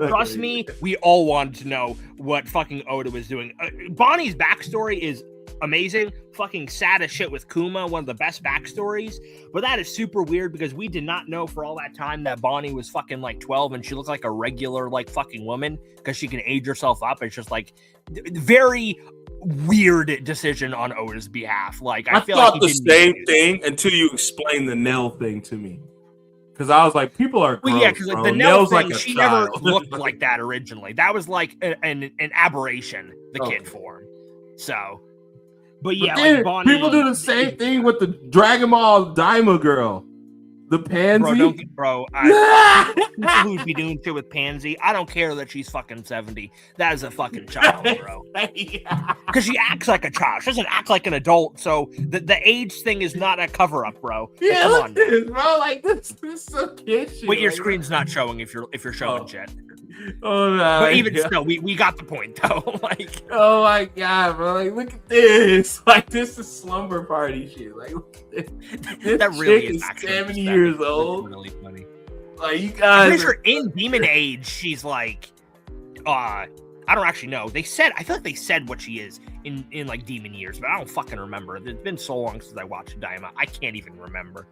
Trust me, we all wanted to know what fucking Oda was doing. Bonnie's backstory is amazing. Fucking sad as shit with Kuma, one of the best backstories. But that is super weird because we did not know for all that time that Bonnie was fucking like 12 and she looked like a regular like fucking woman because she can age herself up. It's just like very weird decision on Oda's behalf. Like I feel thought like the same thing until you explained the Nell thing to me. Because I was like, people are gross, yeah, because bro. the Nell thing, like she child. never looked like that originally. That was like an aberration, the kid form. So, but yeah, like Bonnie, people do the same thing with the Dragon Ball Daima girl. The Pansy? Bro, people who'd be doing shit with Pansy, I don't care that she's fucking 70. That is a fucking child, bro. Because she acts like a child. She doesn't act like an adult, so the age thing is not a cover-up, bro. Yeah, look at this, bro. Like, this is so kid shit. Wait, your screen's not showing if you're showing shit. Oh, no. But even still, we got the point, though. Like, oh, my God, bro. Like, look at this. Like, this is slumber party shit. Like, look at this. That really is 70 years old. That's really funny. Like, you guys. I'm pretty sure in Demon Age, she's like, I don't actually know. I feel like they said what she is in like Demon Years, but I don't fucking remember. It's been so long since I watched Daima. I can't even remember.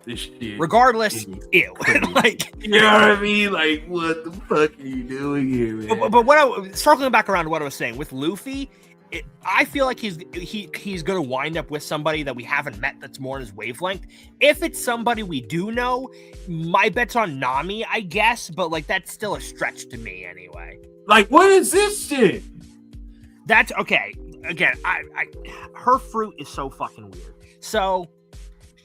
This shit. Regardless, ew. Like, you know what I mean? Like, what the fuck are you doing here, man? But circling back around to what I was saying with Luffy, I feel like he's gonna wind up with somebody that we haven't met that's more in his wavelength. If it's somebody we do know, my bet's on Nami, I guess. But like, that's still a stretch to me anyway. Like, what is this shit? That's okay. Again, her fruit is so fucking weird. So,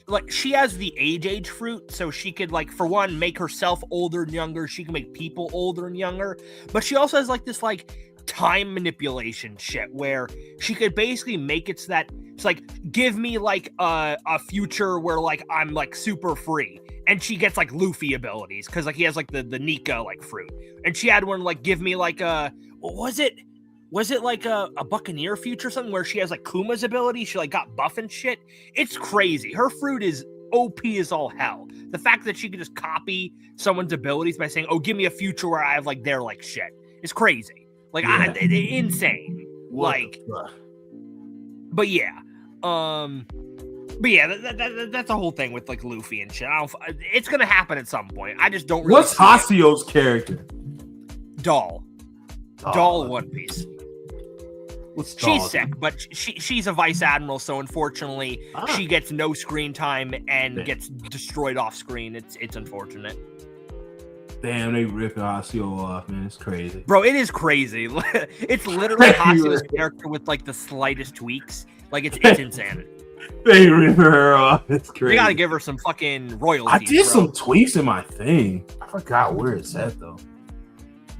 like, she has the age fruit, so she could, like, for one, make herself older and younger. She can make people older and younger. But she also has, like, this, like, time manipulation shit where she could basically make it so that it's like, give me, like, a future where, like, I'm, like, super free. And she gets, like, Luffy abilities because, like, he has, like, the Nika, like, fruit. And she had one, like, give me, like, what was it? was it like a Buccaneer future or something where she has like Kuma's ability? She like got buff and shit. It's crazy. Her fruit is OP as all hell. The fact that she could just copy someone's abilities by saying, "Oh, give me a future where I have like their like shit," is crazy. Like insane. But yeah, that's the whole thing with like Luffy and shit. It's gonna happen at some point. I just don't really. What's Hasio's character? Doll One Piece. She's sick, but she's a vice admiral, so unfortunately, she gets no screen time and gets destroyed off screen. It's unfortunate. Damn, they ripping Hasio off, man. It's crazy. Bro, it is crazy. It's literally Hasio's character with like the slightest tweaks. Like it's insanity. They ripping her off. It's crazy. You gotta give her some fucking royalties. I did some tweaks in my thing. I forgot where it's at though.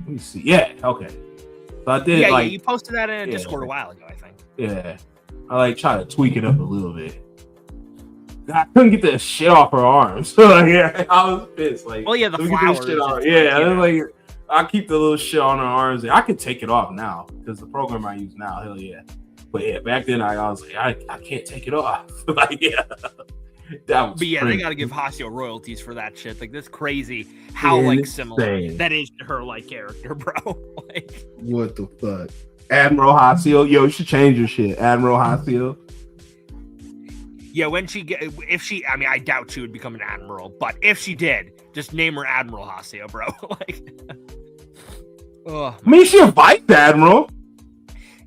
Let me see. Yeah, okay. So I did you posted that in Discord a while ago, I think. Yeah. I like try to tweak it up a little bit. I couldn't get that shit off her arms. So I was pissed. Like, the flowers. I keep the little shit on her arms. I can take it off now because the program I use now, hell yeah. But yeah, back then I was like, I can't take it off. That was they gotta give Hasio royalties for that shit. Like, that's crazy how similar that is to her like character, bro. Like, what the fuck? Admiral Hasio, yo, you should change your shit. Admiral Hasio. Yeah, I doubt she would become an admiral, but if she did, just name her Admiral Hasio, bro. I mean, she's a vice admiral.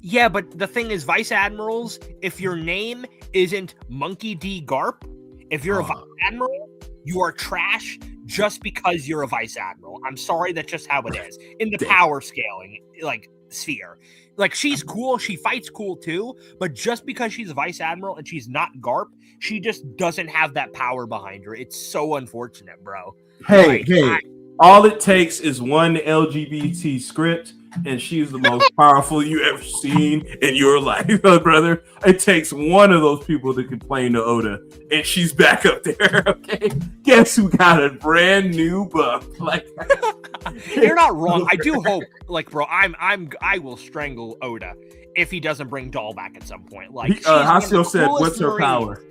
Yeah, but the thing is, vice admirals, if your name isn't Monkey D. Garp, if you're a vice admiral, you are trash just because you're a vice admiral. I'm sorry, that's just how it is. In the power scaling, sphere. She's cool, she fights cool too, but just because she's a vice admiral and she's not Garp, she just doesn't have that power behind her. It's so unfortunate, bro. All it takes is one LGBT script, and she's the most powerful you ever seen in your life, brother. It takes one of those people to complain to Oda, and she's back up there. Okay, guess who got a brand new buff? You're not wrong. I do hope, bro. I will strangle Oda if he doesn't bring Doll back at some point. Hasio said, "What's her power?"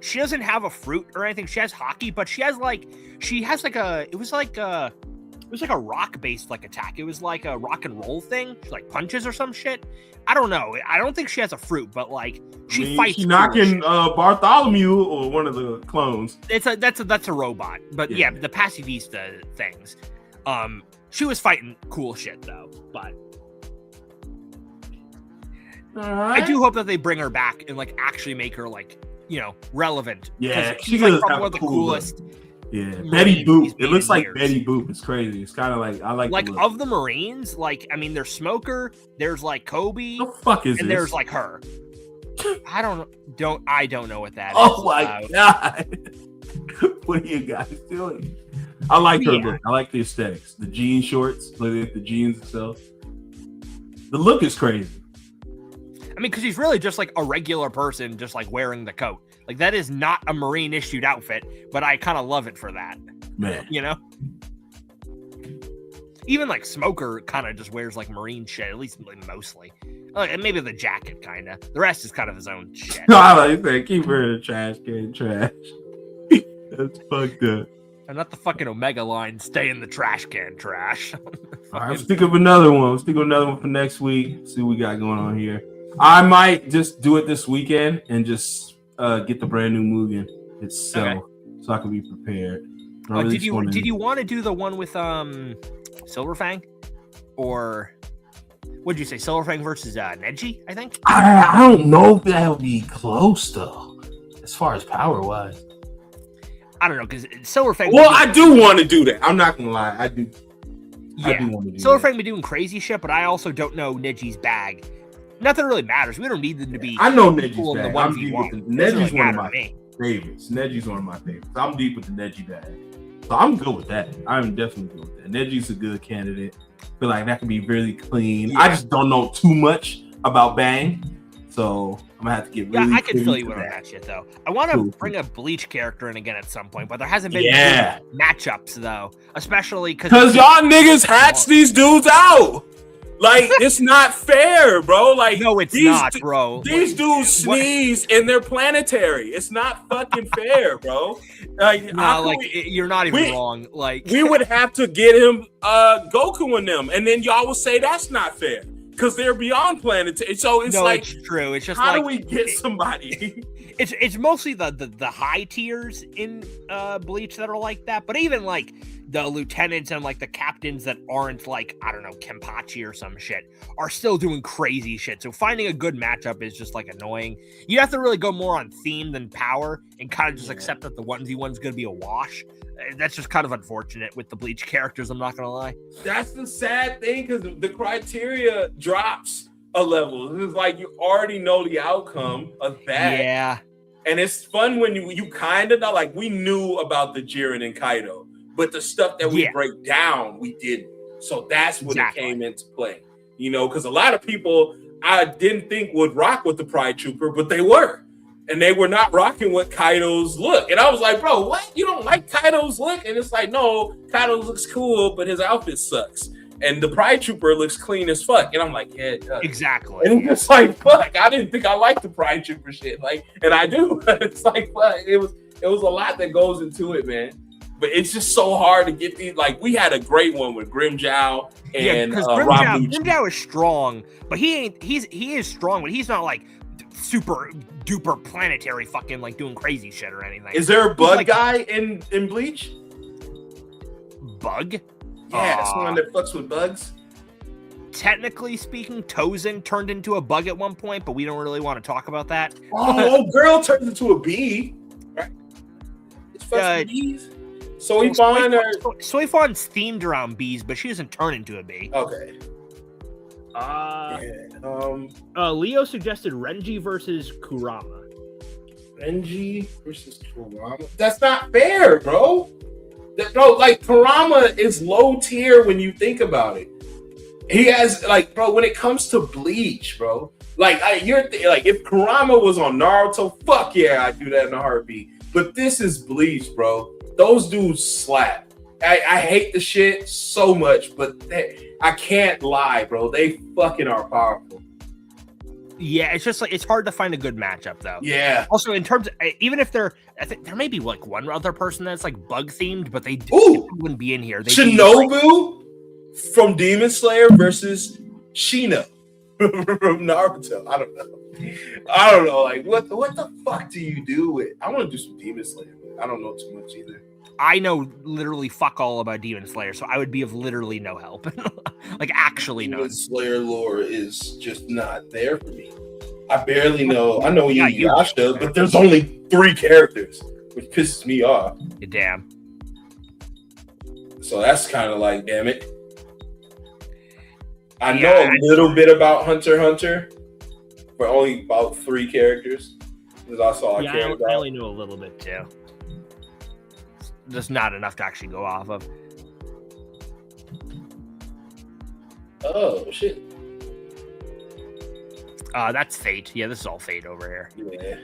She doesn't have a fruit or anything. She has hockey, but she has it was like a rock based attack. It was like a rock and roll thing. She punches or some shit. I don't know. I don't think she has a fruit, but she fights. She's knocking Bartholomew or one of the clones. That's a robot. But yeah, the Pacifista things. She was fighting cool shit though. But I do hope that they bring her back and actually make her relevant. Yeah, she's one of the coolest. Yeah, Betty Boop. It looks like Betty Boop. It's crazy. It's kind of I like of the Marines. There's Smoker. There's Kobe. The fuck is and this? There's her. I don't know what that is. Oh my god! What are you guys doing? I like her look. I like the aesthetics. The jean shorts, the jeans itself. The look is crazy. I mean, because she's really just a regular person, just wearing the coat. That is not a Marine issued outfit, but I kind of love it for that. Man. Even Smoker kind of just wears Marine shit, at least mostly. And maybe the jacket kind of. The rest is kind of his own shit. No, I like that. Keep her in the trash can. Trash. That's fucked up. And not the fucking Omega line. Stay in the trash can. Trash. All right, let's think of another one. Let's think of another one for next week. See what we got going on here. I might just do it this weekend and just get the brand new Mugen itself, so I can be prepared. Did you want to do the one with Silverfang, or what did you say? Silverfang versus Neji? I think. I don't know if that would be close though, as far as power wise. I don't know because Silverfang. Well, I do want to do that. I'm not gonna lie, I do. Yeah, I do want to do Silverfang be doing crazy shit, but I also don't know Neji's bag. Nothing really matters. We don't need them to be. I know Neji's bag. I'm deep with the Neji's one of my favorites. Neji's one of my favorites. I'm deep with the Neji bag, so I'm good with that. I'm definitely good with that. Neji's a good candidate. I feel like that can be really clean. Yeah. I just don't know too much about Bang, so I'm gonna have to get really. Yeah, I can fill you in on that shit though. I want to bring a Bleach character in again at some point, but there hasn't been matchups though, especially because y'all niggas hatch these dudes out. Like, it's not fair, bro. Like, No, it's not, bro. These dudes sneeze and they're planetary. It's not fucking fair, bro. Like, no, like you're not even wrong. Like, we would have to get him Goku and them, and then y'all would say that's not fair because they're beyond planetary. So it's like, it's true. It's just how like, do we get somebody? It's mostly the high tiers in Bleach that are like that, but even like the lieutenants and like the captains that aren't like, I don't know, Kenpachi or some shit are still doing crazy shit. So finding a good matchup is just like annoying. You have to really go more on theme than power and kind of just accept that the 1v1's going to be a wash. That's just kind of unfortunate with the Bleach characters, I'm not going to lie. That's the sad thing, because the criteria drops a level. It's like you already know the outcome of that. Yeah. And it's fun when you kind of know, like, we knew about the Jiren and Kaido, but the stuff that we break down, we didn't. So that's when it came into play. You know, because a lot of people I didn't think would rock with the Pride Trooper, but they were. And they were not rocking with Kaido's look. And I was like, bro, what? You don't like Kaido's look? And it's like, no, Kaido looks cool, but his outfit sucks. And the Pride Trooper looks clean as fuck. And I'm like, yeah, it does. Exactly. And it's like, fuck, I didn't think I liked the Pride Trooper shit. Like, and I do. It's like, fuck, it was a lot that goes into it, man. But it's just so hard to get these. Like, we had a great one with Grimmjow and Grimmjow is strong, but he is strong, but he's not like super duper planetary fucking like doing crazy shit or anything. Is there a bug guy in Bleach? Bug? Yeah, someone that fucks with bugs. Technically speaking, Tozen turned into a bug at one point, but we don't really want to talk about that. Oh, girl turns into a bee, right? It's fucking bees. Soifon's themed around bees, but she doesn't turn into a bee. Okay. Leo suggested Renji versus Kurama. Renji versus Kurama? That's not fair, bro. Like, Kurama is low tier when you think about it. He has, like, bro, when it comes to Bleach, bro, like, if Kurama was on Naruto, fuck yeah, I'd do that in a heartbeat. But this is Bleach, bro. Those dudes slap. I hate the shit so much, but I can't lie, bro. They fucking are powerful. Yeah, it's just like, it's hard to find a good matchup, though. Yeah. Also, in terms of, even if I think there may be like one other person that's like bug themed, but they wouldn't be in here. Shinobu from Demon Slayer versus Shino from Naruto. I don't know. Like, what the fuck do you do with? I want to do some Demon Slayer, but I don't know too much either. I know literally fuck all about Demon Slayer, so I would be of literally no help. Like, actually no. Demon Slayer lore is just not there for me. I barely know. I know Inuyasha, but there's only 3 characters, which pisses me off. Damn. So that's kind of like, damn it. I know a little bit about Hunter x Hunter, but only about 3 characters. Because that's all I care about. I only knew a little bit too. Just not enough to actually go off of. Oh shit. That's Fate. Yeah, this is all Fate over here. Yeah.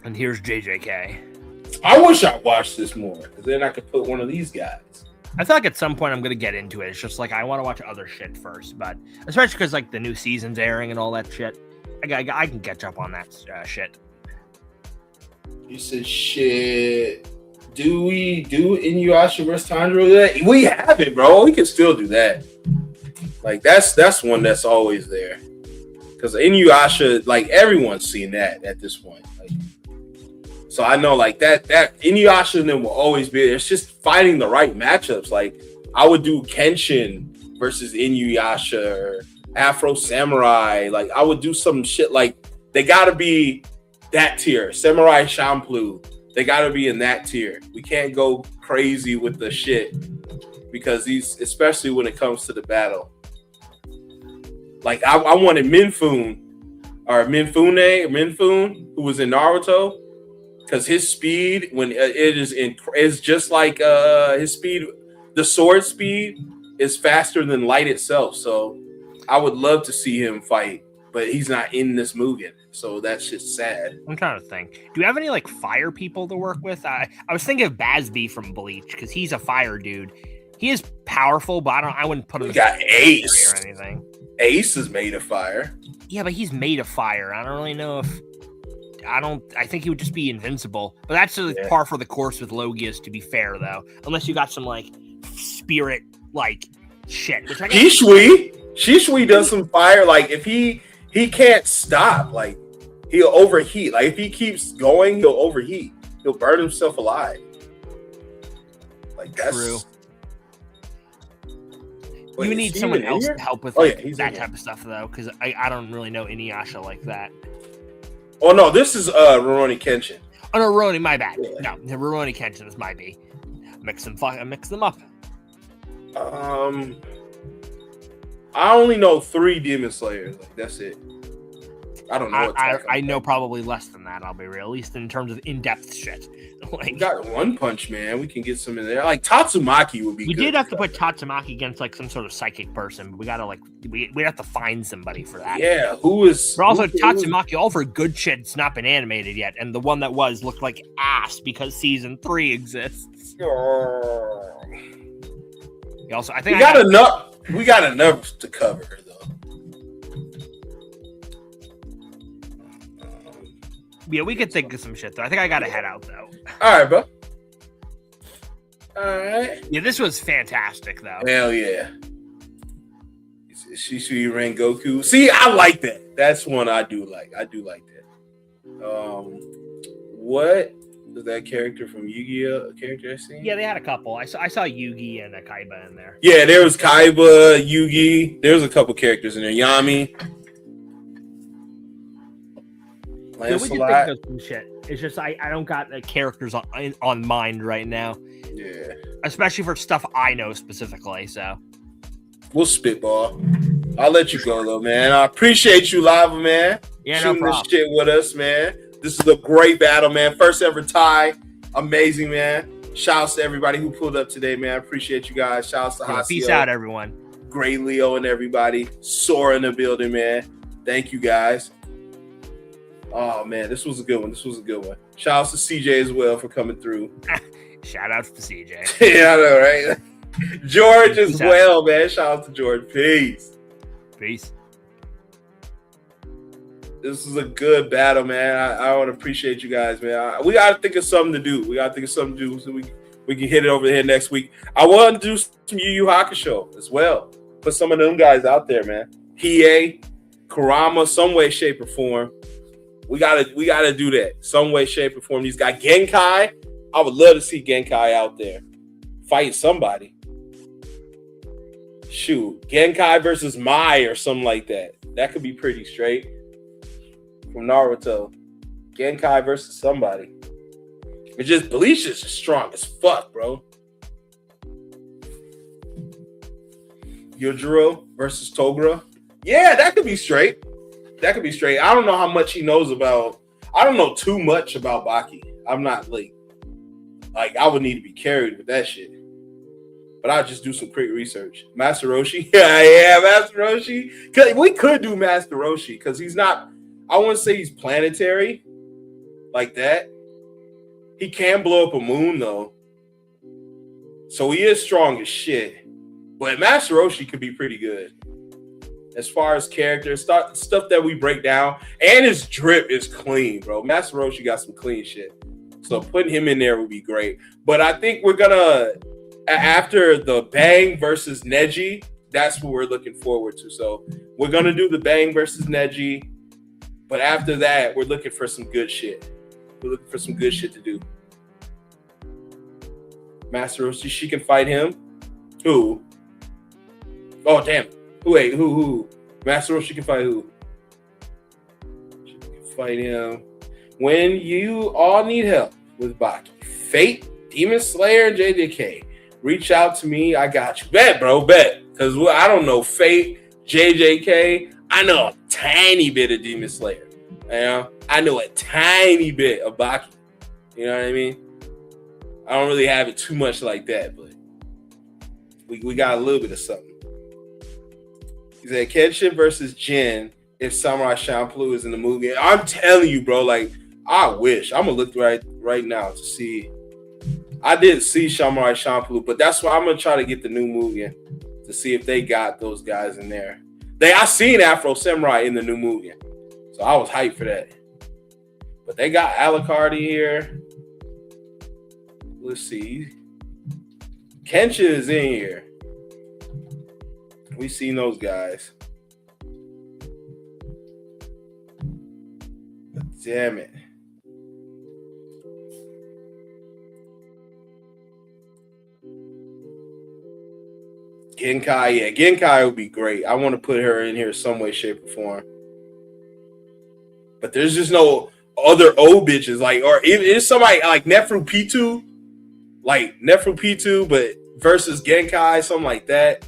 And here's JJK. I wish I watched this more, because then I could put one of these guys. I feel like at some point I'm gonna get into it. It's just like I want to watch other shit first, but especially because like the new season's airing and all that shit. I can catch up on that shit. You said shit. Do we do Inuyasha versus Tanjiro? We have it, bro. We can still do that. Like, that's one that's always there. Because Inuyasha, like, everyone's seen that at this point. Like, so I know, like, that Inuyasha and them will always be there. It's just finding the right matchups. Like, I would do Kenshin versus Inuyasha or Afro Samurai. Like, I would do some shit like, they gotta be that tier. Samurai Champloo. They gotta be in that tier. We can't go crazy with the shit, because especially when it comes to the battle. Like, I wanted Minfune, who was in Naruto, because his speed, when is just like his speed, the sword speed is faster than light itself. So I would love to see him fight, but he's not in this movie, so that's just sad. I'm trying to think. Do you have any like fire people to work with? I was thinking of Bazby from Bleach, because he's a fire dude. He is powerful, but I wouldn't put him. We got Ace or anything. Ace is made of fire. Yeah, but he's made of fire. I don't really know if. I think he would just be invincible. But that's par for the course with Logias, to be fair, though. Unless you got some like spirit like shit. Which Shishui does some fire. Like if he can't stop, like he'll overheat. Like if he keeps going, he'll overheat. He'll burn himself alive. Like that's true. Wait, you need someone else to help with that type of stuff, though, because I don't really know Inuyasha like that. Oh no, this is Rurouni Kenshin. Oh no, Rurouni, my bad. Yeah. No, Rurouni Kenshin is my B. Mix them up. I only know 3 Demon Slayers. Like that's it. I don't know. I know probably less than that. I'll be real, at least in terms of in-depth shit. Like, we got One Punch Man. We can get some in there. Like Tatsumaki would be. We good did have to put Tatsumaki against like some sort of psychic person, but we gotta we have to find somebody for that. Yeah, who is? But also Tatsumaki, all for good shit, it's not been animated yet, and the one that was looked like ass because season 3 exists. Also, I think we got enough to cover though. Yeah, we could think of some shit though. I think I gotta head out though. All right, bro. All right. Yeah, this was fantastic though. Hell yeah. Shisui Rengoku. See, I like that. That's one I do like. I do like that. What is that character from Yu-Gi-Oh? A character I seen? Yeah, they had a couple. I saw Yugi and a Kaiba in there. Yeah, there was Kaiba, Yugi. There's a couple characters in there. Yami. Yeah, we can think of some shit. It's just I don't got the characters on mind right now. Yeah. Especially for stuff I know specifically, so. We'll spitball. I'll let you go though, man. I appreciate you, Lava, man. Yeah, shooting this shit with us, man. This is a great battle, man. First ever tie. Amazing, man. Shouts to everybody who pulled up today, man. I appreciate you guys. Shouts to Hasio. Peace out, everyone. Great Leo and everybody. Sora in the building, man. Thank you guys. Oh man, this was a good one. Shout out to CJ as well for coming through. Shout out to CJ. Yeah, I know, right? George as well, man. Shout out to George. Peace. This is a good battle, man. I want to appreciate you guys, man. We got to think of something to do. So we can hit it over the head next week. I want to do some Yu Yu Hakusho as well. Put some of them guys out there, man. Hiei, Kurama, some way, shape, or form. We gotta do that. Some way, shape, or form. These guys, Genkai. I would love to see Genkai out there fighting somebody. Shoot, Genkai versus Mai or something like that. That could be pretty straight. From Naruto. Genkai versus somebody. It's just Bleach is strong as fuck, bro. Yojiro versus Togura. Yeah, that could be straight. I don't know how much he knows about. I don't know too much about Baki. I'm not like I would need to be carried with that shit. But I'll just do some quick research. Master Roshi. Yeah, Master Roshi. We could do Master Roshi because he's not, I wouldn't say he's planetary like that. He can blow up a moon though. So he is strong as shit. But Master Roshi could be pretty good. As far as characters, stuff that we break down, and his drip is clean, bro. Master Roshi got some clean shit. So putting him in there would be great. But I think we're gonna, after the Bang versus Neji, that's what we're looking forward to. So we're gonna do the Bang versus Neji, but after that, we're looking for some good shit. We're looking for some good shit to do. Master Roshi, she can fight him. Who? Oh damn. Who? Master Roshi can fight who? She can fight him. When you all need help with Baki, Fate, Demon Slayer, and JJK, reach out to me. I got you. Bet, bro, bet. Because I don't know Fate, JJK. I know a tiny bit of Demon Slayer. You know? I know a tiny bit of Baki. You know what I mean? I don't really have it too much like that, but we got a little bit of something. He said Kenshin versus Jin if Samurai Champloo is in the movie. I'm telling you, bro, like, I wish. I'm gonna look right now to see I didn't see Samurai Champloo, but that's why I'm gonna try to get the new Mugen to see if they got those guys in there. I seen Afro Samurai in the new Mugen, so I was hyped for that. But they got Alucard here. Let's see. Kensha is in here. We seen those guys. But damn it. Genkai, yeah, Genkai would be great. I want to put her in here some way, shape, or form. But there's just no other old bitches, like, or it's somebody like Nefru Pitu, but versus Genkai, something like that.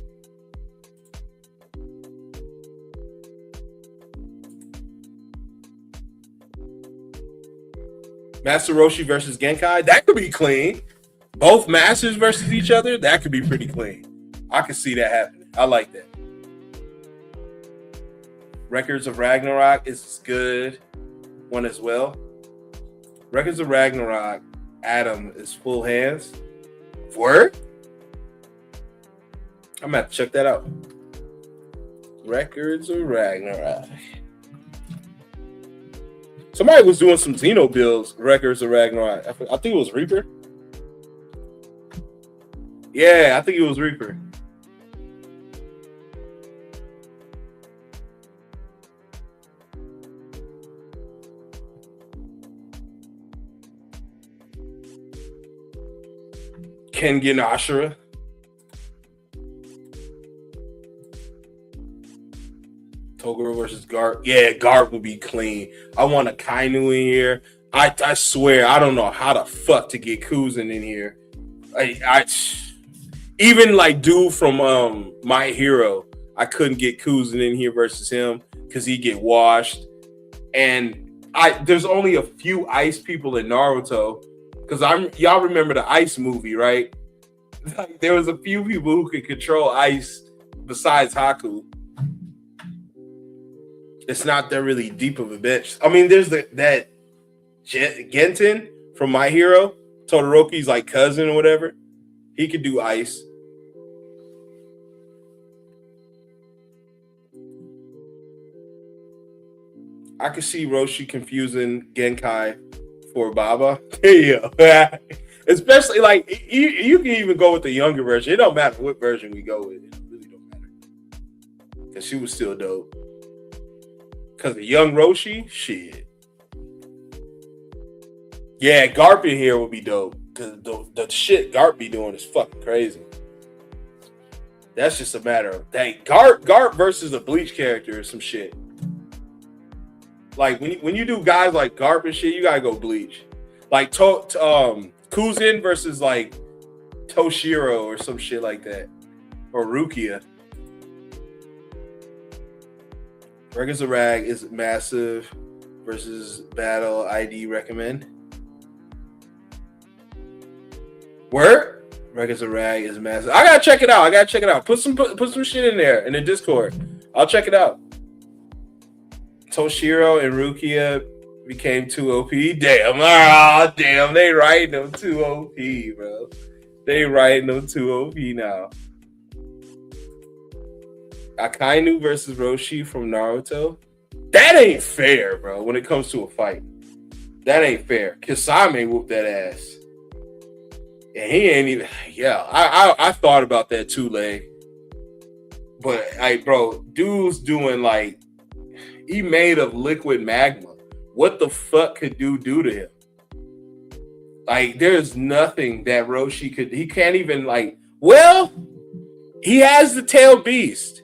Master Roshi versus Genkai, that could be clean. Both masters versus each other, that could be pretty clean. I could see that happening. I like that. Records of Ragnarok is good one as well. Records of Ragnarok, Adam is full hands. Word? I'm gonna have to check that out. Records of Ragnarok. Somebody was doing some Xeno builds, Records of Ragnarok. I think it was Reaper. Yeah, I think it was Reaper. Kengan Ashura. Toguro versus Garp. Yeah, Garp would be clean. I want a Kainu in here. I swear, I don't know how the fuck to get Kuzin in here. I even like dude from My Hero, I couldn't get Kuzin in here versus him because he get washed. And there's only a few ice people in Naruto. Because y'all remember the Ice movie, right? Like, there was a few people who could control ice besides Haku. It's not that really deep of a bench. I mean, there's that Genten from My Hero, Todoroki's like cousin or whatever. He could do ice. I could see Roshi confusing Genkai for Baba. Yeah. Especially like you can even go with the younger version. It don't matter what version we go with. It really don't matter. Because she was still dope. Because the young Roshi, shit. Yeah, Garp in here would be dope. Because the shit Garp be doing is fucking crazy. That's just a matter of, dang, Garp versus a Bleach character or some shit. Like when you do guys like Garp and shit, you gotta go Bleach. Like Kuzin versus like Toshiro or some shit like that, or Rukia. Records of Rag is massive versus Battle ID recommend. Word? Records of Rag is massive. I gotta check it out. Put some shit in there in the Discord. I'll check it out. Toshiro and Rukia became too OP. Damn, they writing them too OP, bro. They writing them too OP now. Akainu versus Roshi from Naruto. That ain't fair, bro, when it comes to a fight. That ain't fair. Kisame whooped that ass. And he ain't even, yeah, I thought about that too, Lay. But, bro, dude's doing like, he made of liquid magma. What the fuck could do to him? Like, there's nothing that Roshi could, he can't even like, well, he has the tail beast.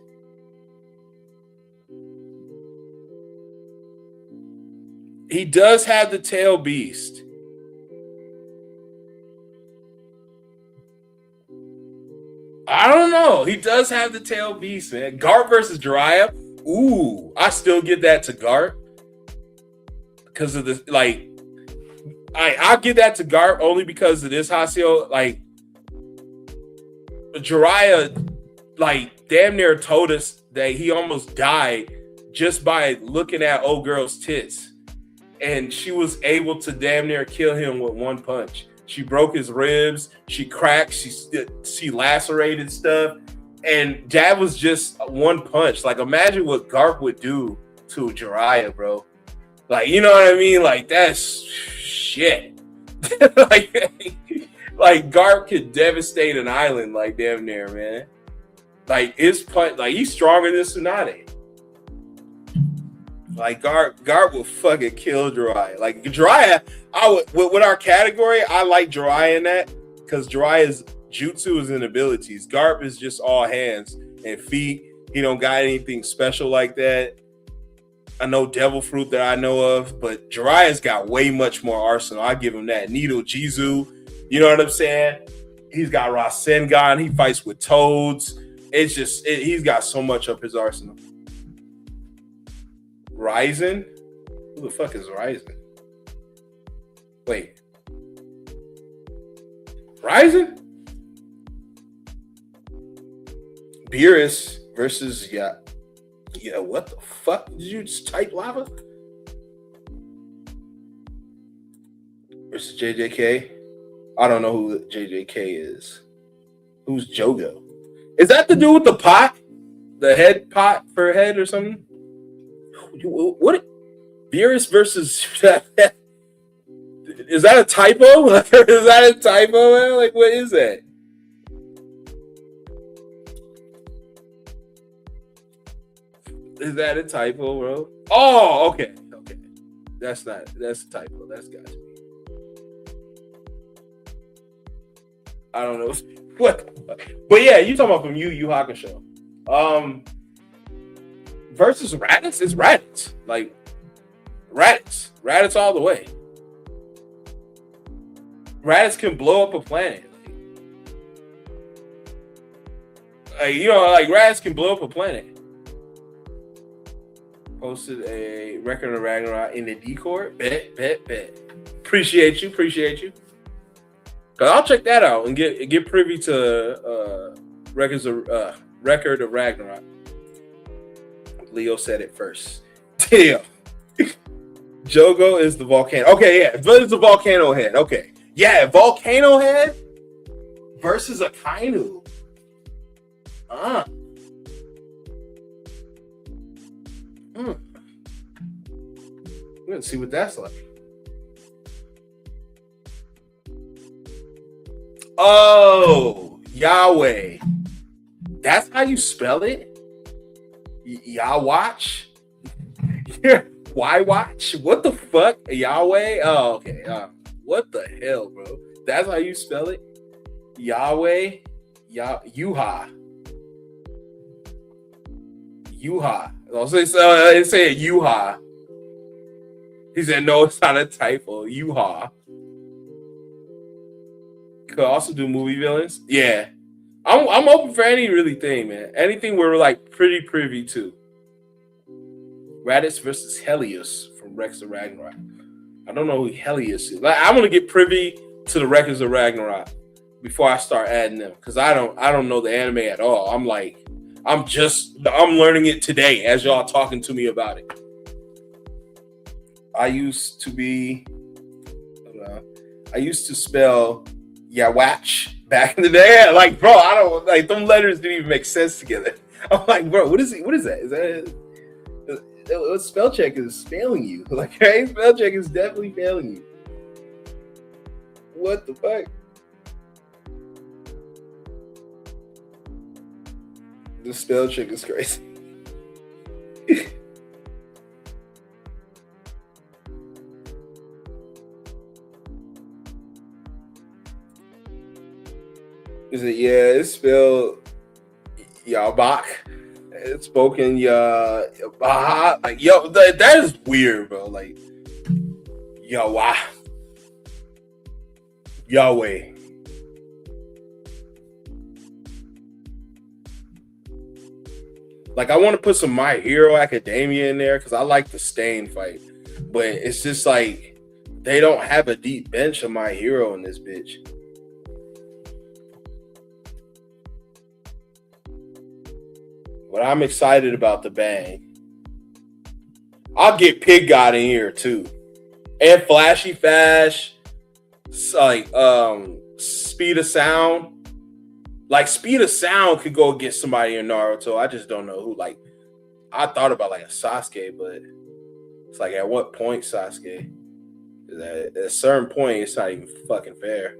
He does have the tail beast. I don't know. He does have the tail beast, man. Garp versus Jiraiya. Ooh, I still give that to Garp. Because of this, like, I'll give that to Garp only because of this, Hasio. Like, Jiraiya, like, damn near told us that he almost died just by looking at old girl's tits. And she was able to damn near kill him with one punch. She broke his ribs. She cracked. She lacerated stuff. And that was just one punch. Like, imagine what Garp would do to Jiraiya, bro. Like, you know what I mean? Like, that's shit. like Garp could devastate an island, like, damn near, man. Like, his punch, like, he's stronger than Tsunade. Like, Garp will fucking kill Jiraiya. Like, Jiraiya, with our category, I like Jiraiya in that, because Jiraiya's jutsu is in abilities. Garp is just all hands and feet. He don't got anything special like that. I know Devil Fruit that I know of, but Jiraiya's got way much more arsenal. I give him that. Needle Jizu, you know what I'm saying? He's got Rasengan. He fights with toads. It's just, he's got so much up his arsenal. Ryzen? Who the fuck is Ryzen? Wait. Ryzen? Beerus versus yeah, what the fuck? Did you just type lava? Versus JJK? I don't know who JJK is. Who's Jogo? Is that the dude with the pot? The head pot for a head or something? What? Beerus versus... Is that a typo? Is that a typo, man? Like, what is that? Is that a typo, bro? Oh, okay. Okay. That's a typo. That's got to be. I don't know. What? But yeah, you talking about from Yu Yu Hakusho. Versus Raditz is Raditz. Like, Raditz. Raditz all the way. Raditz can blow up a planet. Like, you know, like, Raditz can blow up a planet. Posted a record of Ragnarok in the Discord. Bet. Appreciate you. Cause I'll check that out and get privy to record of Ragnarok. Leo said it first. Damn. Jogo is the volcano. Okay, yeah, but it's a volcano head. Okay, yeah, volcano head versus a Kainu. Let's see what that's like. Oh, Yahweh. That's how you spell it? Yahwatch? Why watch? What the fuck? Yahweh? Oh, okay. What the hell, bro? That's how you spell it? Yahweh? Yuha. Yuha. I'll say Yuha. He said, no, it's not a typo. Yuha. Could also do movie villains. Yeah. I'm open for any really thing, man. Anything we're like pretty privy to. Raditz versus Helios from Rex of Ragnarok. I don't know who Helios is. Like, I'm gonna get privy to the records of Ragnarok before I start adding them, because I don't know the anime at all. I'm learning it today as y'all talking to me about it. I used to spell Yawatch back in the day. Like, bro, I don't like them letters didn't even make sense together. I'm like, bro, what is it? What is that? Is that spell check is failing you? Like, right? Spell check is definitely failing you. What the fuck? The spell check is crazy. Is it? Yeah, it's spelled Yabak. It's spoken Yabaha. Like, yo, that is weird, bro. Like, Yahweh. Yahweh. Like, I want to put some My Hero Academia in there because I like the Stain fight. But it's just like, they don't have a deep bench of My Hero in this bitch. But I'm excited about the bang. I'll get Pig God in here too. And Flashy Fash. It's like speed of sound. Like speed of sound could go against somebody in Naruto. I just don't know who. Like I thought about like a Sasuke, but it's like at what point Sasuke? At a certain point, it's not even fucking fair.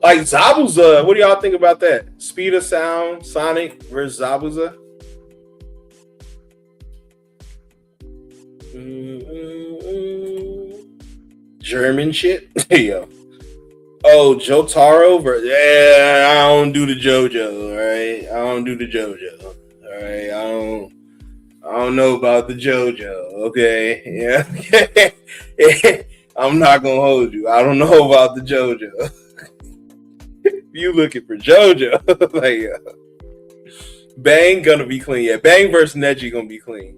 Like Zabuza, what do y'all think about that? Speed of sound, Sonic versus Zabuza. German shit. Yo. Oh, Jotaro versus I don't do the JoJo, all right? I don't do the JoJo. All right. I don't know about the JoJo, okay? Yeah. I'm not gonna hold you. I don't know about the JoJo. You looking for JoJo? Like, Bang gonna be clean. Yeah, Bang versus Neji gonna be clean.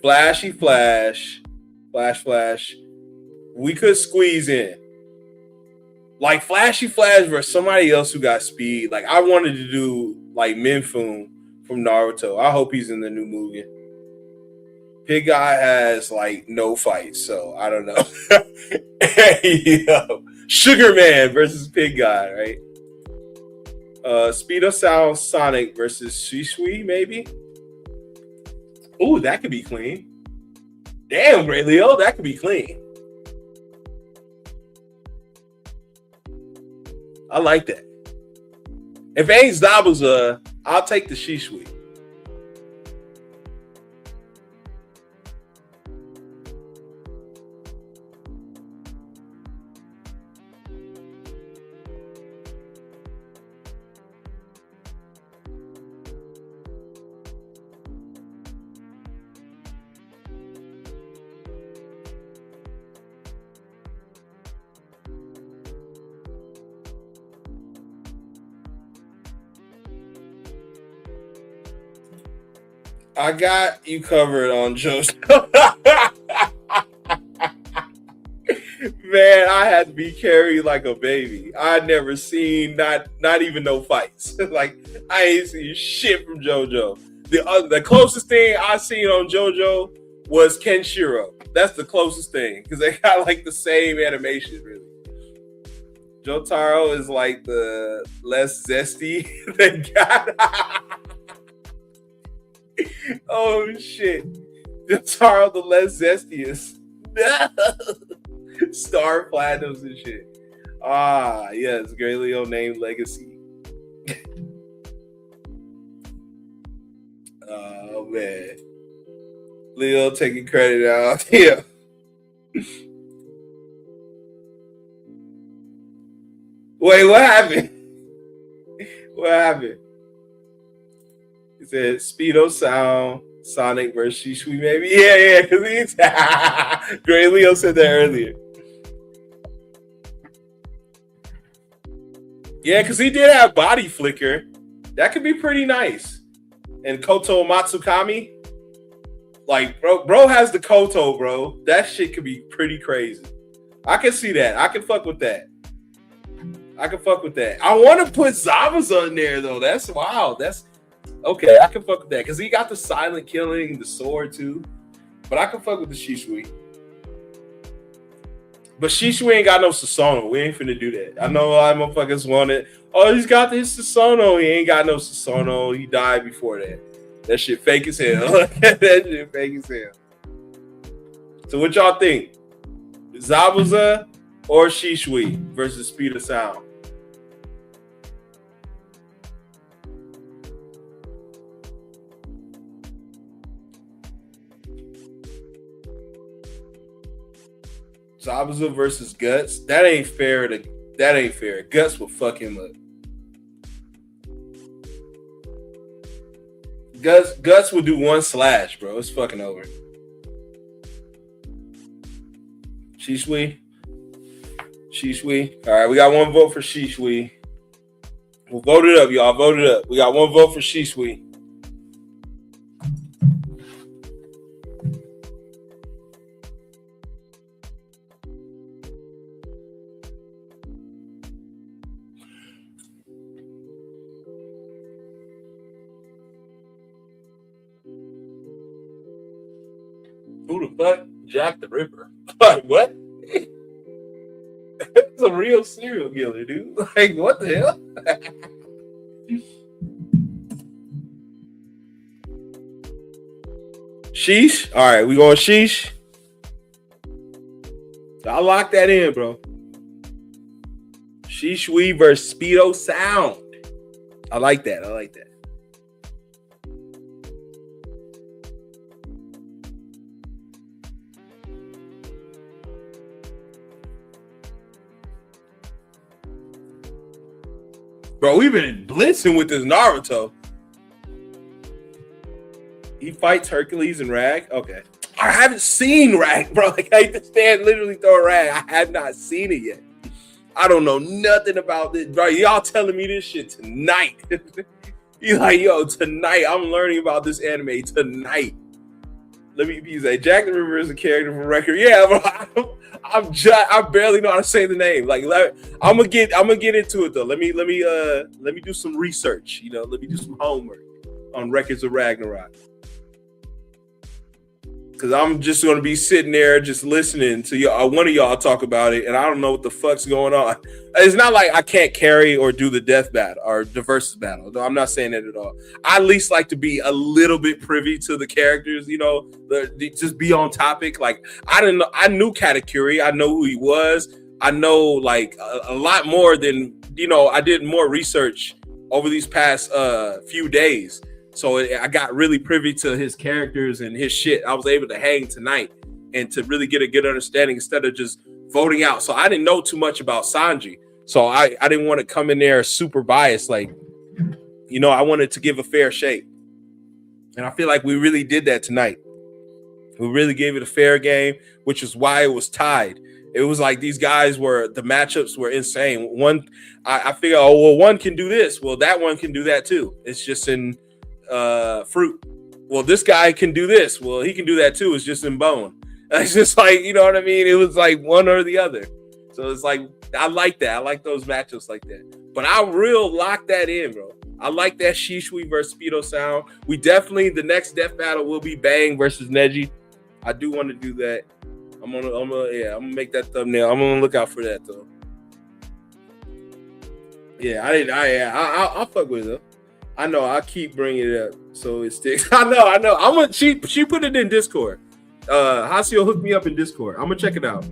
Flashy Flash. We could squeeze in. Like Flashy Flash versus somebody else who got speed. Like I wanted to do like Minfun from Naruto. I hope he's in the new movie. Pig Guy has like no fights, so I don't know. Yo, Sugar Man versus Pig Guy, right? Speed of Sound Sonic versus Shisui, maybe. Ooh, that could be clean. Damn, Gray Leo, that could be clean. I like that. If it ain't Zabuza, I'll take the Shisui. I got you covered on JoJo. Man, I had to be carried like a baby. I'd never seen not even no fights. Like I ain't seen shit from JoJo. The closest thing I seen on JoJo was Kenshiro. That's the closest thing because they got like the same animation, really. Jotaro is like the less zesty than God. Oh shit. Jotaro the less zestiest. Star Platinums and shit. Ah, yes, Gray Leo named Legacy. Oh man. Leo taking credit out. Yeah. Wait, what happened? What happened? He said Speedo Sound, Sonic versus Shisui, maybe? Yeah, because he's Gray Leo said that earlier. Yeah, because he did have body flicker. That could be pretty nice. And Koto Matsukami. Like, bro has the Koto, bro. That shit could be pretty crazy. I can see that. I can fuck with that. I want to put Zabuza in there, though. That's wild. That's okay. I can fuck with that. Because he got the silent killing, the sword, too. But I can fuck with the Shisui. But Shisui ain't got no Susanoo. We ain't finna do that. I know a lot of motherfuckers want it. Oh, he's got his Susanoo. He ain't got no Susanoo. He died before that. That shit fake as hell. That shit fake as hell. So what y'all think? Zabuza or Shishui versus Speed of Sound? Zabuza versus Guts. That ain't fair. That ain't fair. Guts will fuck him up. Guts will do one slash, bro. It's fucking over. Shishui. All right, we got one vote for Shishui. We'll vote it up, y'all. Vote it up. We got one vote for Shishui. Who the fuck? Jack the Ripper. Like, what? It's a real serial killer, dude. Like, what the hell? Sheesh. All right, we going sheesh. I lock that in, bro. Shishui versus Speedo Sound. I like that. Bro, we've been blitzing with this Naruto. He fights Hercules and Rag. Okay. I haven't seen Rag, bro. Like, I understand literally throw a Rag. I have not seen it yet. I don't know nothing about this. Bro, y'all telling me this shit tonight. You like, yo, tonight. I'm learning about this anime tonight. Let me be like, Jack the Ripper is a character from record. Yeah, bro. I barely know how to say the name. Like, I'm gonna get into it though. Let me do some research. You know, let me do some homework on Records of Ragnarok. Because I'm just gonna be sitting there just listening to y'all, one of y'all talk about it, and I don't know what the fuck's going on. It's not like I can't carry or do the death battle or the versus battle. No, I'm not saying that at all. I at least like to be a little bit privy to the characters, you know, just be on topic. Like, I knew Katakuri, I know who he was. I know like a lot more than, you know, I did more research over these past few days. So I got really privy to his characters and his shit. I was able to hang tonight and to really get a good understanding instead of just voting out. So I didn't know too much about Sanji. So I didn't want to come in there super biased. Like, you know, I wanted to give a fair shake. And I feel like we really did that tonight. We really gave it a fair game, which is why it was tied. It was like these guys the matchups were insane. I figure, oh, well, one can do this. Well, that one can do that too. It's just in fruit. Well, this guy can do this. Well, he can do that too. It's just in bone. It's just like, you know what I mean? It was like one or the other. So it's like, I like that. I like those matchups like that. But I real lock that in, bro. I like that Shishui versus Speedo Sound. We definitely, the next death battle will be Bang versus Neji. I do want to do that. I'm gonna make that thumbnail. I'm gonna look out for that though. Yeah, I'll fuck with it. I know. I keep bringing it up so it sticks. I know. She put it in Discord. Hasio hooked me up in Discord. I'm gonna check it out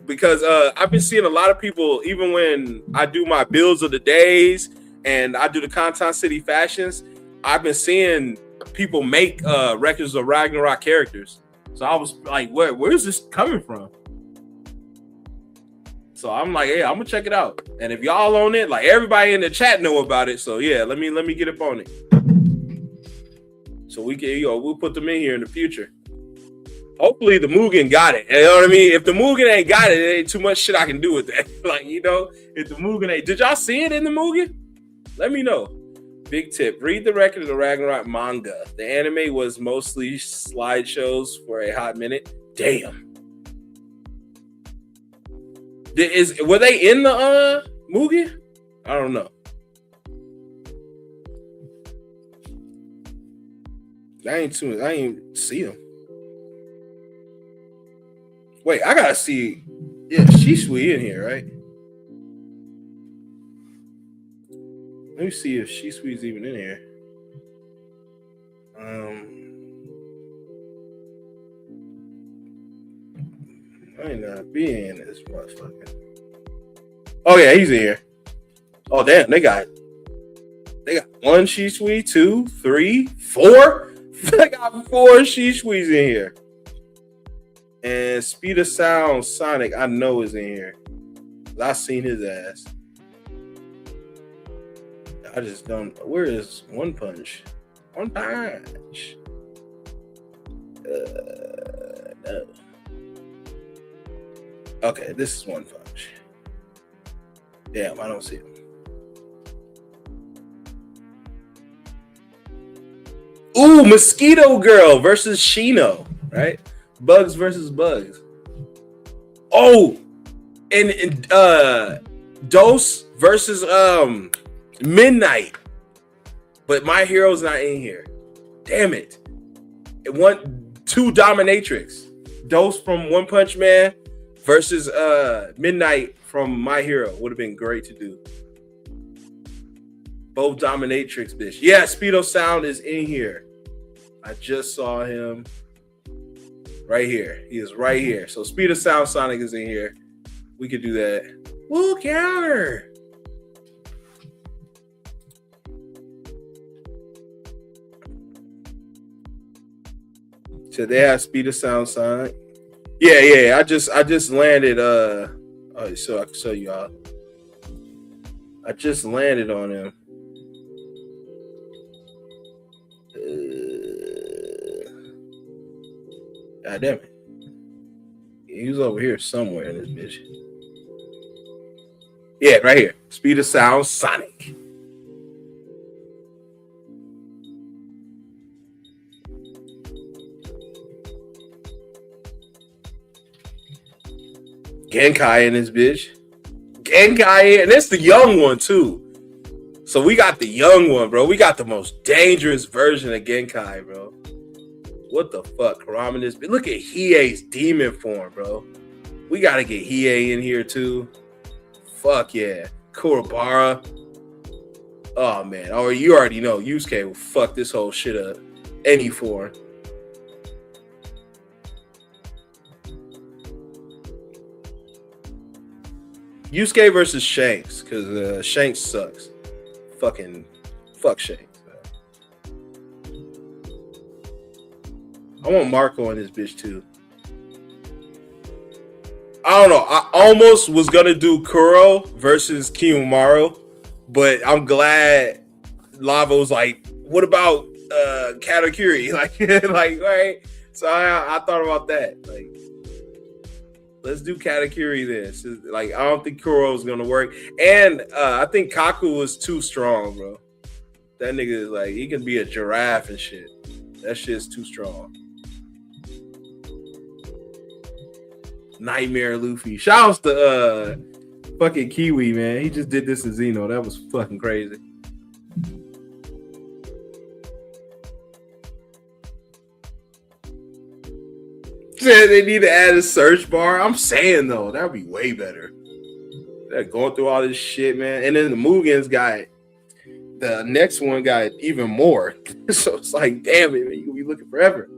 because I've been seeing a lot of people, even when I do my builds of the days and I do the Content City fashions, I've been seeing people make Records of Ragnarok characters. So I was like, where's this coming from? So I'm like, yeah, I'm gonna check it out. And if y'all on it, like everybody in the chat know about it. So yeah, let me get up on it. So we can, we'll put them in here in the future. Hopefully the Mugen got it. You know what I mean? If the Mugen ain't got it, it ain't too much shit I can do with that. Like, you know, if the Mugen ain't, did y'all see it in the Mugen? Let me know. Big tip, read the Record of the Ragnarok manga. The anime was mostly slideshows for a hot minute. Damn. Were they in the Mugen? I don't know. I ain't see them. Wait, I gotta see. Yeah, Shisui in here, right? Let me see if Shisui's even in here. I might not be in this motherfucker. Oh yeah, he's in here. Oh damn, they got one Shishui, 2, 3, 4. They got 4 Shishuis in here. And Speed of Sound Sonic, I know is in here. I seen his ass. I just don't. Where is One Punch? One Punch. No. Okay, this is One Punch. Damn, I don't see him. Ooh, Mosquito Girl versus Shino, right? Bugs versus Bugs. Oh, and Dose versus Midnight. But My Hero's not in here. Damn it. Two Dominatrix. Dose from One Punch Man versus Midnight from My Hero. Would have been great to do. Both Dominatrix, bitch. Yeah, Speedo Sound is in here. I just saw him right here. He is right here. So Speedo Sound Sonic is in here. We could do that. Woo, counter. So they have Speedo Sound Sonic. Yeah. I just landed. So I can show y'all. I just landed on him. God damn it. He was over here somewhere in this bitch. Yeah, right here. Speed of Sound Sonic. Genkai in this bitch. Genkai, and it's the young one too. So we got the young one, bro. We got the most dangerous version of Genkai, bro. What the fuck? Ramen this bitch. Look at Hiei's demon form, bro. We gotta get Hiei in here too. Fuck yeah. Kurabara. Oh man. Or you already know Yusuke will fuck this whole shit up. Any form. Yusuke versus Shanks, because Shanks sucks. Fuck Shanks. I want Marco on this bitch too. I don't know. I almost was gonna do Kuro versus Kimimaro, but I'm glad Lava was like, "What about Katakuri?" Like, right? So I thought about that. Like, let's do Katakuri this. Like, I don't think Kuro is gonna work, and I think Kaku was too strong, bro. That nigga is like, he can be a giraffe and shit. That shit's too strong. Nightmare Luffy. Shouts to fucking Kiwi, man. He just did this in Xeno. That was fucking crazy. Said they need to add a search bar. I'm saying though, that would be way better. They're going through all this shit, man. And then the Mugen's got the next one got even more. So it's like, damn it, man, you'll be looking forever.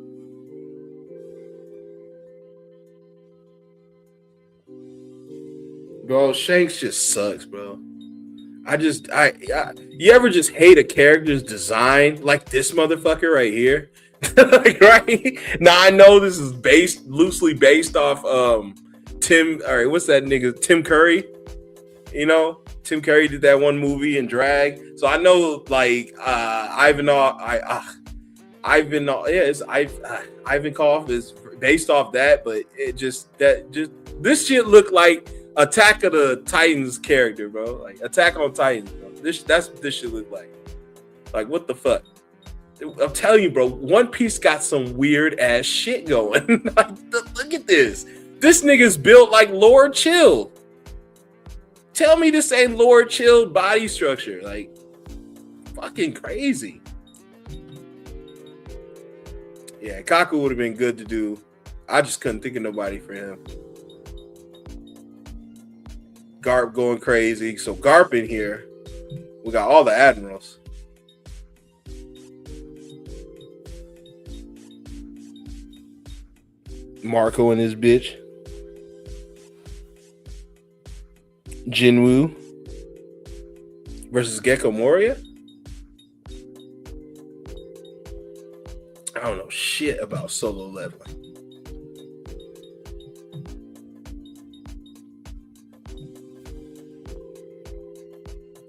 Bro, Shanks just sucks, bro. You ever just hate a character's design like this motherfucker right here? Like, right? Now I know this is loosely based off Tim. All right, what's that nigga? Tim Curry. You know, Tim Curry did that one movie in drag. So I know, like, Ivankov is based off that, but this shit looked like Attack of the Titans character, bro. Like Attack on Titans, bro. That's what this shit look like. Like, what the fuck? I'm telling you, bro, One Piece got some weird ass shit going. Like, look at this. This nigga's built like Lord Chill. Tell me this ain't Lord Chill body structure. Like, fucking crazy. Yeah, Kaku would have been good to do. I just couldn't think of nobody for him. Garp going crazy. So Garp in here. We got all the admirals. Marco and his bitch. Jinwoo versus Gecko Moria. I don't know shit about solo leveling.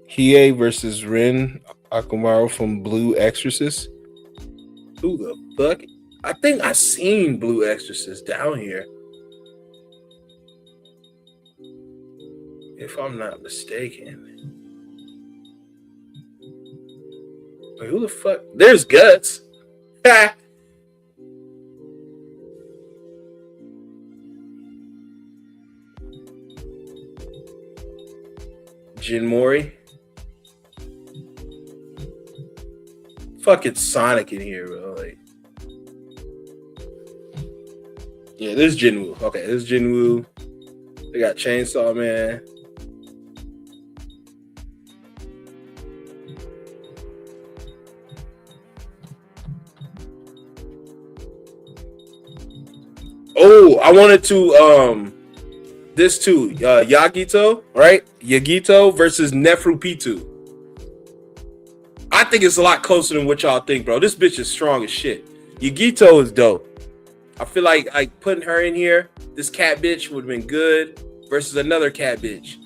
Hiei versus Rin Akumaru from Blue Exorcist. Who the fuck? I think I seen Blue Exorcist down here. If I'm not mistaken. Wait, who the fuck? There's Guts. Ha! Jin Mori. Fucking Sonic in here, bro. Like, yeah, this is Jinwoo. Okay, this is Jinwoo. They got Chainsaw Man. Oh, I wanted to this too. Yagito, right? Yagito versus Neferupitu. I think it's a lot closer than what y'all think, bro. This bitch is strong as shit. Yagito is dope. I feel like putting her in here, this cat bitch would have been good versus another cat bitch.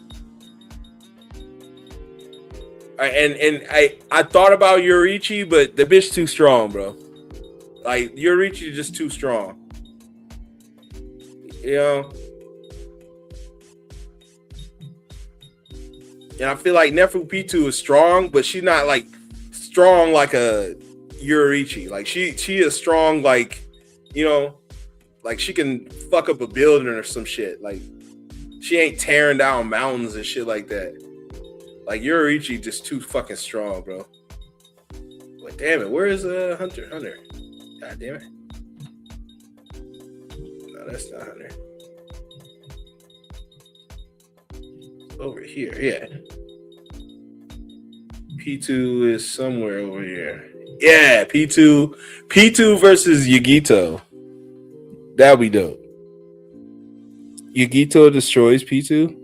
And I thought about Yoriichi, but the bitch too strong, bro. Like, Yoriichi is just too strong. You know? And I feel like Neferupitu is strong, but she's not like strong like a Yoriichi. Like she is strong, like, you know, like she can fuck up a building or some shit. Like she ain't tearing down mountains and shit like that. Like Yoriichi just too fucking strong, bro. But damn it, where is Hunter? God damn it. No, that's not Hunter. Over here, yeah. P2 is somewhere over here. Yeah, P2 versus Yagito. That'll be dope. Yagito destroys P2.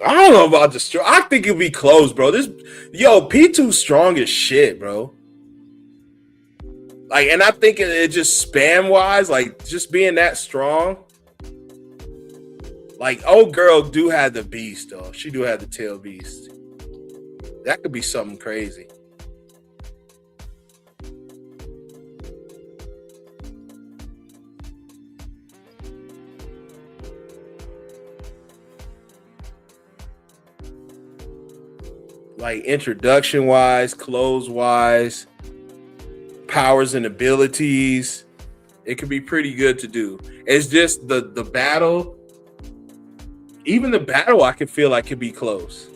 I don't know about destroy. I think it'll be close, bro. P2 strong as shit, bro. Like, and I think it just spam wise, like just being that strong. Like, old girl do have the beast, though. She do have the tail beast. That could be something crazy. Like, introduction-wise, clothes-wise, powers and abilities. It could be pretty good to do. It's just the battle... Even the battle, I can feel like could be close.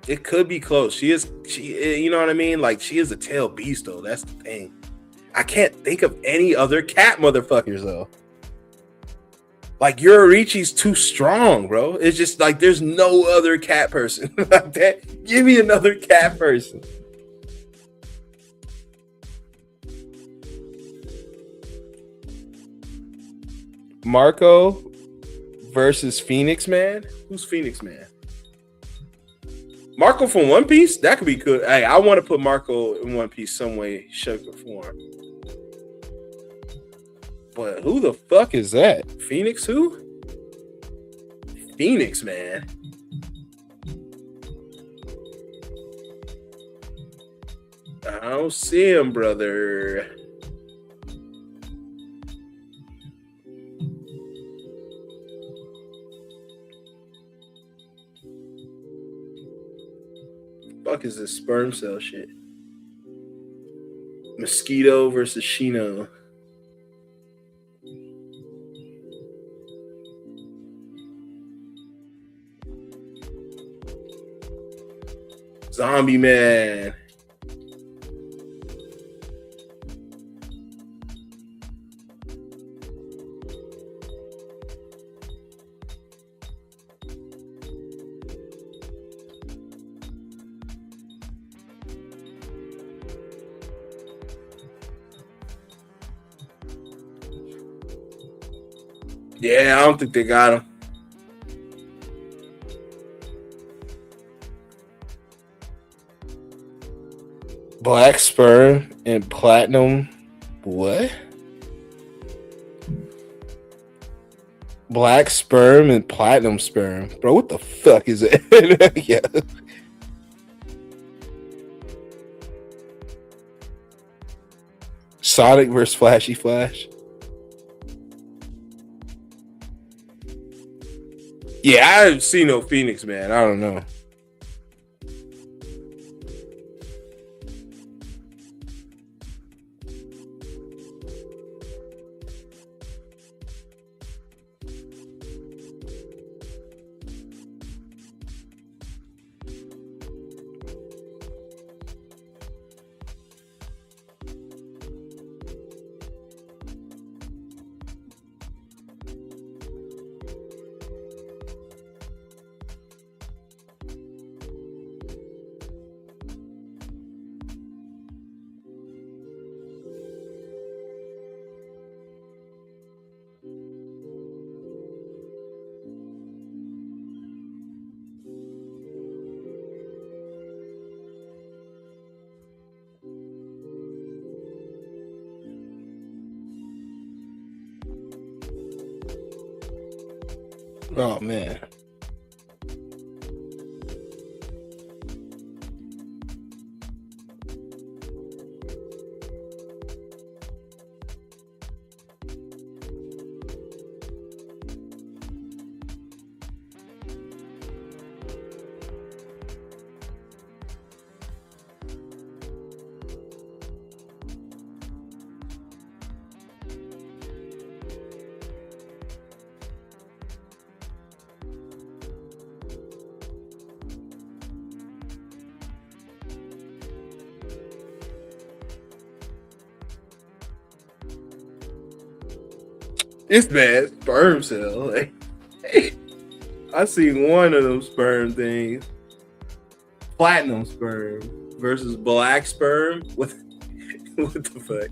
It could be close. She, you know what I mean? Like, she is a tail beast, though. That's the thing. I can't think of any other cat motherfuckers, though. Like, Yoriichi's too strong, bro. It's just like there's no other cat person like that. Give me another cat person. Marco versus Phoenix Man. Who's Phoenix Man? Marco from One Piece? That could be good. Hey, I want to put Marco in One Piece some way, shape, or form. But who the fuck is that? Phoenix who? Phoenix Man. I don't see him, brother. Fuck is this sperm cell shit? Mosquito versus Shino. Zombie Man. Yeah, I don't think they got him. Black sperm and platinum. What? Black sperm and platinum sperm. Bro, what the fuck is it? Yeah. Sonic versus Flashy Flash. Yeah, I haven't seen no Phoenix, man. I don't know. Oh man. It's bad. Sperm cell. Like, I seen one of those sperm things. Platinum sperm versus black sperm. What the fuck?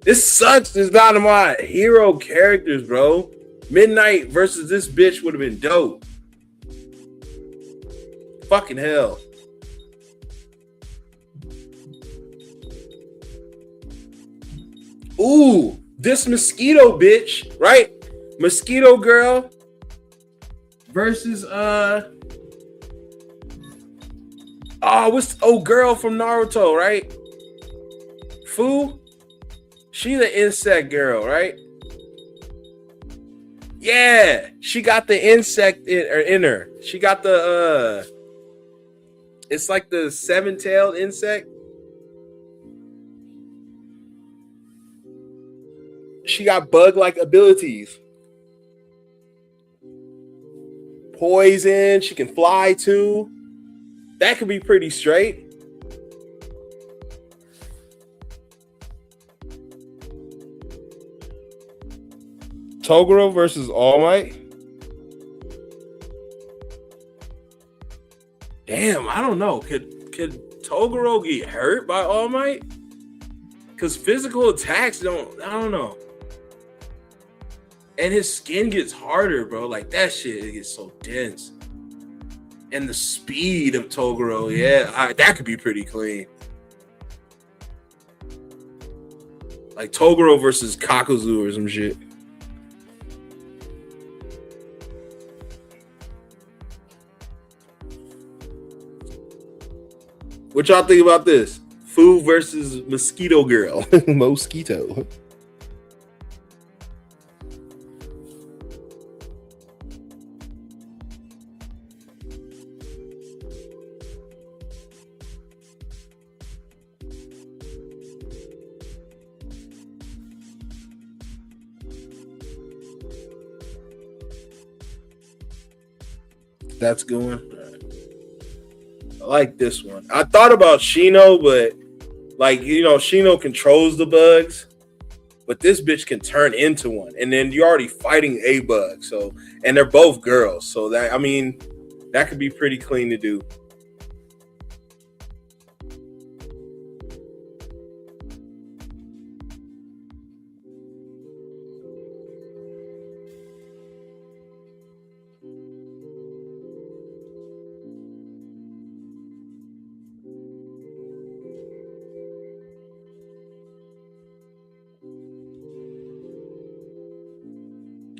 This sucks. It's not my hero characters, bro. Midnight versus this bitch would have been dope. Fucking hell. Ooh, this mosquito bitch, right? Mosquito girl versus what's girl from Naruto, right? Fu? She the insect girl, right? Yeah, she got the insect in her. She got the it's like the seven-tailed insect. She got bug-like abilities. Poison, she can fly too. That could be pretty straight. Toguro versus All Might. Damn, I don't know. Could Toguro get hurt by All Might? Because physical attacks don't. I don't know. And his skin gets harder, bro. Like that shit, it gets so dense. And the speed of Toguro, yeah, that could be pretty clean. Like Toguro versus Kakuzu or some shit. What y'all think about this? Fu versus Mosquito Girl. Mosquito. That's going. I like this one. I thought about Shino, but like, you know, Shino controls the bugs, but this bitch can turn into one. And then you're already fighting a bug. So, and they're both girls. So that, I mean, that could be pretty clean to do.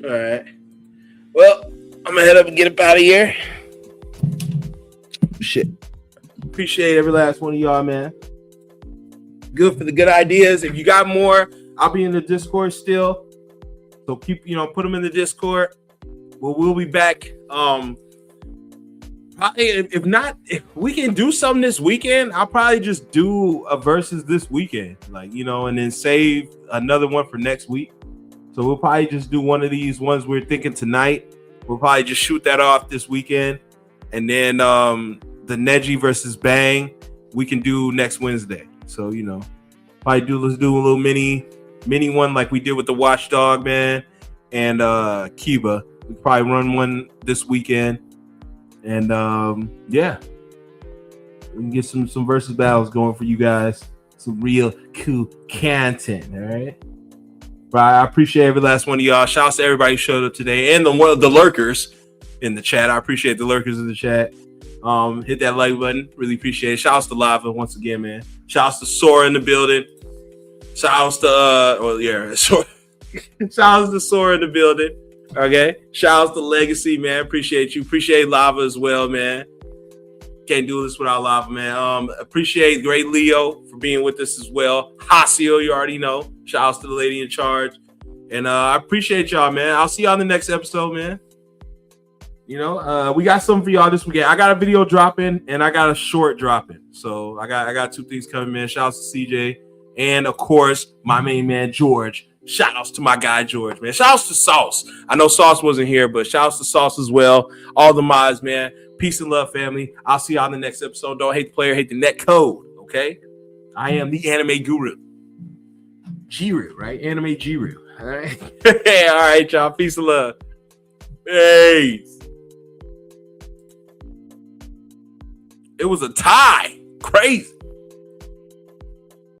All right. Well, I'm gonna head up and get up out of here. Shit. Appreciate every last one of y'all, man. Good for the good ideas. If you got more, I'll be in the Discord still. So keep, put them in the Discord. We'll be back. Probably, if we can do something this weekend, I'll probably just do a versus this weekend, and then save another one for next week. So we'll probably just do one of these ones we're thinking tonight. We'll probably just shoot that off this weekend, and then the Neji versus Bang we can do next Wednesday. So probably let's do a little mini one like we did with the Watchdog man and Kiba. We can probably run one this weekend. And yeah, we can get some versus battles going for you guys. Some real cool content. All right. But I appreciate every last one of y'all. Shouts to everybody who showed up today and the lurkers in the chat. I appreciate the lurkers in the chat. Hit that like button. Really appreciate it. Shouts to Lava once again, man. Shouts to Sora in the building. Shouts to shouts to Sora in the building. Okay. Shouts to Legacy, man. Appreciate you. Appreciate Lava as well, man. Can't do this without Lava, man. Appreciate Great Leo for being with us as well. Hasio, you already know. Shouts to the lady in charge. And I appreciate y'all, man. I'll see y'all in the next episode, man. We got something for y'all this weekend. I got a video dropping and I got a short dropping. So I got two things coming, man. Shouts to CJ. And of course, my main man, George. Shout outs to my guy, George, man. Shout outs to Sauce. I know Sauce wasn't here, but shout outs to Sauce as well. All the mods, man. Peace and love, family. I'll see y'all in the next episode. Don't hate the player, hate the net code, okay? I am the anime guru. Jiru, right? Anime Jiru. All right? All right, y'all. Peace and love. Peace. It was a tie. Crazy.